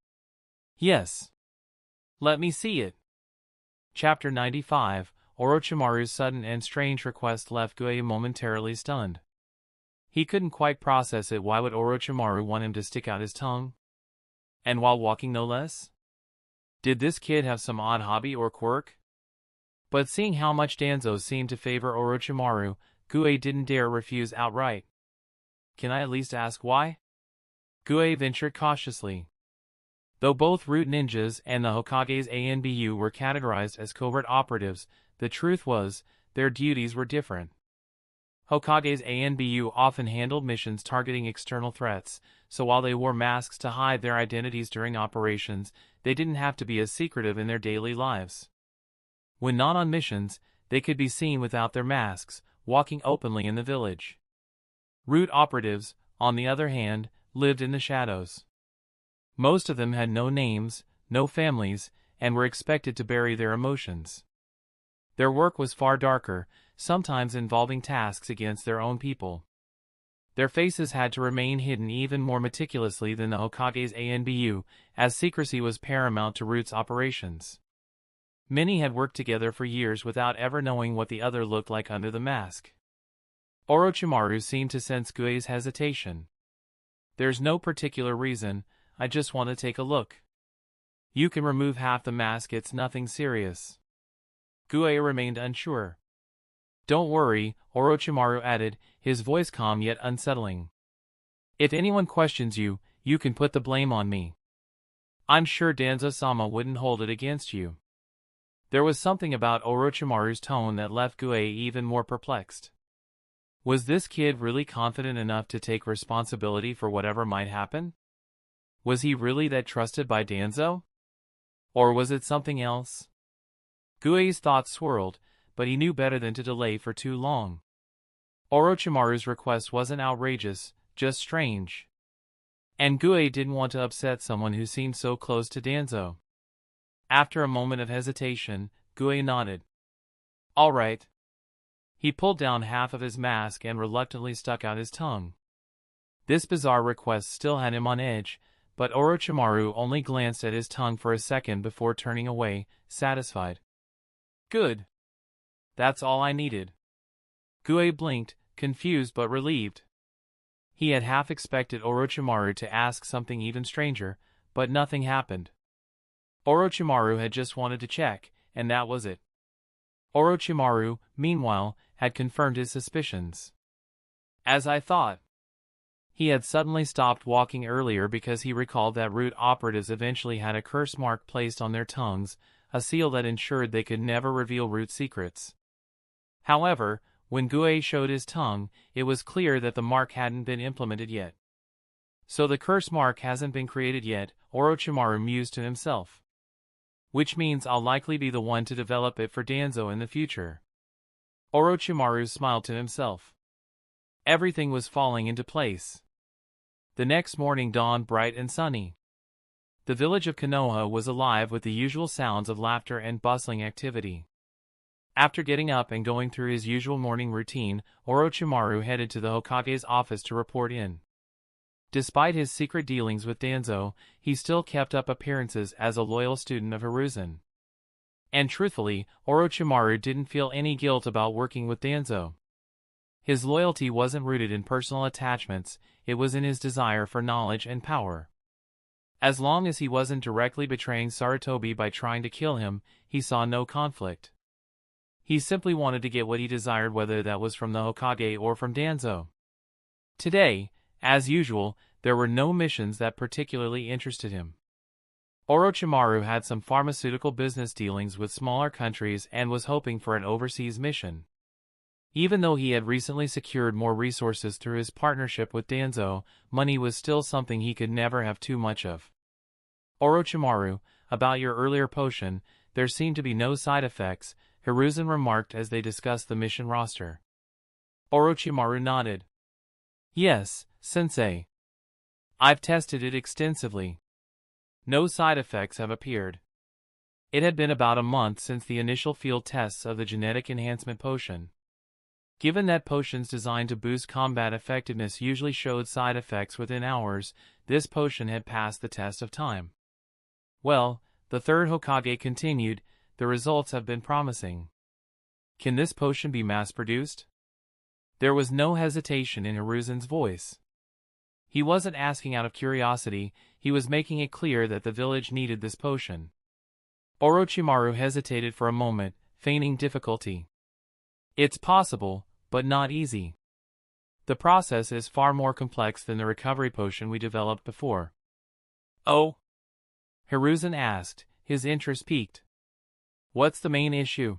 S1: "Yes. Let me see it." Chapter 95, Orochimaru's sudden and strange request left Gue momentarily stunned. He couldn't quite process it. Why would Orochimaru want him to stick out his tongue? And while walking, no less? Did this kid have some odd hobby or quirk? But seeing how much Danzo seemed to favor Orochimaru, Gue didn't dare refuse outright. "Can I at least ask why?" Gue ventured cautiously. Though both root ninjas and the Hokage's ANBU were categorized as covert operatives, the truth was, their duties were different. Hokage's ANBU often handled missions targeting external threats, so while they wore masks to hide their identities during operations, they didn't have to be as secretive in their daily lives. When not on missions, they could be seen without their masks, walking openly in the village. Root operatives, on the other hand, lived in the shadows. Most of them had no names, no families, and were expected to bury their emotions. Their work was far darker, sometimes involving tasks against their own people. Their faces had to remain hidden even more meticulously than the Hokage's ANBU, as secrecy was paramount to Root's operations. Many had worked together for years without ever knowing what the other looked like under the mask. Orochimaru seemed to sense Gue's hesitation. "There's no particular reason, I just want to take a look." "You can remove half the mask, it's nothing serious." Gue remained unsure. "Don't worry," Orochimaru added, his voice calm yet unsettling. "If anyone questions you, you can put the blame on me. I'm sure Danzo-sama wouldn't hold it against you." There was something about Orochimaru's tone that left Gue even more perplexed. Was this kid really confident enough to take responsibility for whatever might happen? Was he really that trusted by Danzo? Or was it something else? Gue's thoughts swirled, but he knew better than to delay for too long. Orochimaru's request wasn't outrageous, just strange. And Gue didn't want to upset someone who seemed so close to Danzo. After a moment of hesitation, Gue nodded. "All right." He pulled down half of his mask and reluctantly stuck out his tongue. This bizarre request still had him on edge, but Orochimaru only glanced at his tongue for a second before turning away, satisfied. "Good. That's all I needed." Gue blinked, confused but relieved. He had half expected Orochimaru to ask something even stranger, but nothing happened. Orochimaru had just wanted to check, and that was it. Orochimaru, meanwhile, had confirmed his suspicions. "As I thought." He had suddenly stopped walking earlier because he recalled that root operatives eventually had a curse mark placed on their tongues, a seal that ensured they could never reveal root secrets. However, when Gue showed his tongue, it was clear that the mark hadn't been implemented yet. "So the curse mark hasn't been created yet," Orochimaru mused to himself. "Which means I'll likely be the one to develop it for Danzo in the future." Orochimaru smiled to himself. Everything was falling into place. The next morning dawned bright and sunny. The village of Konoha was alive with the usual sounds of laughter and bustling activity. After getting up and going through his usual morning routine, Orochimaru headed to the Hokage's office to report in. Despite his secret dealings with Danzo, he still kept up appearances as a loyal student of Hiruzen. And truthfully, Orochimaru didn't feel any guilt about working with Danzo. His loyalty wasn't rooted in personal attachments, it was in his desire for knowledge and power. As long as he wasn't directly betraying Sarutobi by trying to kill him, he saw no conflict. He simply wanted to get what he desired, whether that was from the Hokage or from Danzo. Today, as usual, there were no missions that particularly interested him. Orochimaru had some pharmaceutical business dealings with smaller countries and was hoping for an overseas mission. Even though he had recently secured more resources through his partnership with Danzo, money was still something he could never have too much of. "Orochimaru, about your earlier potion, there seem to be no side effects," Hiruzen remarked as they discussed the mission roster. Orochimaru nodded. "Yes, sensei. I've tested it extensively. No side effects have appeared." It had been about a month since the initial field tests of the genetic enhancement potion. Given that potions designed to boost combat effectiveness usually showed side effects within hours, this potion had passed the test of time. "Well," the third Hokage continued, "the results have been promising. Can this potion be mass-produced?" There was no hesitation in Hiruzen's voice. He wasn't asking out of curiosity, he was making it clear that the village needed this potion. Orochimaru hesitated for a moment, feigning difficulty. It's possible, but not easy. The process is far more complex than the recovery potion we developed before. Oh? Hiruzen asked, his interest piqued. What's the main issue?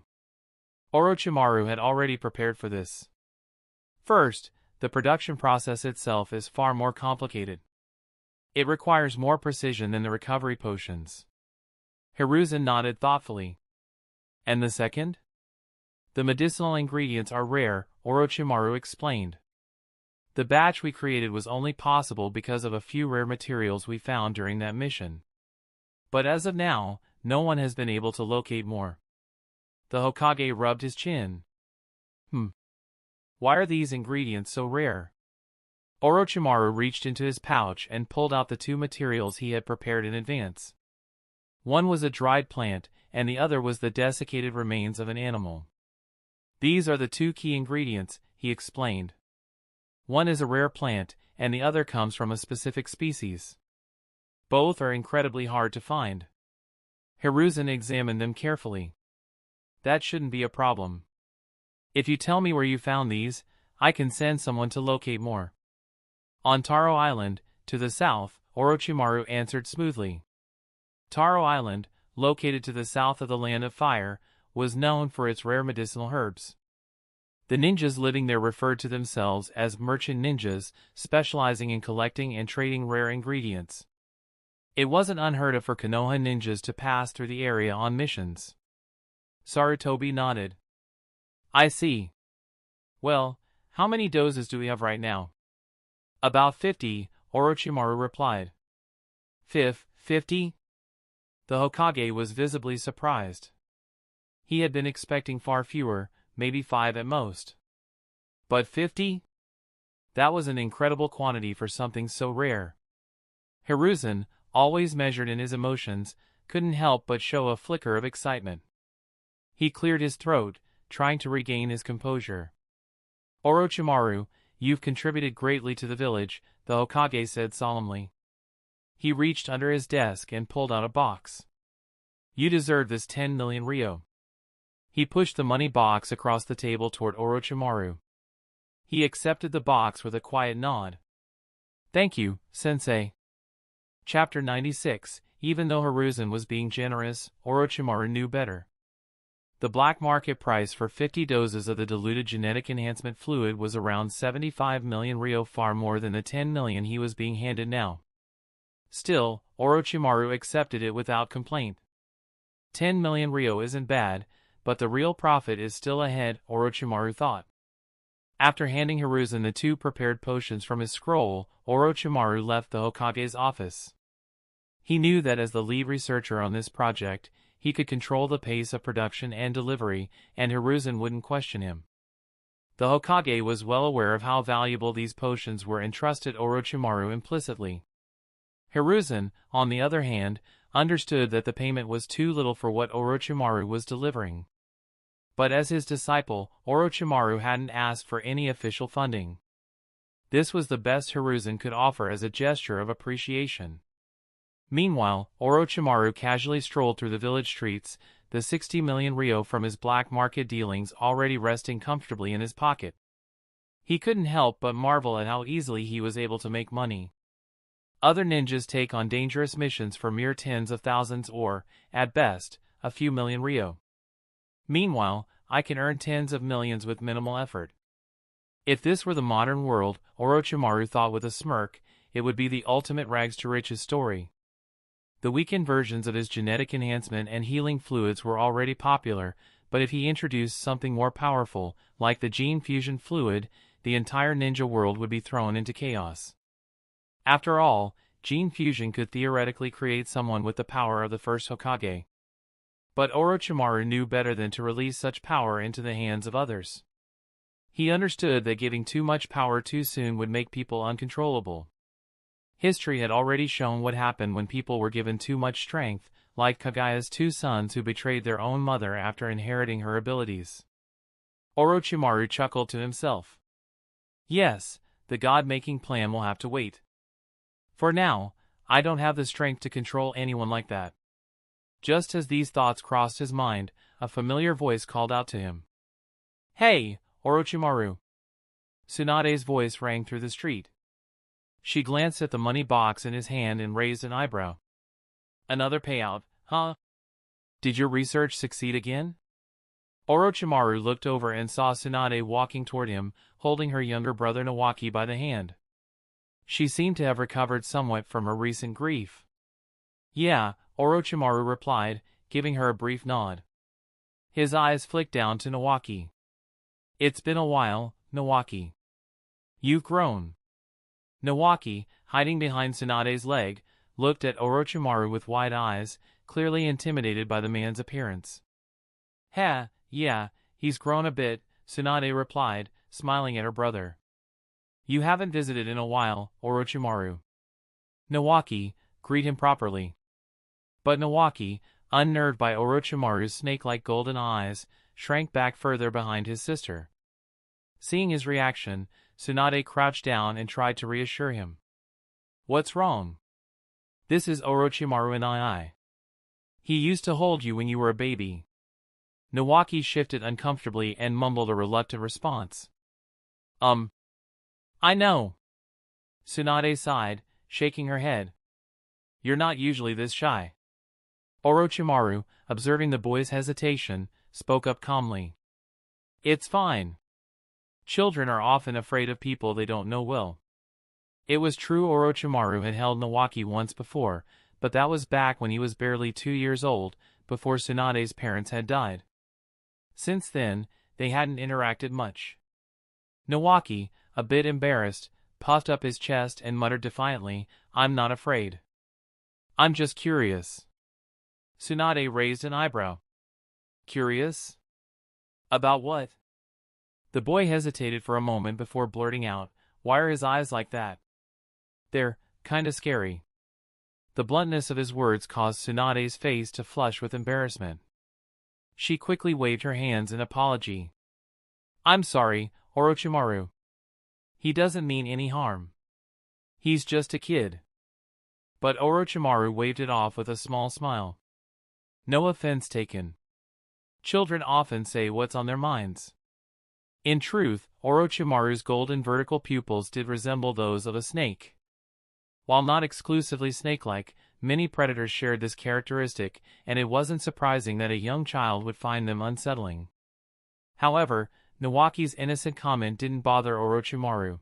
S1: Orochimaru had already prepared for this. First, the production process itself is far more complicated. It requires more precision than the recovery potions. Hiruzen nodded thoughtfully. And the second? The medicinal ingredients are rare, Orochimaru explained. The batch we created was only possible because of a few rare materials we found during that mission. But as of now, no one has been able to locate more. The Hokage rubbed his chin. Why are these ingredients so rare? Orochimaru reached into his pouch and pulled out the two materials he had prepared in advance. One was a dried plant, and the other was the desiccated remains of an animal. These are the two key ingredients, he explained. One is a rare plant, and the other comes from a specific species. Both are incredibly hard to find. Hiruzen examined them carefully. That shouldn't be a problem. If you tell me where you found these, I can send someone to locate more. On Taro Island, to the south, Orochimaru answered smoothly. Taro Island, located to the south of the Land of Fire, was known for its rare medicinal herbs. The ninjas living there referred to themselves as merchant ninjas, specializing in collecting and trading rare ingredients. It wasn't unheard of for Konoha ninjas to pass through the area on missions. Sarutobi nodded. I see. Well, how many doses do we have right now? About 50, Orochimaru replied. 50? The Hokage was visibly surprised. He had been expecting far fewer, maybe 5 at most. But 50? That was an incredible quantity for something so rare. Hiruzen, always measured in his emotions, couldn't help but show a flicker of excitement. He cleared his throat, trying to regain his composure. Orochimaru, you've contributed greatly to the village, the Hokage said solemnly. He reached under his desk and pulled out a box. You deserve this 10 million ryo. He pushed the money box across the table toward Orochimaru. He accepted the box with a quiet nod. Thank you, sensei. Chapter 96. Even though Hiruzen was being generous, Orochimaru knew better. The black market price for 50 doses of the diluted genetic enhancement fluid was around 75 million ryo, far more than the 10 million he was being handed now. Still, Orochimaru accepted it without complaint. 10 million ryo isn't bad, but the real profit is still ahead, Orochimaru thought. After handing Hiruzen the 2 prepared potions from his scroll, Orochimaru left the Hokage's office. He knew that as the lead researcher on this project, he could control the pace of production and delivery, and Hiruzen wouldn't question him. The Hokage was well aware of how valuable these potions were and trusted Orochimaru implicitly. Hiruzen, on the other hand, understood that the payment was too little for what Orochimaru was delivering. But as his disciple, Orochimaru hadn't asked for any official funding. This was the best Hiruzen could offer as a gesture of appreciation. Meanwhile, Orochimaru casually strolled through the village streets, the 60 million ryo from his black market dealings already resting comfortably in his pocket. He couldn't help but marvel at how easily he was able to make money. Other ninjas take on dangerous missions for mere tens of thousands or, at best, a few million ryo. Meanwhile, I can earn tens of millions with minimal effort. If this were the modern world, Orochimaru thought with a smirk, it would be the ultimate rags to riches story. The weakened versions of his genetic enhancement and healing fluids were already popular, but if he introduced something more powerful, like the gene fusion fluid, the entire ninja world would be thrown into chaos. After all, gene fusion could theoretically create someone with the power of the first Hokage. But Orochimaru knew better than to release such power into the hands of others. He understood that giving too much power too soon would make people uncontrollable. History had already shown what happened when people were given too much strength, like Kagaya's 2 sons who betrayed their own mother after inheriting her abilities. Orochimaru chuckled to himself. Yes, the god-making plan will have to wait. For now, I don't have the strength to control anyone like that. Just as these thoughts crossed his mind, a familiar voice called out to him. "Hey, Orochimaru!" Tsunade's voice rang through the street. She glanced at the money box in his hand and raised an eyebrow. "Another payout, huh? Did your research succeed again?" Orochimaru looked over and saw Tsunade walking toward him, holding her younger brother Nawaki by the hand. She seemed to have recovered somewhat from her recent grief. "Yeah," Orochimaru replied, giving her a brief nod. His eyes flicked down to Nawaki. "It's been a while, Nawaki. You've grown." Nawaki, hiding behind Tsunade's leg, looked at Orochimaru with wide eyes, clearly intimidated by the man's appearance. Yeah, he's grown a bit," Tsunade replied, smiling at her brother. "You haven't visited in a while, Orochimaru. Nawaki, greet him properly." But Nawaki, unnerved by Orochimaru's snake-like golden eyes, shrank back further behind his sister. Seeing his reaction, Tsunade crouched down and tried to reassure him. "What's wrong? This is Orochimaru and I. He used to hold you when you were a baby." Nawaki shifted uncomfortably and mumbled a reluctant response. I know." Tsunade sighed, shaking her head. "You're not usually this shy." Orochimaru, observing the boy's hesitation, spoke up calmly. "It's fine. Children are often afraid of people they don't know well." It was true Orochimaru had held Nawaki once before, but that was back when he was barely 2 years old, before Tsunade's parents had died. Since then, they hadn't interacted much. Nawaki, a bit embarrassed, puffed up his chest and muttered defiantly, "I'm not afraid. I'm just curious." Tsunade raised an eyebrow. "Curious? About what?" The boy hesitated for a moment before blurting out, "Why are his eyes like that?" "They're kinda scary." The bluntness of his words caused Tsunade's face to flush with embarrassment. She quickly waved her hands in apology. "I'm sorry, Orochimaru. He doesn't mean any harm. He's just a kid." But Orochimaru waved it off with a small smile. "No offense taken. Children often say what's on their minds." In truth, Orochimaru's golden vertical pupils did resemble those of a snake. While not exclusively snake-like, many predators shared this characteristic, and it wasn't surprising that a young child would find them unsettling. However, Nawaki's innocent comment didn't bother Orochimaru.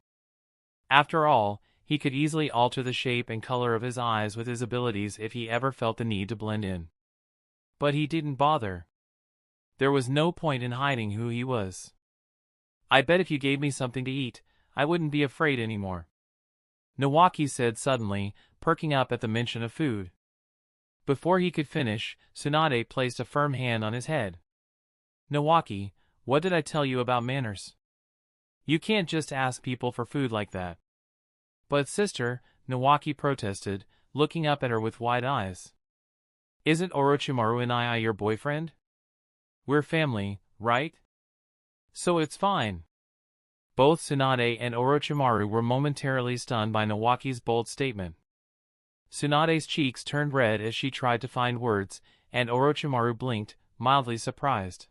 S1: After all, he could easily alter the shape and color of his eyes with his abilities if he ever felt the need to blend in. But he didn't bother. There was no point in hiding who he was. "I bet if you gave me something to eat, I wouldn't be afraid anymore," Nawaki said suddenly, perking up at the mention of food. Before he could finish, Tsunade placed a firm hand on his head. "Nawaki, what did I tell you about manners? You can't just ask people for food like that." "But sister," Nawaki protested, looking up at her with wide eyes. "Isn't Orochimaru and I your boyfriend? We're family, right? So it's fine." Both Tsunade and Orochimaru were momentarily stunned by Nawaki's bold statement. Tsunade's cheeks turned red as she tried to find words, and Orochimaru blinked, mildly surprised.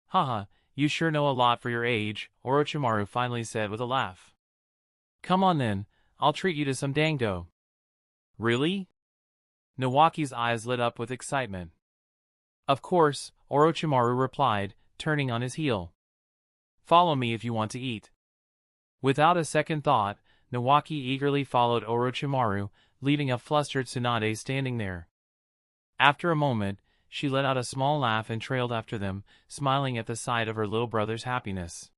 S1: "Haha, you sure know a lot for your age," Orochimaru finally said with a laugh. "Come on then, I'll treat you to some dango." "Really?" Nawaki's eyes lit up with excitement. "Of course," Orochimaru replied, turning on his heel. "Follow me if you want to eat." Without a second thought, Nawaki eagerly followed Orochimaru, leaving a flustered Tsunade standing there. After a moment, she let out a small laugh and trailed after them, smiling at the sight of her little brother's happiness.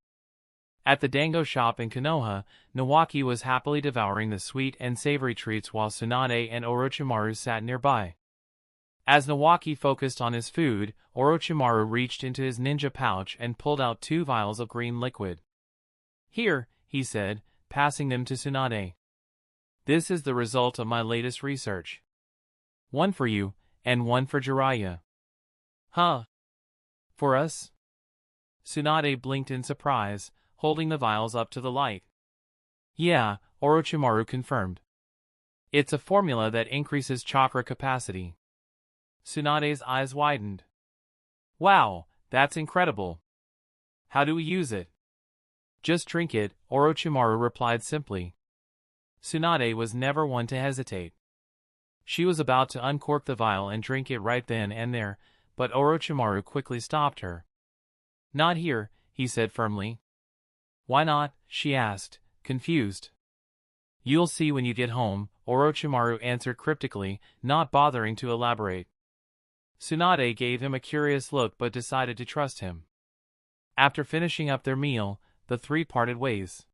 S1: At the dango shop in Konoha, Nawaki was happily devouring the sweet and savory treats while Tsunade and Orochimaru sat nearby. As Nawaki focused on his food, Orochimaru reached into his ninja pouch and pulled out 2 vials of green liquid. "Here," he said, passing them to Tsunade. "This is the result of my latest research. One for you, and one for Jiraiya." "Huh? For us?" Tsunade blinked in surprise, holding the vials up to the light. "Yeah," Orochimaru confirmed. "It's a formula that increases chakra capacity." Tsunade's eyes widened. Wow, that's incredible. How do we use it? Just drink it, Orochimaru replied simply. Tsunade was never one to hesitate. She was about to uncork the vial and drink it right then and there, but Orochimaru quickly stopped her. Not here, he said firmly. Why not? She asked, confused. You'll see when you get home, Orochimaru answered cryptically, not bothering to elaborate. Tsunade gave him a curious look but decided to trust him. After finishing up their meal, the three parted ways.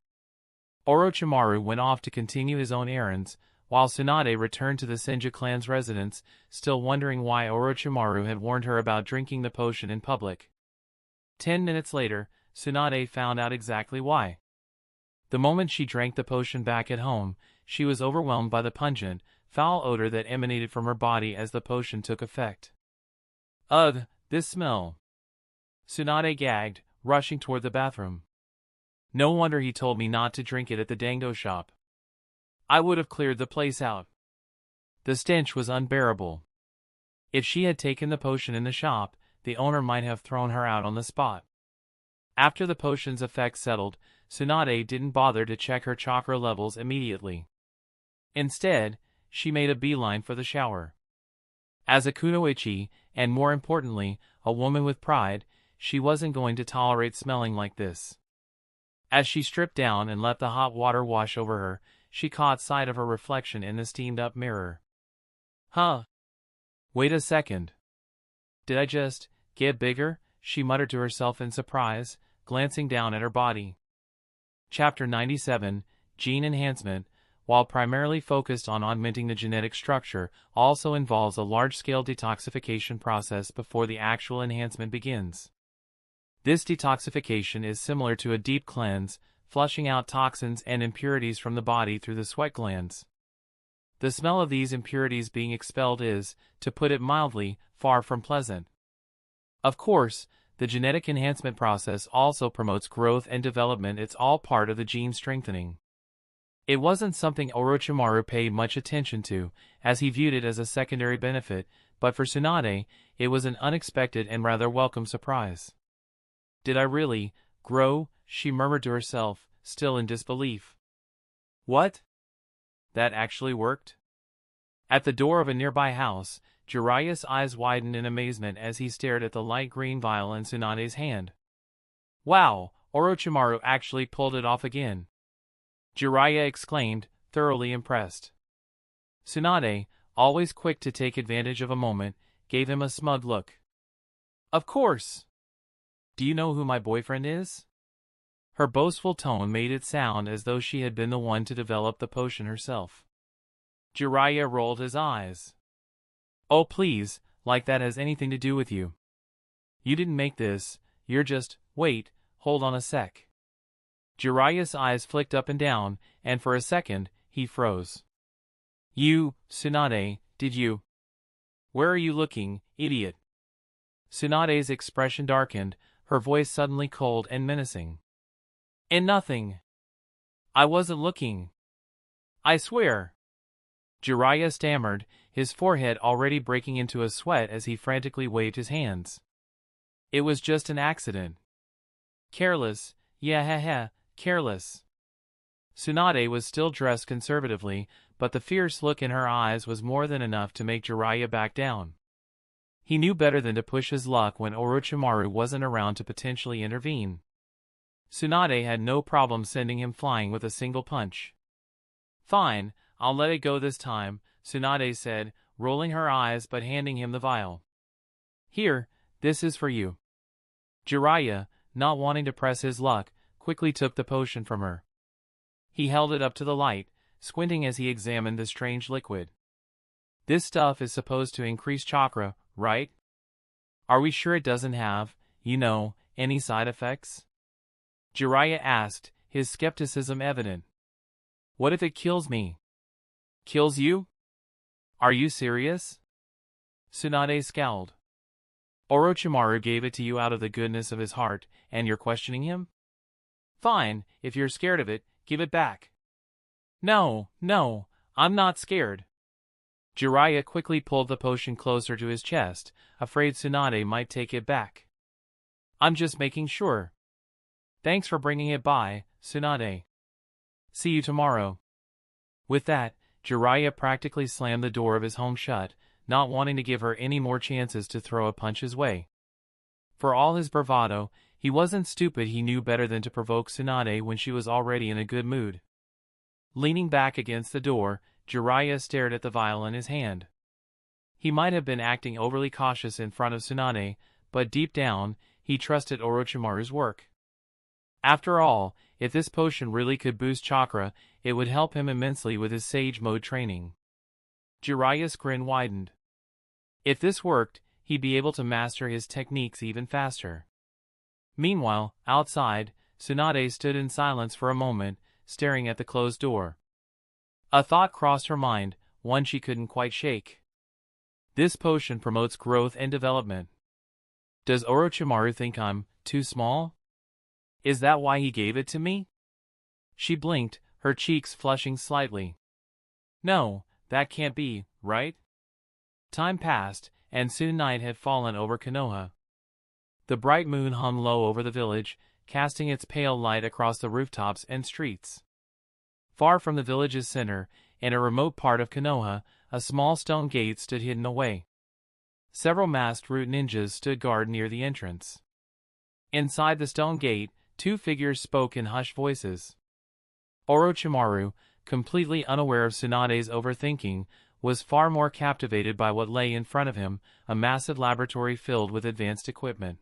S1: Orochimaru went off to continue his own errands, while Tsunade returned to the Senju clan's residence, still wondering why Orochimaru had warned her about drinking the potion in public. 10 minutes later, Tsunade found out exactly why. The moment she drank the potion back at home, she was overwhelmed by the pungent, foul odor that emanated from her body as the potion took effect. Ugh, this smell. Tsunade gagged, rushing toward the bathroom. No wonder he told me not to drink it at the Dango shop. I would have cleared the place out. The stench was unbearable. If she had taken the potion in the shop, the owner might have thrown her out on the spot. After the potion's effect settled, Tsunade didn't bother to check her chakra levels immediately. Instead, she made a beeline for the shower. As a kunoichi, and more importantly, a woman with pride, she wasn't going to tolerate smelling like this. As she stripped down and let the hot water wash over her, she caught sight of her reflection in the steamed-up mirror. Huh? Wait a second. Did I just get bigger? She muttered to herself in surprise, glancing down at her body. Chapter 97, Gene Enhancement, while primarily focused on augmenting the genetic structure, also involves a large-scale detoxification process before the actual enhancement begins. This detoxification is similar to a deep cleanse, flushing out toxins and impurities from the body through the sweat glands. The smell of these impurities being expelled is, to put it mildly, far from pleasant. Of course, the genetic enhancement process also promotes growth and development. It's all part of the gene strengthening. It wasn't something Orochimaru paid much attention to, as he viewed it as a secondary benefit, but for Tsunade, it was an unexpected and rather welcome surprise. Did I really grow? She murmured to herself, still in disbelief. What? That actually worked? At the door of a nearby house, Jiraiya's eyes widened in amazement as he stared at the light green vial in Tsunade's hand. Wow, Orochimaru actually pulled it off again. Jiraiya exclaimed, thoroughly impressed. Tsunade, always quick to take advantage of a moment, gave him a smug look. Of course. Do you know who my boyfriend is? Her boastful tone made it sound as though she had been the one to develop the potion herself. Jiraiya rolled his eyes. Oh please, like that has anything to do with you. You didn't make this, you're just, wait, hold on a sec. Jiraiya's eyes flicked up and down, and for a second, he froze. You, Tsunade, did you? Where are you looking, idiot? Tsunade's expression darkened, her voice suddenly cold and menacing. And nothing. I wasn't looking. I swear. Jiraiya stammered, his forehead already breaking into a sweat as he frantically waved his hands. It was just an accident. Careless, yeah, careless. Tsunade was still dressed conservatively, but the fierce look in her eyes was more than enough to make Jiraiya back down. He knew better than to push his luck when Orochimaru wasn't around to potentially intervene. Tsunade had no problem sending him flying with a single punch. Fine, I'll let it go this time, Tsunade said, rolling her eyes but handing him the vial. Here, this is for you. Jiraiya, not wanting to press his luck, quickly took the potion from her. He held it up to the light, squinting as he examined the strange liquid. This stuff is supposed to increase chakra, right? Are we sure it doesn't have, any side effects? Jiraiya asked, his skepticism evident. What if it kills me? Kills you? Are you serious? Tsunade scowled. Orochimaru gave it to you out of the goodness of his heart, and you're questioning him? Fine, if you're scared of it, give it back. No, I'm not scared. Jiraiya quickly pulled the potion closer to his chest, afraid Tsunade might take it back. I'm just making sure. Thanks for bringing it by, Tsunade. See you tomorrow. With that, Jiraiya practically slammed the door of his home shut, not wanting to give her any more chances to throw a punch his way. For all his bravado, he wasn't stupid. He knew better than to provoke Tsunade when she was already in a good mood. Leaning back against the door, Jiraiya stared at the vial in his hand. He might have been acting overly cautious in front of Tsunade, but deep down, he trusted Orochimaru's work. After all, if this potion really could boost chakra, it would help him immensely with his Sage Mode training. Jiraiya's grin widened. If this worked, he'd be able to master his techniques even faster. Meanwhile, outside, Tsunade stood in silence for a moment, staring at the closed door. A thought crossed her mind, one she couldn't quite shake. This potion promotes growth and development. Does Orochimaru think I'm too small? Is that why he gave it to me? She blinked, her cheeks flushing slightly. No, that can't be, right? Time passed, and soon night had fallen over Konoha. The bright moon hung low over the village, casting its pale light across the rooftops and streets. Far from the village's center, in a remote part of Konoha, a small stone gate stood hidden away. Several masked root ninjas stood guard near the entrance. Inside the stone gate, two figures spoke in hushed voices. Orochimaru, completely unaware of Tsunade's overthinking, was far more captivated by what lay in front of him, a massive laboratory filled with advanced equipment.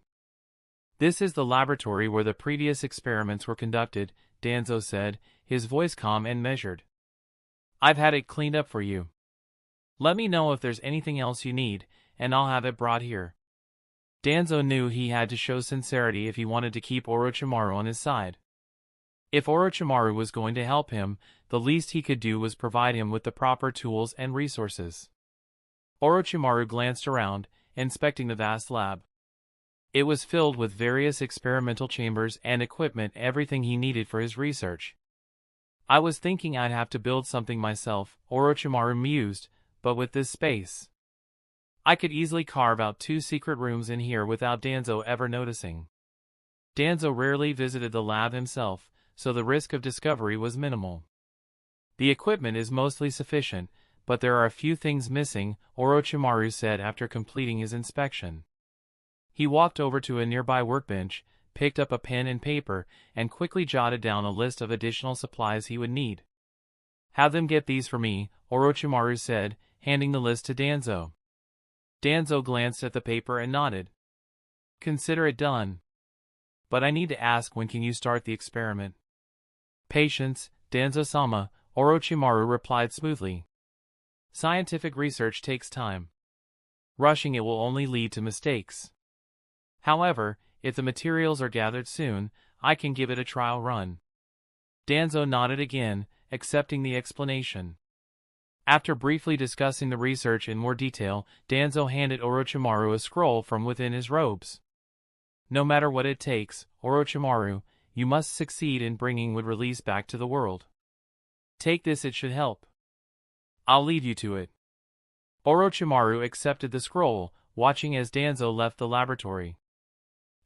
S1: This is the laboratory where the previous experiments were conducted, Danzo said, his voice calm and measured. I've had it cleaned up for you. Let me know if there's anything else you need, and I'll have it brought here. Danzo knew he had to show sincerity if he wanted to keep Orochimaru on his side. If Orochimaru was going to help him, the least he could do was provide him with the proper tools and resources. Orochimaru glanced around, inspecting the vast lab. It was filled with various experimental chambers and equipment, everything he needed for his research. I was thinking I'd have to build something myself, Orochimaru mused, but with this space, I could easily carve out 2 secret rooms in here without Danzo ever noticing. Danzo rarely visited the lab himself, so the risk of discovery was minimal. The equipment is mostly sufficient, but there are a few things missing, Orochimaru said after completing his inspection. He walked over to a nearby workbench, picked up a pen and paper, and quickly jotted down a list of additional supplies he would need. Have them get these for me, Orochimaru said, handing the list to Danzo. Danzo glanced at the paper and nodded. Consider it done. But I need to ask, when can you start the experiment? Patience, Danzo-sama, Orochimaru replied smoothly. Scientific research takes time. Rushing it will only lead to mistakes. However, if the materials are gathered soon, I can give it a trial run. Danzo nodded again, accepting the explanation. After briefly discussing the research in more detail, Danzo handed Orochimaru a scroll from within his robes. No matter what it takes, Orochimaru, you must succeed in bringing wood release back to the world. Take this, it should help. I'll leave you to it. Orochimaru accepted the scroll, watching as Danzo left the laboratory.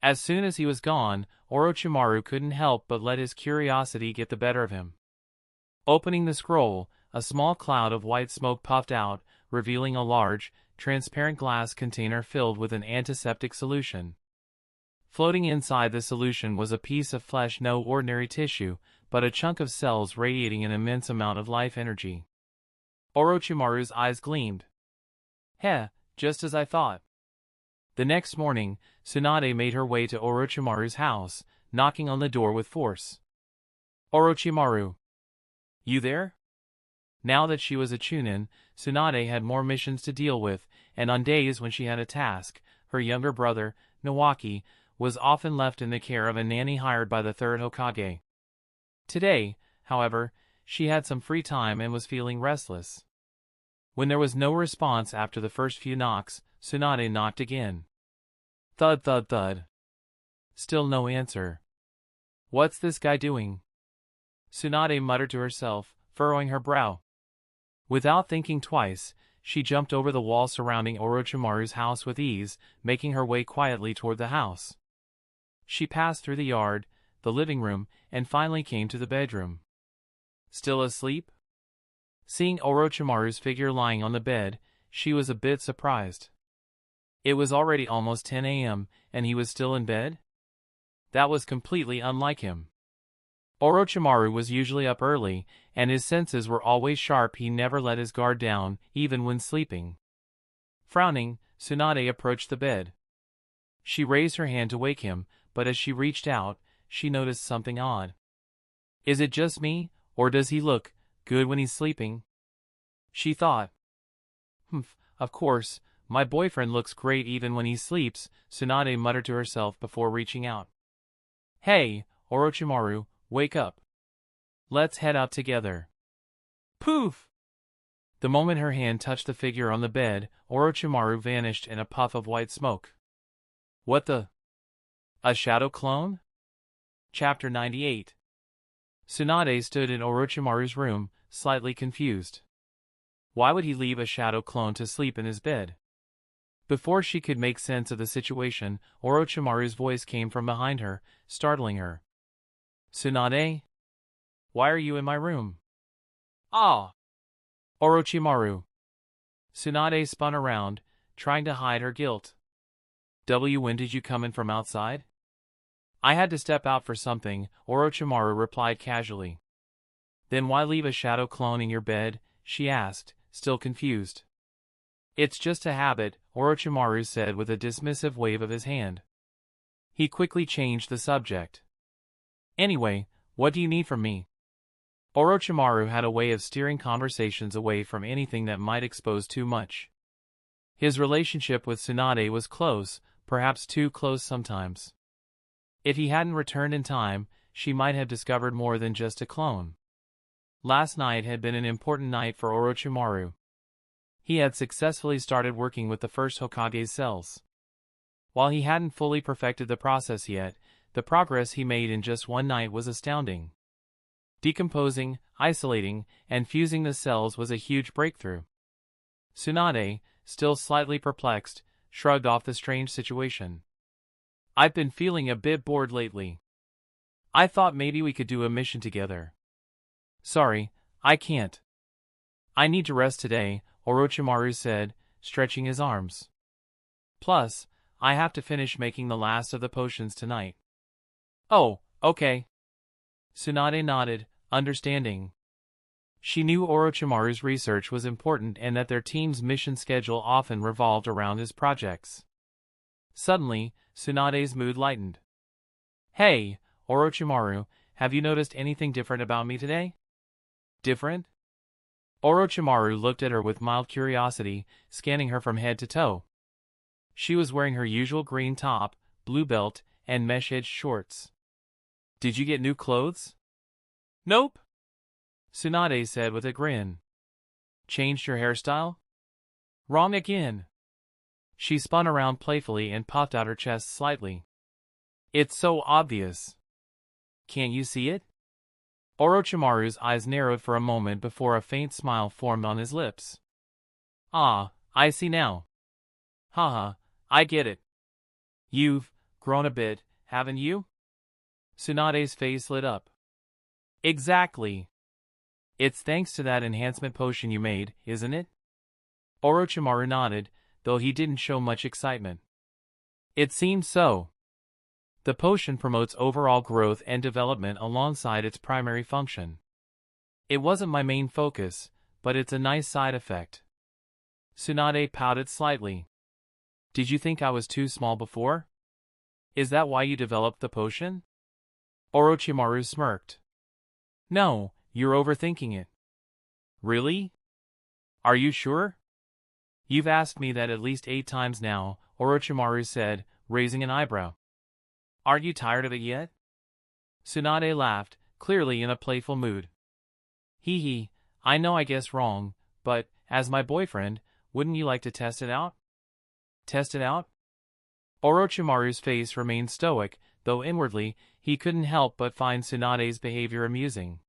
S1: As soon as he was gone, Orochimaru couldn't help but let his curiosity get the better of him. Opening the scroll, a small cloud of white smoke puffed out, revealing a large, transparent glass container filled with an antiseptic solution. Floating inside the solution was a piece of flesh, no ordinary tissue, but a chunk of cells radiating an immense amount of life energy. Orochimaru's eyes gleamed. Heh, just as I thought. The next morning, Tsunade made her way to Orochimaru's house, knocking on the door with force. Orochimaru. You there? Now that she was a Chunin, Tsunade had more missions to deal with, and on days when she had a task, her younger brother, Nawaki, was often left in the care of a nanny hired by the third Hokage. Today, however, she had some free time and was feeling restless. When there was no response after the first few knocks, Tsunade knocked again. Thud thud thud. Still no answer. What's this guy doing? Tsunade muttered to herself, furrowing her brow. Without thinking twice, she jumped over the wall surrounding Orochimaru's house with ease, making her way quietly toward the house. She passed through the yard, the living room, and finally came to the bedroom. Still asleep? Seeing Orochimaru's figure lying on the bed, she was a bit surprised. It was already almost 10 a.m., and he was still in bed? That was completely unlike him. Orochimaru was usually up early, and his senses were always sharp. He never let his guard down, even when sleeping. Frowning, Tsunade approached the bed. She raised her hand to wake him, but as she reached out, she noticed something odd. Is it just me, or does he look good when he's sleeping? She thought. Of course, my boyfriend looks great even when he sleeps, Tsunade muttered to herself before reaching out. Hey, Orochimaru, wake up. Let's head out together. Poof! The moment her hand touched the figure on the bed, Orochimaru vanished in a puff of white smoke. What the? A shadow clone? Chapter 98. Tsunade stood in Orochimaru's room, slightly confused. Why would he leave a shadow clone to sleep in his bed? Before she could make sense of the situation, Orochimaru's voice came from behind her, startling her. Tsunade? Why are you in my room? Ah! Orochimaru. Tsunade spun around, trying to hide her guilt. When did you come in from outside? I had to step out for something, Orochimaru replied casually. Then why leave a shadow clone in your bed? She asked, still confused. It's just a habit, Orochimaru said with a dismissive wave of his hand. He quickly changed the subject. Anyway, what do you need from me? Orochimaru had a way of steering conversations away from anything that might expose too much. His relationship with Tsunade was close, perhaps too close sometimes. If he hadn't returned in time, she might have discovered more than just a clone. Last night had been an important night for Orochimaru. He had successfully started working with the first Hokage's cells. While he hadn't fully perfected the process yet, the progress he made in just one night was astounding. Decomposing, isolating, and fusing the cells was a huge breakthrough. Tsunade, still slightly perplexed, shrugged off the strange situation. I've been feeling a bit bored lately. I thought maybe we could do a mission together. Sorry, I can't. I need to rest today, Orochimaru said, stretching his arms. Plus, I have to finish making the last of the potions tonight. Oh, okay. Tsunade nodded, understanding. She knew Orochimaru's research was important and that their team's mission schedule often revolved around his projects. Suddenly, Tsunade's mood lightened. Hey, Orochimaru, have you noticed anything different about me today? Different? Orochimaru looked at her with mild curiosity, scanning her from head to toe. She was wearing her usual green top, blue belt, and mesh-edged shorts. Did you get new clothes? Nope, Tsunade said with a grin. Changed your hairstyle? Wrong again. She spun around playfully and puffed out her chest slightly. It's so obvious. Can't you see it? Orochimaru's eyes narrowed for a moment before a faint smile formed on his lips. Ah, I see now. Haha, I get it. You've grown a bit, haven't you? Tsunade's face lit up. Exactly. It's thanks to that enhancement potion you made, isn't it? Orochimaru nodded, though he didn't show much excitement. It seems so. The potion promotes overall growth and development alongside its primary function. It wasn't my main focus, but it's a nice side effect. Tsunade pouted slightly. Did you think I was too small before? Is that why you developed the potion? Orochimaru smirked. No, you're overthinking it. Really? Are you sure? You've asked me that at least 8 times now, Orochimaru said, raising an eyebrow. Aren't you tired of it yet? Tsunade laughed, clearly in a playful mood. Hee hee, I know I guessed wrong, but, as my boyfriend, wouldn't you like to test it out? Test it out? Orochimaru's face remained stoic, though inwardly, he couldn't help but find Tsunade's behavior amusing.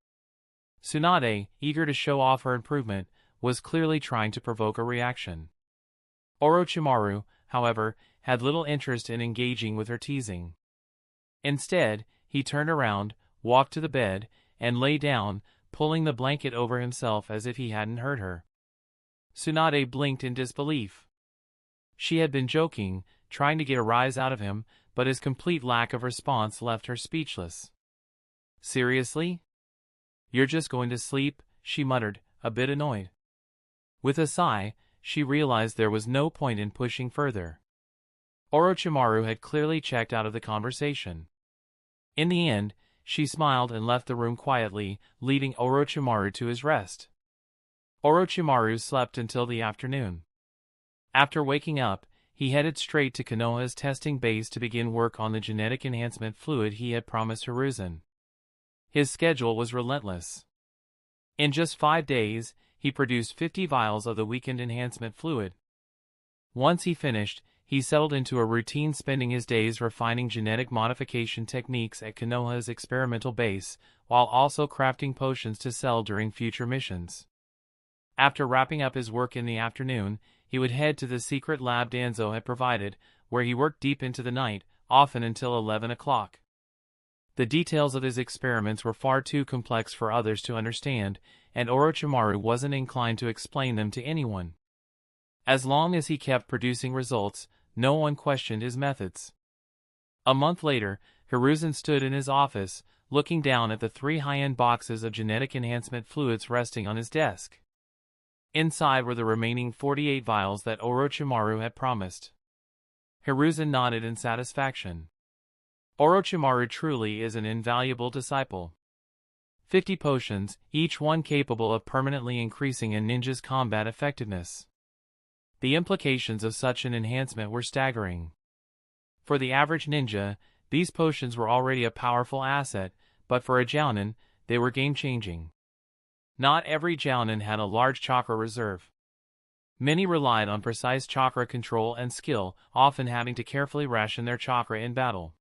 S1: Tsunade, eager to show off her improvement, was clearly trying to provoke a reaction. Orochimaru, however, had little interest in engaging with her teasing. Instead, he turned around, walked to the bed, and lay down, pulling the blanket over himself as if he hadn't heard her. Tsunade blinked in disbelief. She had been joking, trying to get a rise out of him, but his complete lack of response left her speechless. "Seriously? You're just going to sleep?" she muttered, a bit annoyed. With a sigh, she realized there was no point in pushing further. Orochimaru had clearly checked out of the conversation. In the end, she smiled and left the room quietly, leaving Orochimaru to his rest. Orochimaru slept until the afternoon. After waking up, he headed straight to Konoha's testing base to begin work on the genetic enhancement fluid he had promised Hiruzen. His schedule was relentless. In just 5 days, he produced 50 vials of the weakened enhancement fluid. Once he finished, he settled into a routine, spending his days refining genetic modification techniques at Konoha's experimental base, while also crafting potions to sell during future missions. After wrapping up his work in the afternoon, he would head to the secret lab Danzo had provided, where he worked deep into the night, often until 11 o'clock. The details of his experiments were far too complex for others to understand, and Orochimaru wasn't inclined to explain them to anyone. As long as he kept producing results, no one questioned his methods. A month later, Hiruzen stood in his office, looking down at the 3 high-end boxes of genetic enhancement fluids resting on his desk. Inside were the remaining 48 vials that Orochimaru had promised. Hiruzen nodded in satisfaction. Orochimaru truly is an invaluable disciple. 50 potions, each one capable of permanently increasing a ninja's combat effectiveness. The implications of such an enhancement were staggering. For the average ninja, these potions were already a powerful asset, but for a jounin, they were game-changing. Not every jounin had a large chakra reserve. Many relied on precise chakra control and skill, often having to carefully ration their chakra in battle.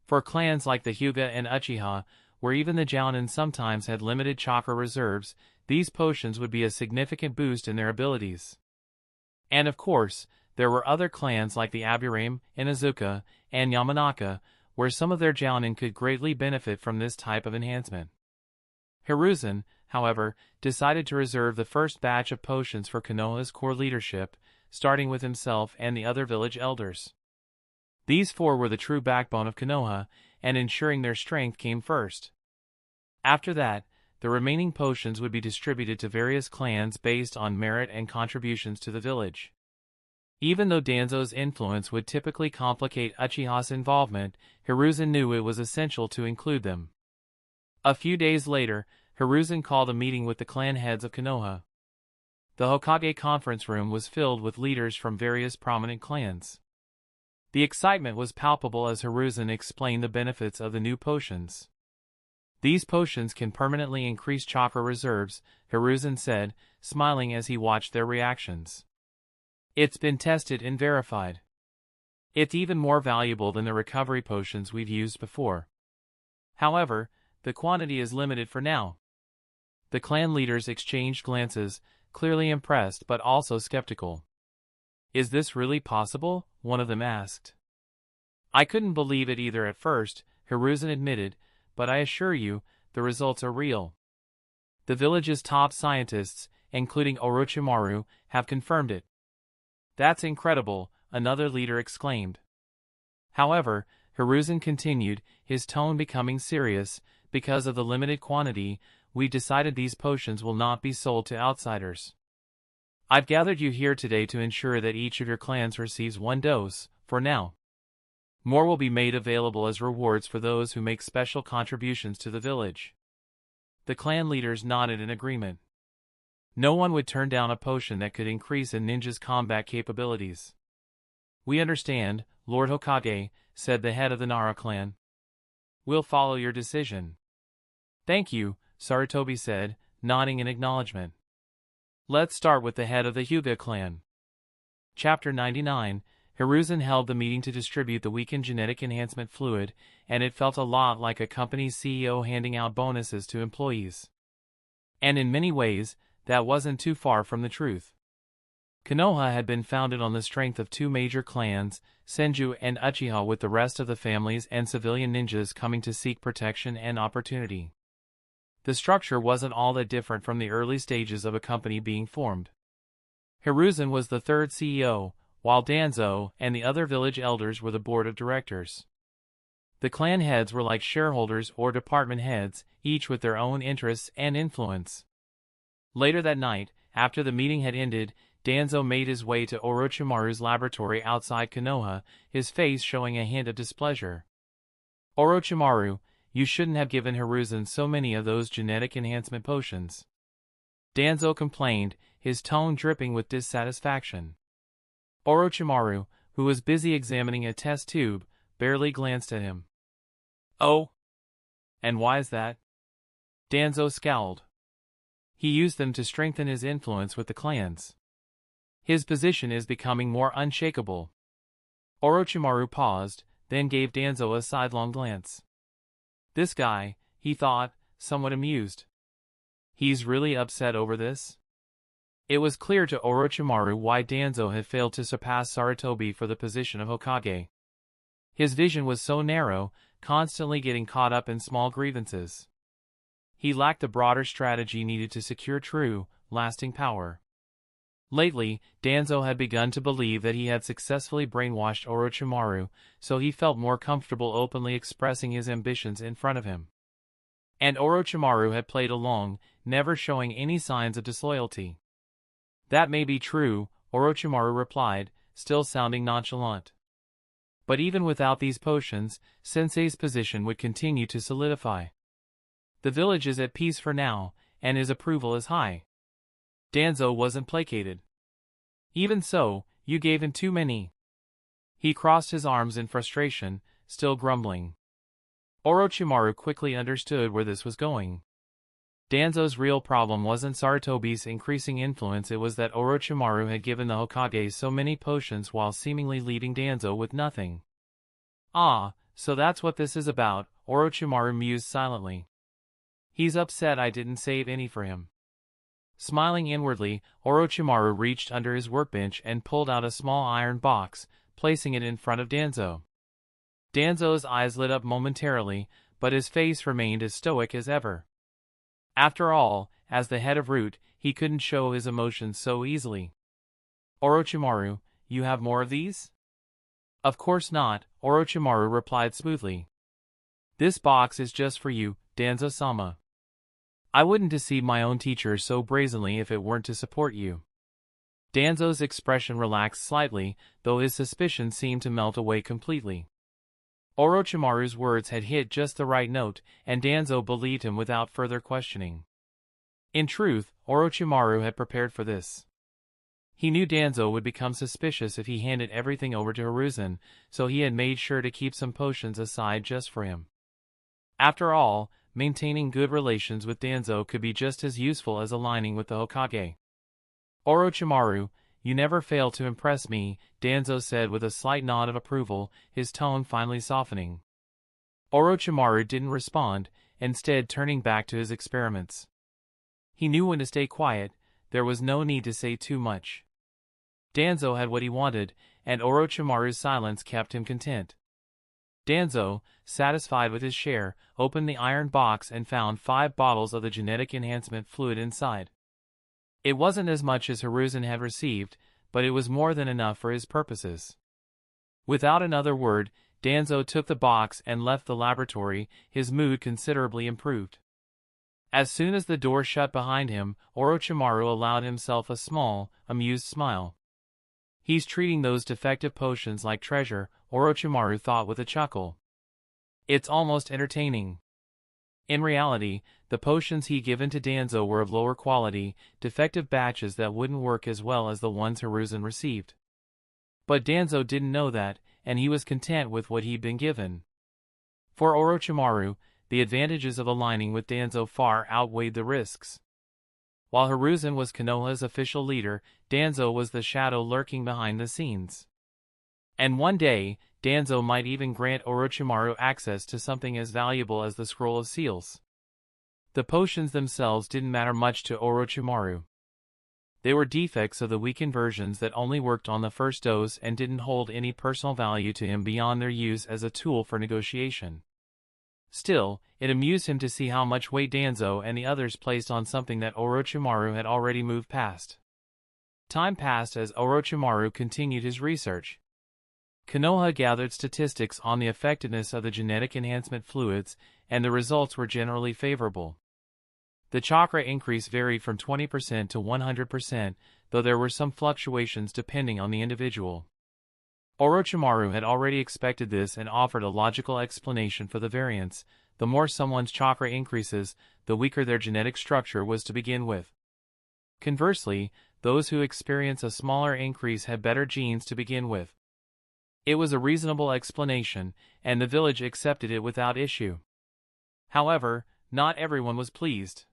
S1: For clans like the Hyuga and Uchiha, where even the jounin sometimes had limited chakra reserves, these potions would be a significant boost in their abilities. And of course, there were other clans like the Aburame, Inazuka, and Yamanaka, where some of their jounin could greatly benefit from this type of enhancement. Hiruzen, however, decided to reserve the first batch of potions for Konoha's core leadership, starting with himself and the other village elders. These 4 were the true backbone of Konoha, and ensuring their strength came first. After that, the remaining potions would be distributed to various clans based on merit and contributions to the village. Even though Danzo's influence would typically complicate Uchiha's involvement, Hiruzen knew it was essential to include them. A few days later, Hiruzen called a meeting with the clan heads of Konoha. The Hokage conference room was filled with leaders from various prominent clans. The excitement was palpable as Hiruzen explained the benefits of the new potions. "These potions can permanently increase chakra reserves," Hiruzen said, smiling as he watched their reactions. "It's been tested and verified. It's even more valuable than the recovery potions we've used before. However, the quantity is limited for now." The clan leaders exchanged glances, clearly impressed but also skeptical. "Is this really possible?" one of them asked. "I couldn't believe it either at first," Hiruzen admitted, "but I assure you, the results are real. The village's top scientists, including Orochimaru, have confirmed it." "That's incredible," another leader exclaimed. However, Hiruzen continued, his tone becoming serious, "because of the limited quantity, we've decided these potions will not be sold to outsiders. I've gathered you here today to ensure that each of your clans receives 1 dose, for now. More will be made available as rewards for those who make special contributions to the village." The clan leaders nodded in agreement. No one would turn down a potion that could increase a ninja's combat capabilities. "We understand, Lord Hokage," said the head of the Nara clan. "We'll follow your decision." "Thank you," Sarutobi said, nodding in acknowledgement. Let's start with the head of the Hyuga clan. Chapter 99, Hiruzen held the meeting to distribute the weakened genetic enhancement fluid, and it felt a lot like a company's CEO handing out bonuses to employees. And in many ways, that wasn't too far from the truth. Konoha had been founded on the strength of two major clans, Senju and Uchiha, with the rest of the families and civilian ninjas coming to seek protection and opportunity. The structure wasn't all that different from the early stages of a company being formed. Hiruzen was the third CEO, while Danzo and the other village elders were the board of directors. The clan heads were like shareholders or department heads, each with their own interests and influence. Later that night, after the meeting had ended, Danzo made his way to Orochimaru's laboratory outside Konoha, his face showing a hint of displeasure. "Orochimaru, you shouldn't have given Hiruzen so many of those genetic enhancement potions," Danzo complained, his tone dripping with dissatisfaction. Orochimaru, who was busy examining a test tube, barely glanced at him. "Oh? And why is that?" Danzo scowled. "He used them to strengthen his influence with the clans. His position is becoming more unshakable." Orochimaru paused, then gave Danzo a sidelong glance. This guy, he thought, somewhat amused. He's really upset over this? It was clear to Orochimaru why Danzo had failed to surpass Sarutobi for the position of Hokage. His vision was so narrow, constantly getting caught up in small grievances. He lacked the broader strategy needed to secure true, lasting power. Lately, Danzo had begun to believe that he had successfully brainwashed Orochimaru, so he felt more comfortable openly expressing his ambitions in front of him. And Orochimaru had played along, never showing any signs of disloyalty. "That may be true," Orochimaru replied, still sounding nonchalant. "But even without these potions, Sensei's position would continue to solidify. The village is at peace for now, and his approval is high." Danzo wasn't placated. "Even so, you gave him too many." He crossed his arms in frustration, still grumbling. Orochimaru quickly understood where this was going. Danzo's real problem wasn't Sarutobi's increasing influence, it was that Orochimaru had given the Hokage so many potions while seemingly leaving Danzo with nothing. "Ah, so that's what this is about," Orochimaru mused silently. "He's upset I didn't save any for him." Smiling inwardly, Orochimaru reached under his workbench and pulled out a small iron box, placing it in front of Danzo. Danzo's eyes lit up momentarily, but his face remained as stoic as ever. After all, as the head of Root, he couldn't show his emotions so easily. "Orochimaru, you have more of these?" "Of course not," Orochimaru replied smoothly. "This box is just for you, Danzo-sama. I wouldn't deceive my own teacher so brazenly if it weren't to support you." Danzo's expression relaxed slightly, though his suspicion seemed to melt away completely. Orochimaru's words had hit just the right note, and Danzo believed him without further questioning. In truth, Orochimaru had prepared for this. He knew Danzo would become suspicious if he handed everything over to Hiruzen, so he had made sure to keep some potions aside just for him. After all, maintaining good relations with Danzo could be just as useful as aligning with the Hokage. "Orochimaru, you never fail to impress me," Danzo said with a slight nod of approval, his tone finally softening. Orochimaru didn't respond, instead turning back to his experiments. He knew when to stay quiet, there was no need to say too much. Danzo had what he wanted, and Orochimaru's silence kept him content. Danzo, satisfied with his share, opened the iron box and found 5 bottles of the genetic enhancement fluid inside. It wasn't as much as Hiruzen had received, but it was more than enough for his purposes. Without another word, Danzo took the box and left the laboratory, his mood considerably improved. As soon as the door shut behind him, Orochimaru allowed himself a small, amused smile. "He's treating those defective potions like treasure," Orochimaru thought with a chuckle. "It's almost entertaining." In reality, the potions he'd given to Danzo were of lower quality, defective batches that wouldn't work as well as the ones Hiruzen received. But Danzo didn't know that, and he was content with what he'd been given. For Orochimaru, the advantages of aligning with Danzo far outweighed the risks. While Hiruzen was Konoha's official leader, Danzo was the shadow lurking behind the scenes. And one day, Danzo might even grant Orochimaru access to something as valuable as the Scroll of Seals. The potions themselves didn't matter much to Orochimaru. They were defects of the weakened versions that only worked on the first dose and didn't hold any personal value to him beyond their use as a tool for negotiation. Still, it amused him to see how much weight Danzo and the others placed on something that Orochimaru had already moved past. Time passed as Orochimaru continued his research. Konoha gathered statistics on the effectiveness of the genetic enhancement fluids, and the results were generally favorable. The chakra increase varied from 20% to 100%, though there were some fluctuations depending on the individual. Orochimaru had already expected this and offered a logical explanation for the variance. The more someone's chakra increases, the weaker their genetic structure was to begin with. Conversely, those who experience a smaller increase had better genes to begin with. It was a reasonable explanation, and the village accepted it without issue. However, not everyone was pleased.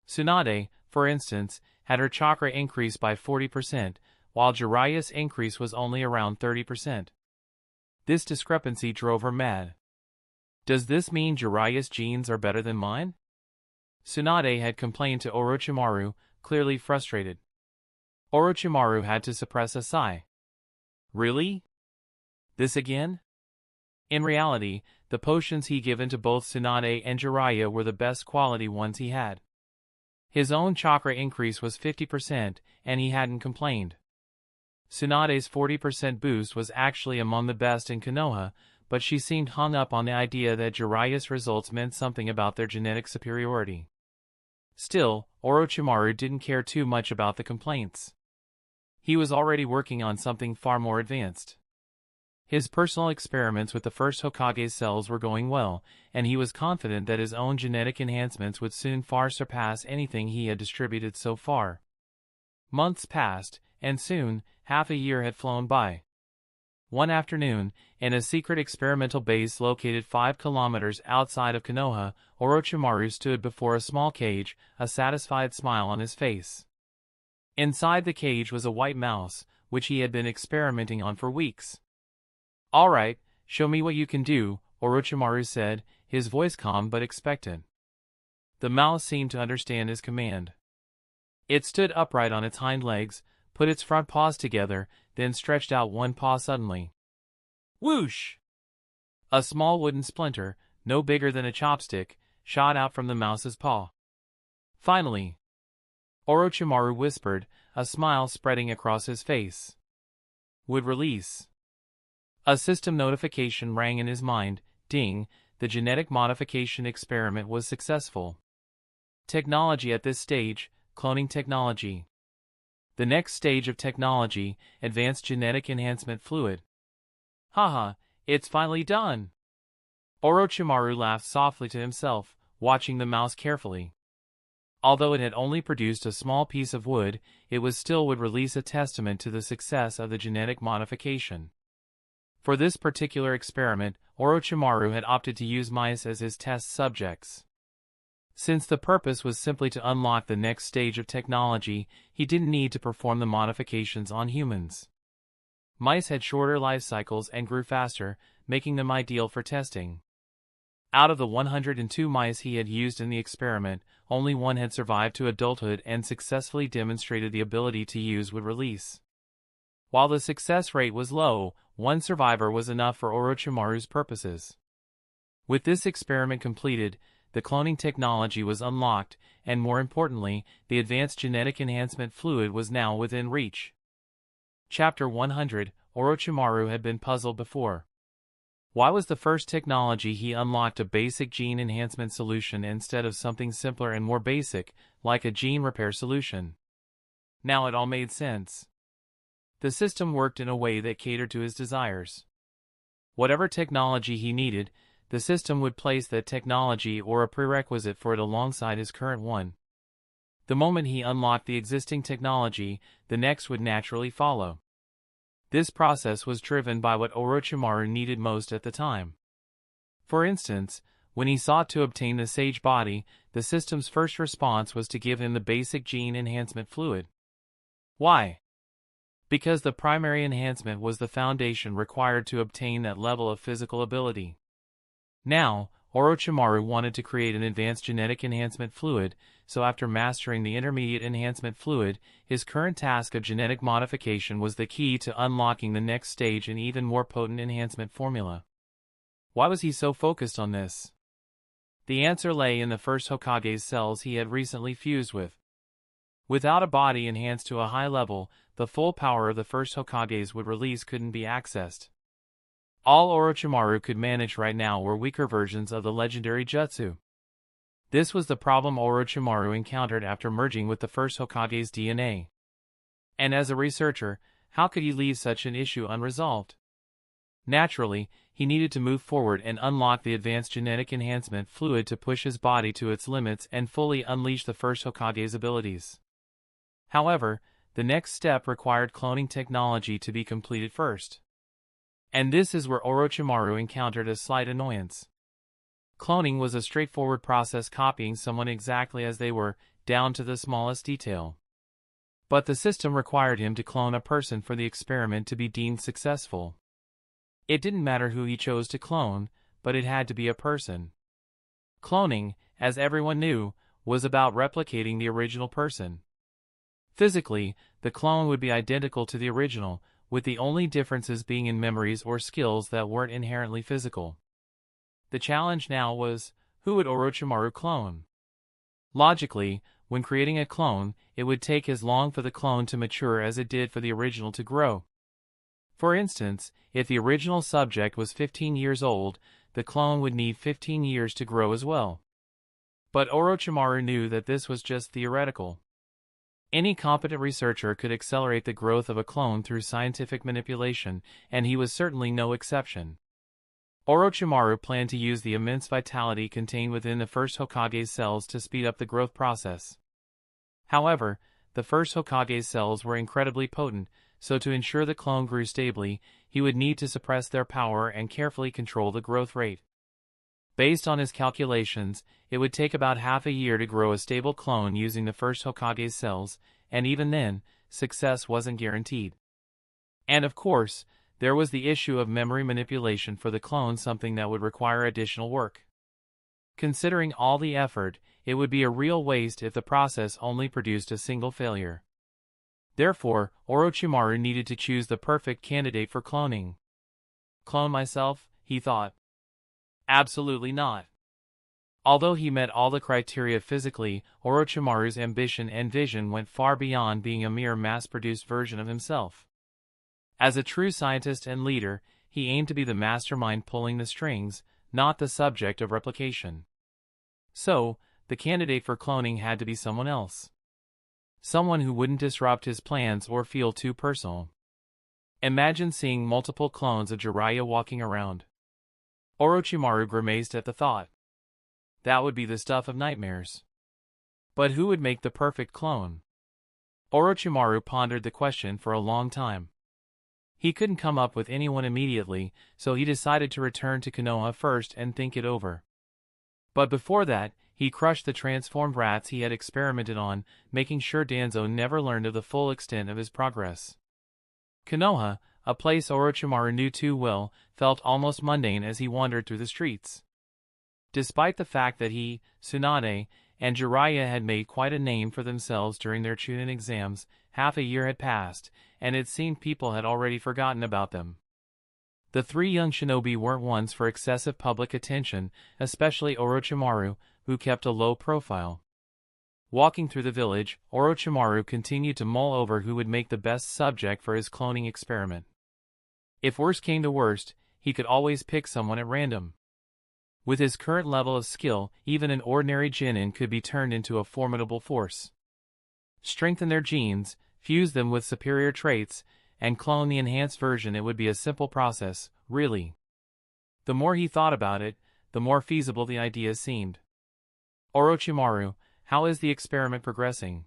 S1: Tsunade, for instance, had her chakra increase by 40%, while Jiraiya's increase was only around 30%. This discrepancy drove her mad. Does this mean Jiraiya's genes are better than mine? Tsunade had complained to Orochimaru, clearly frustrated. Orochimaru had to suppress a sigh. Really? This again? In reality, the potions he given to both Tsunade and Jiraiya were the best quality ones he had. His own chakra increase was 50%, and he hadn't complained. Tsunade's 40% boost was actually among the best in Konoha, but she seemed hung up on the idea that Jiraiya's results meant something about their genetic superiority. Still, Orochimaru didn't care too much about the complaints. He was already working on something far more advanced. His personal experiments with the first Hokage's cells were going well, and he was confident that his own genetic enhancements would soon far surpass anything he had distributed so far. Months passed, and soon, half a year had flown by. One afternoon, in a secret experimental base located 5 kilometers outside of Konoha, Orochimaru stood before a small cage, a satisfied smile on his face. Inside the cage was a white mouse, which he had been experimenting on for weeks. "All right, show me what you can do," Orochimaru said, his voice calm but expectant. The mouse seemed to understand his command. It stood upright on its hind legs, put its front paws together, then stretched out one paw suddenly. Whoosh! A small wooden splinter, no bigger than a chopstick, shot out from the mouse's paw. Finally, Orochimaru whispered, a smile spreading across his face. Would release. A system notification rang in his mind. Ding, the genetic modification experiment was successful. Technology at this stage, cloning technology. The next stage of technology, advanced genetic enhancement fluid. Haha, it's finally done. Orochimaru laughed softly to himself, watching the mouse carefully. Although it had only produced a small piece of wood, it would release a testament to the success of the genetic modification. For this particular experiment, Orochimaru had opted to use mice as his test subjects. Since the purpose was simply to unlock the next stage of technology, he didn't need to perform the modifications on humans. Mice had shorter life cycles and grew faster, making them ideal for testing. Out of the 102 mice he had used in the experiment, only one had survived to adulthood and successfully demonstrated the ability to use wood release. While the success rate was low, one survivor was enough for Orochimaru's purposes. With this experiment completed, the cloning technology was unlocked, and more importantly, the advanced genetic enhancement fluid was now within reach. Chapter 100, Orochimaru had been puzzled before. Why was the first technology he unlocked a basic gene enhancement solution instead of something simpler and more basic, like a gene repair solution? Now it all made sense. The system worked in a way that catered to his desires. Whatever technology he needed, the system would place that technology or a prerequisite for it alongside his current one. The moment he unlocked the existing technology, the next would naturally follow. This process was driven by what Orochimaru needed most at the time. For instance, when he sought to obtain the Sage Body, the system's first response was to give him the basic gene enhancement fluid. Why? Because the primary enhancement was the foundation required to obtain that level of physical ability. Now, Orochimaru wanted to create an advanced genetic enhancement fluid, so after mastering the intermediate enhancement fluid, his current task of genetic modification was the key to unlocking the next stage and even more potent enhancement formula. Why was he so focused on this? The answer lay in the first Hokage's cells he had recently fused with. Without a body enhanced to a high level, the full power of the first Hokage's would release couldn't be accessed. All Orochimaru could manage right now were weaker versions of the legendary jutsu. This was the problem Orochimaru encountered after merging with the first Hokage's DNA. And as a researcher, how could he leave such an issue unresolved? Naturally, he needed to move forward and unlock the advanced genetic enhancement fluid to push his body to its limits and fully unleash the first Hokage's abilities. However, the next step required cloning technology to be completed first. And this is where Orochimaru encountered a slight annoyance. Cloning was a straightforward process, copying someone exactly as they were, down to the smallest detail. But the system required him to clone a person for the experiment to be deemed successful. It didn't matter who he chose to clone, but it had to be a person. Cloning, as everyone knew, was about replicating the original person. Physically, the clone would be identical to the original, with the only differences being in memories or skills that weren't inherently physical. The challenge now was, who would Orochimaru clone? Logically, when creating a clone, it would take as long for the clone to mature as it did for the original to grow. For instance, if the original subject was 15 years old, the clone would need 15 years to grow as well. But Orochimaru knew that this was just theoretical. Any competent researcher could accelerate the growth of a clone through scientific manipulation, and he was certainly no exception. Orochimaru planned to use the immense vitality contained within the first Hokage's cells to speed up the growth process. However, the first Hokage's cells were incredibly potent, so to ensure the clone grew stably, he would need to suppress their power and carefully control the growth rate. Based on his calculations, it would take about half a year to grow a stable clone using the first Hokage's cells, and even then, success wasn't guaranteed. And of course, there was the issue of memory manipulation for the clone, something that would require additional work. Considering all the effort, it would be a real waste if the process only produced a single failure. Therefore, Orochimaru needed to choose the perfect candidate for cloning. Clone myself, he thought. Absolutely not. Although he met all the criteria physically, Orochimaru's ambition and vision went far beyond being a mere mass-produced version of himself. As a true scientist and leader, he aimed to be the mastermind pulling the strings, not the subject of replication. So, the candidate for cloning had to be someone else. Someone who wouldn't disrupt his plans or feel too personal. Imagine seeing multiple clones of Jiraiya walking around. Orochimaru grimaced at the thought. That would be the stuff of nightmares. But who would make the perfect clone? Orochimaru pondered the question for a long time. He couldn't come up with anyone immediately, so he decided to return to Konoha first and think it over. But before that, he crushed the transformed rats he had experimented on, making sure Danzo never learned of the full extent of his progress. Konoha, a place Orochimaru knew too well, felt almost mundane as he wandered through the streets. Despite the fact that he, Tsunade, and Jiraiya had made quite a name for themselves during their Chunin exams, half a year had passed, and it seemed people had already forgotten about them. The three young shinobi weren't ones for excessive public attention, especially Orochimaru, who kept a low profile. Walking through the village, Orochimaru continued to mull over who would make the best subject for his cloning experiment. If worst came to worst, he could always pick someone at random. With his current level of skill, even an ordinary genin could be turned into a formidable force. Strengthen their genes, fuse them with superior traits, and clone the enhanced version. It would be a simple process, really. The more he thought about it, the more feasible the idea seemed. Orochimaru, how is the experiment progressing?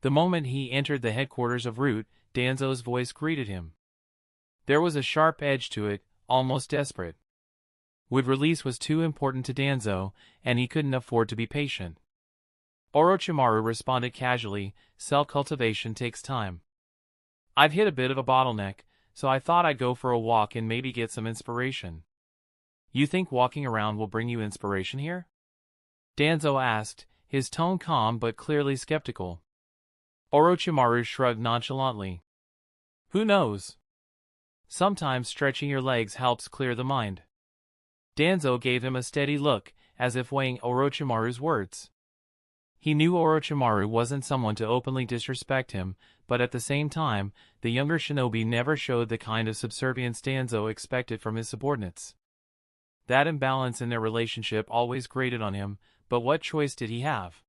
S1: The moment he entered the headquarters of Root, Danzo's voice greeted him. There was a sharp edge to it, almost desperate. Wood release was too important to Danzo, and he couldn't afford to be patient. Orochimaru responded casually, cell cultivation takes time. I've hit a bit of a bottleneck, so I thought I'd go for a walk and maybe get some inspiration. You think walking around will bring you inspiration here? Danzo asked, his tone calm but clearly skeptical. Orochimaru shrugged nonchalantly. Who knows? Sometimes stretching your legs helps clear the mind. Danzo gave him a steady look, as if weighing Orochimaru's words. He knew Orochimaru wasn't someone to openly disrespect him, but at the same time, the younger shinobi never showed the kind of subservience Danzo expected from his subordinates. That imbalance in their relationship always grated on him, but what choice did he have?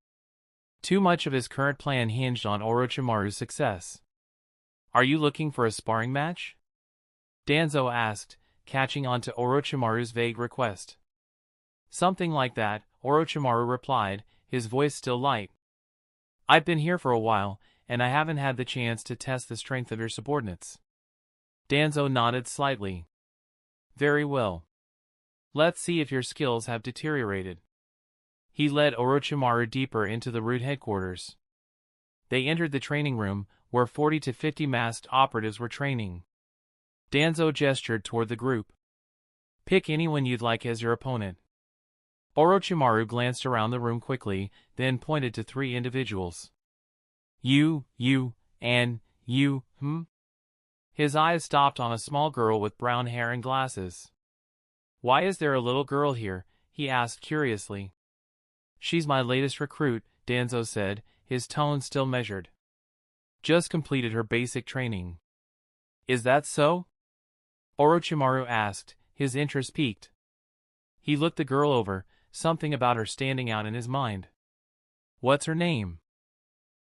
S1: Too much of his current plan hinged on Orochimaru's success. Are you looking for a sparring match? Danzo asked, catching on to Orochimaru's vague request. Something like that, Orochimaru replied, his voice still light. I've been here for a while, and I haven't had the chance to test the strength of your subordinates. Danzo nodded slightly. Very well. Let's see if your skills have deteriorated. He led Orochimaru deeper into the root headquarters. They entered the training room, where 40 to 50 masked operatives were training. Danzo gestured toward the group. Pick anyone you'd like as your opponent. Orochimaru glanced around the room quickly, then pointed to 3 individuals. You, and you, His eyes stopped on a small girl with brown hair and glasses. Why is there a little girl here? He asked curiously. She's my latest recruit, Danzo said, his tone still measured. Just completed her basic training. Is that so? Orochimaru asked, his interest piqued. He looked the girl over, something about her standing out in his mind. What's her name?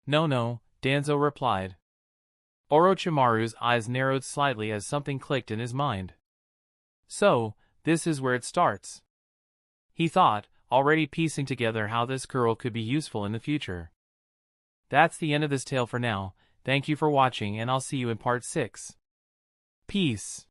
S1: No, Danzo replied. Orochimaru's eyes narrowed slightly as something clicked in his mind. So, this is where it starts. He thought, already piecing together how this girl could be useful in the future. That's the end of this tale for now. Thank you for watching, and I'll see you in part 6. Peace.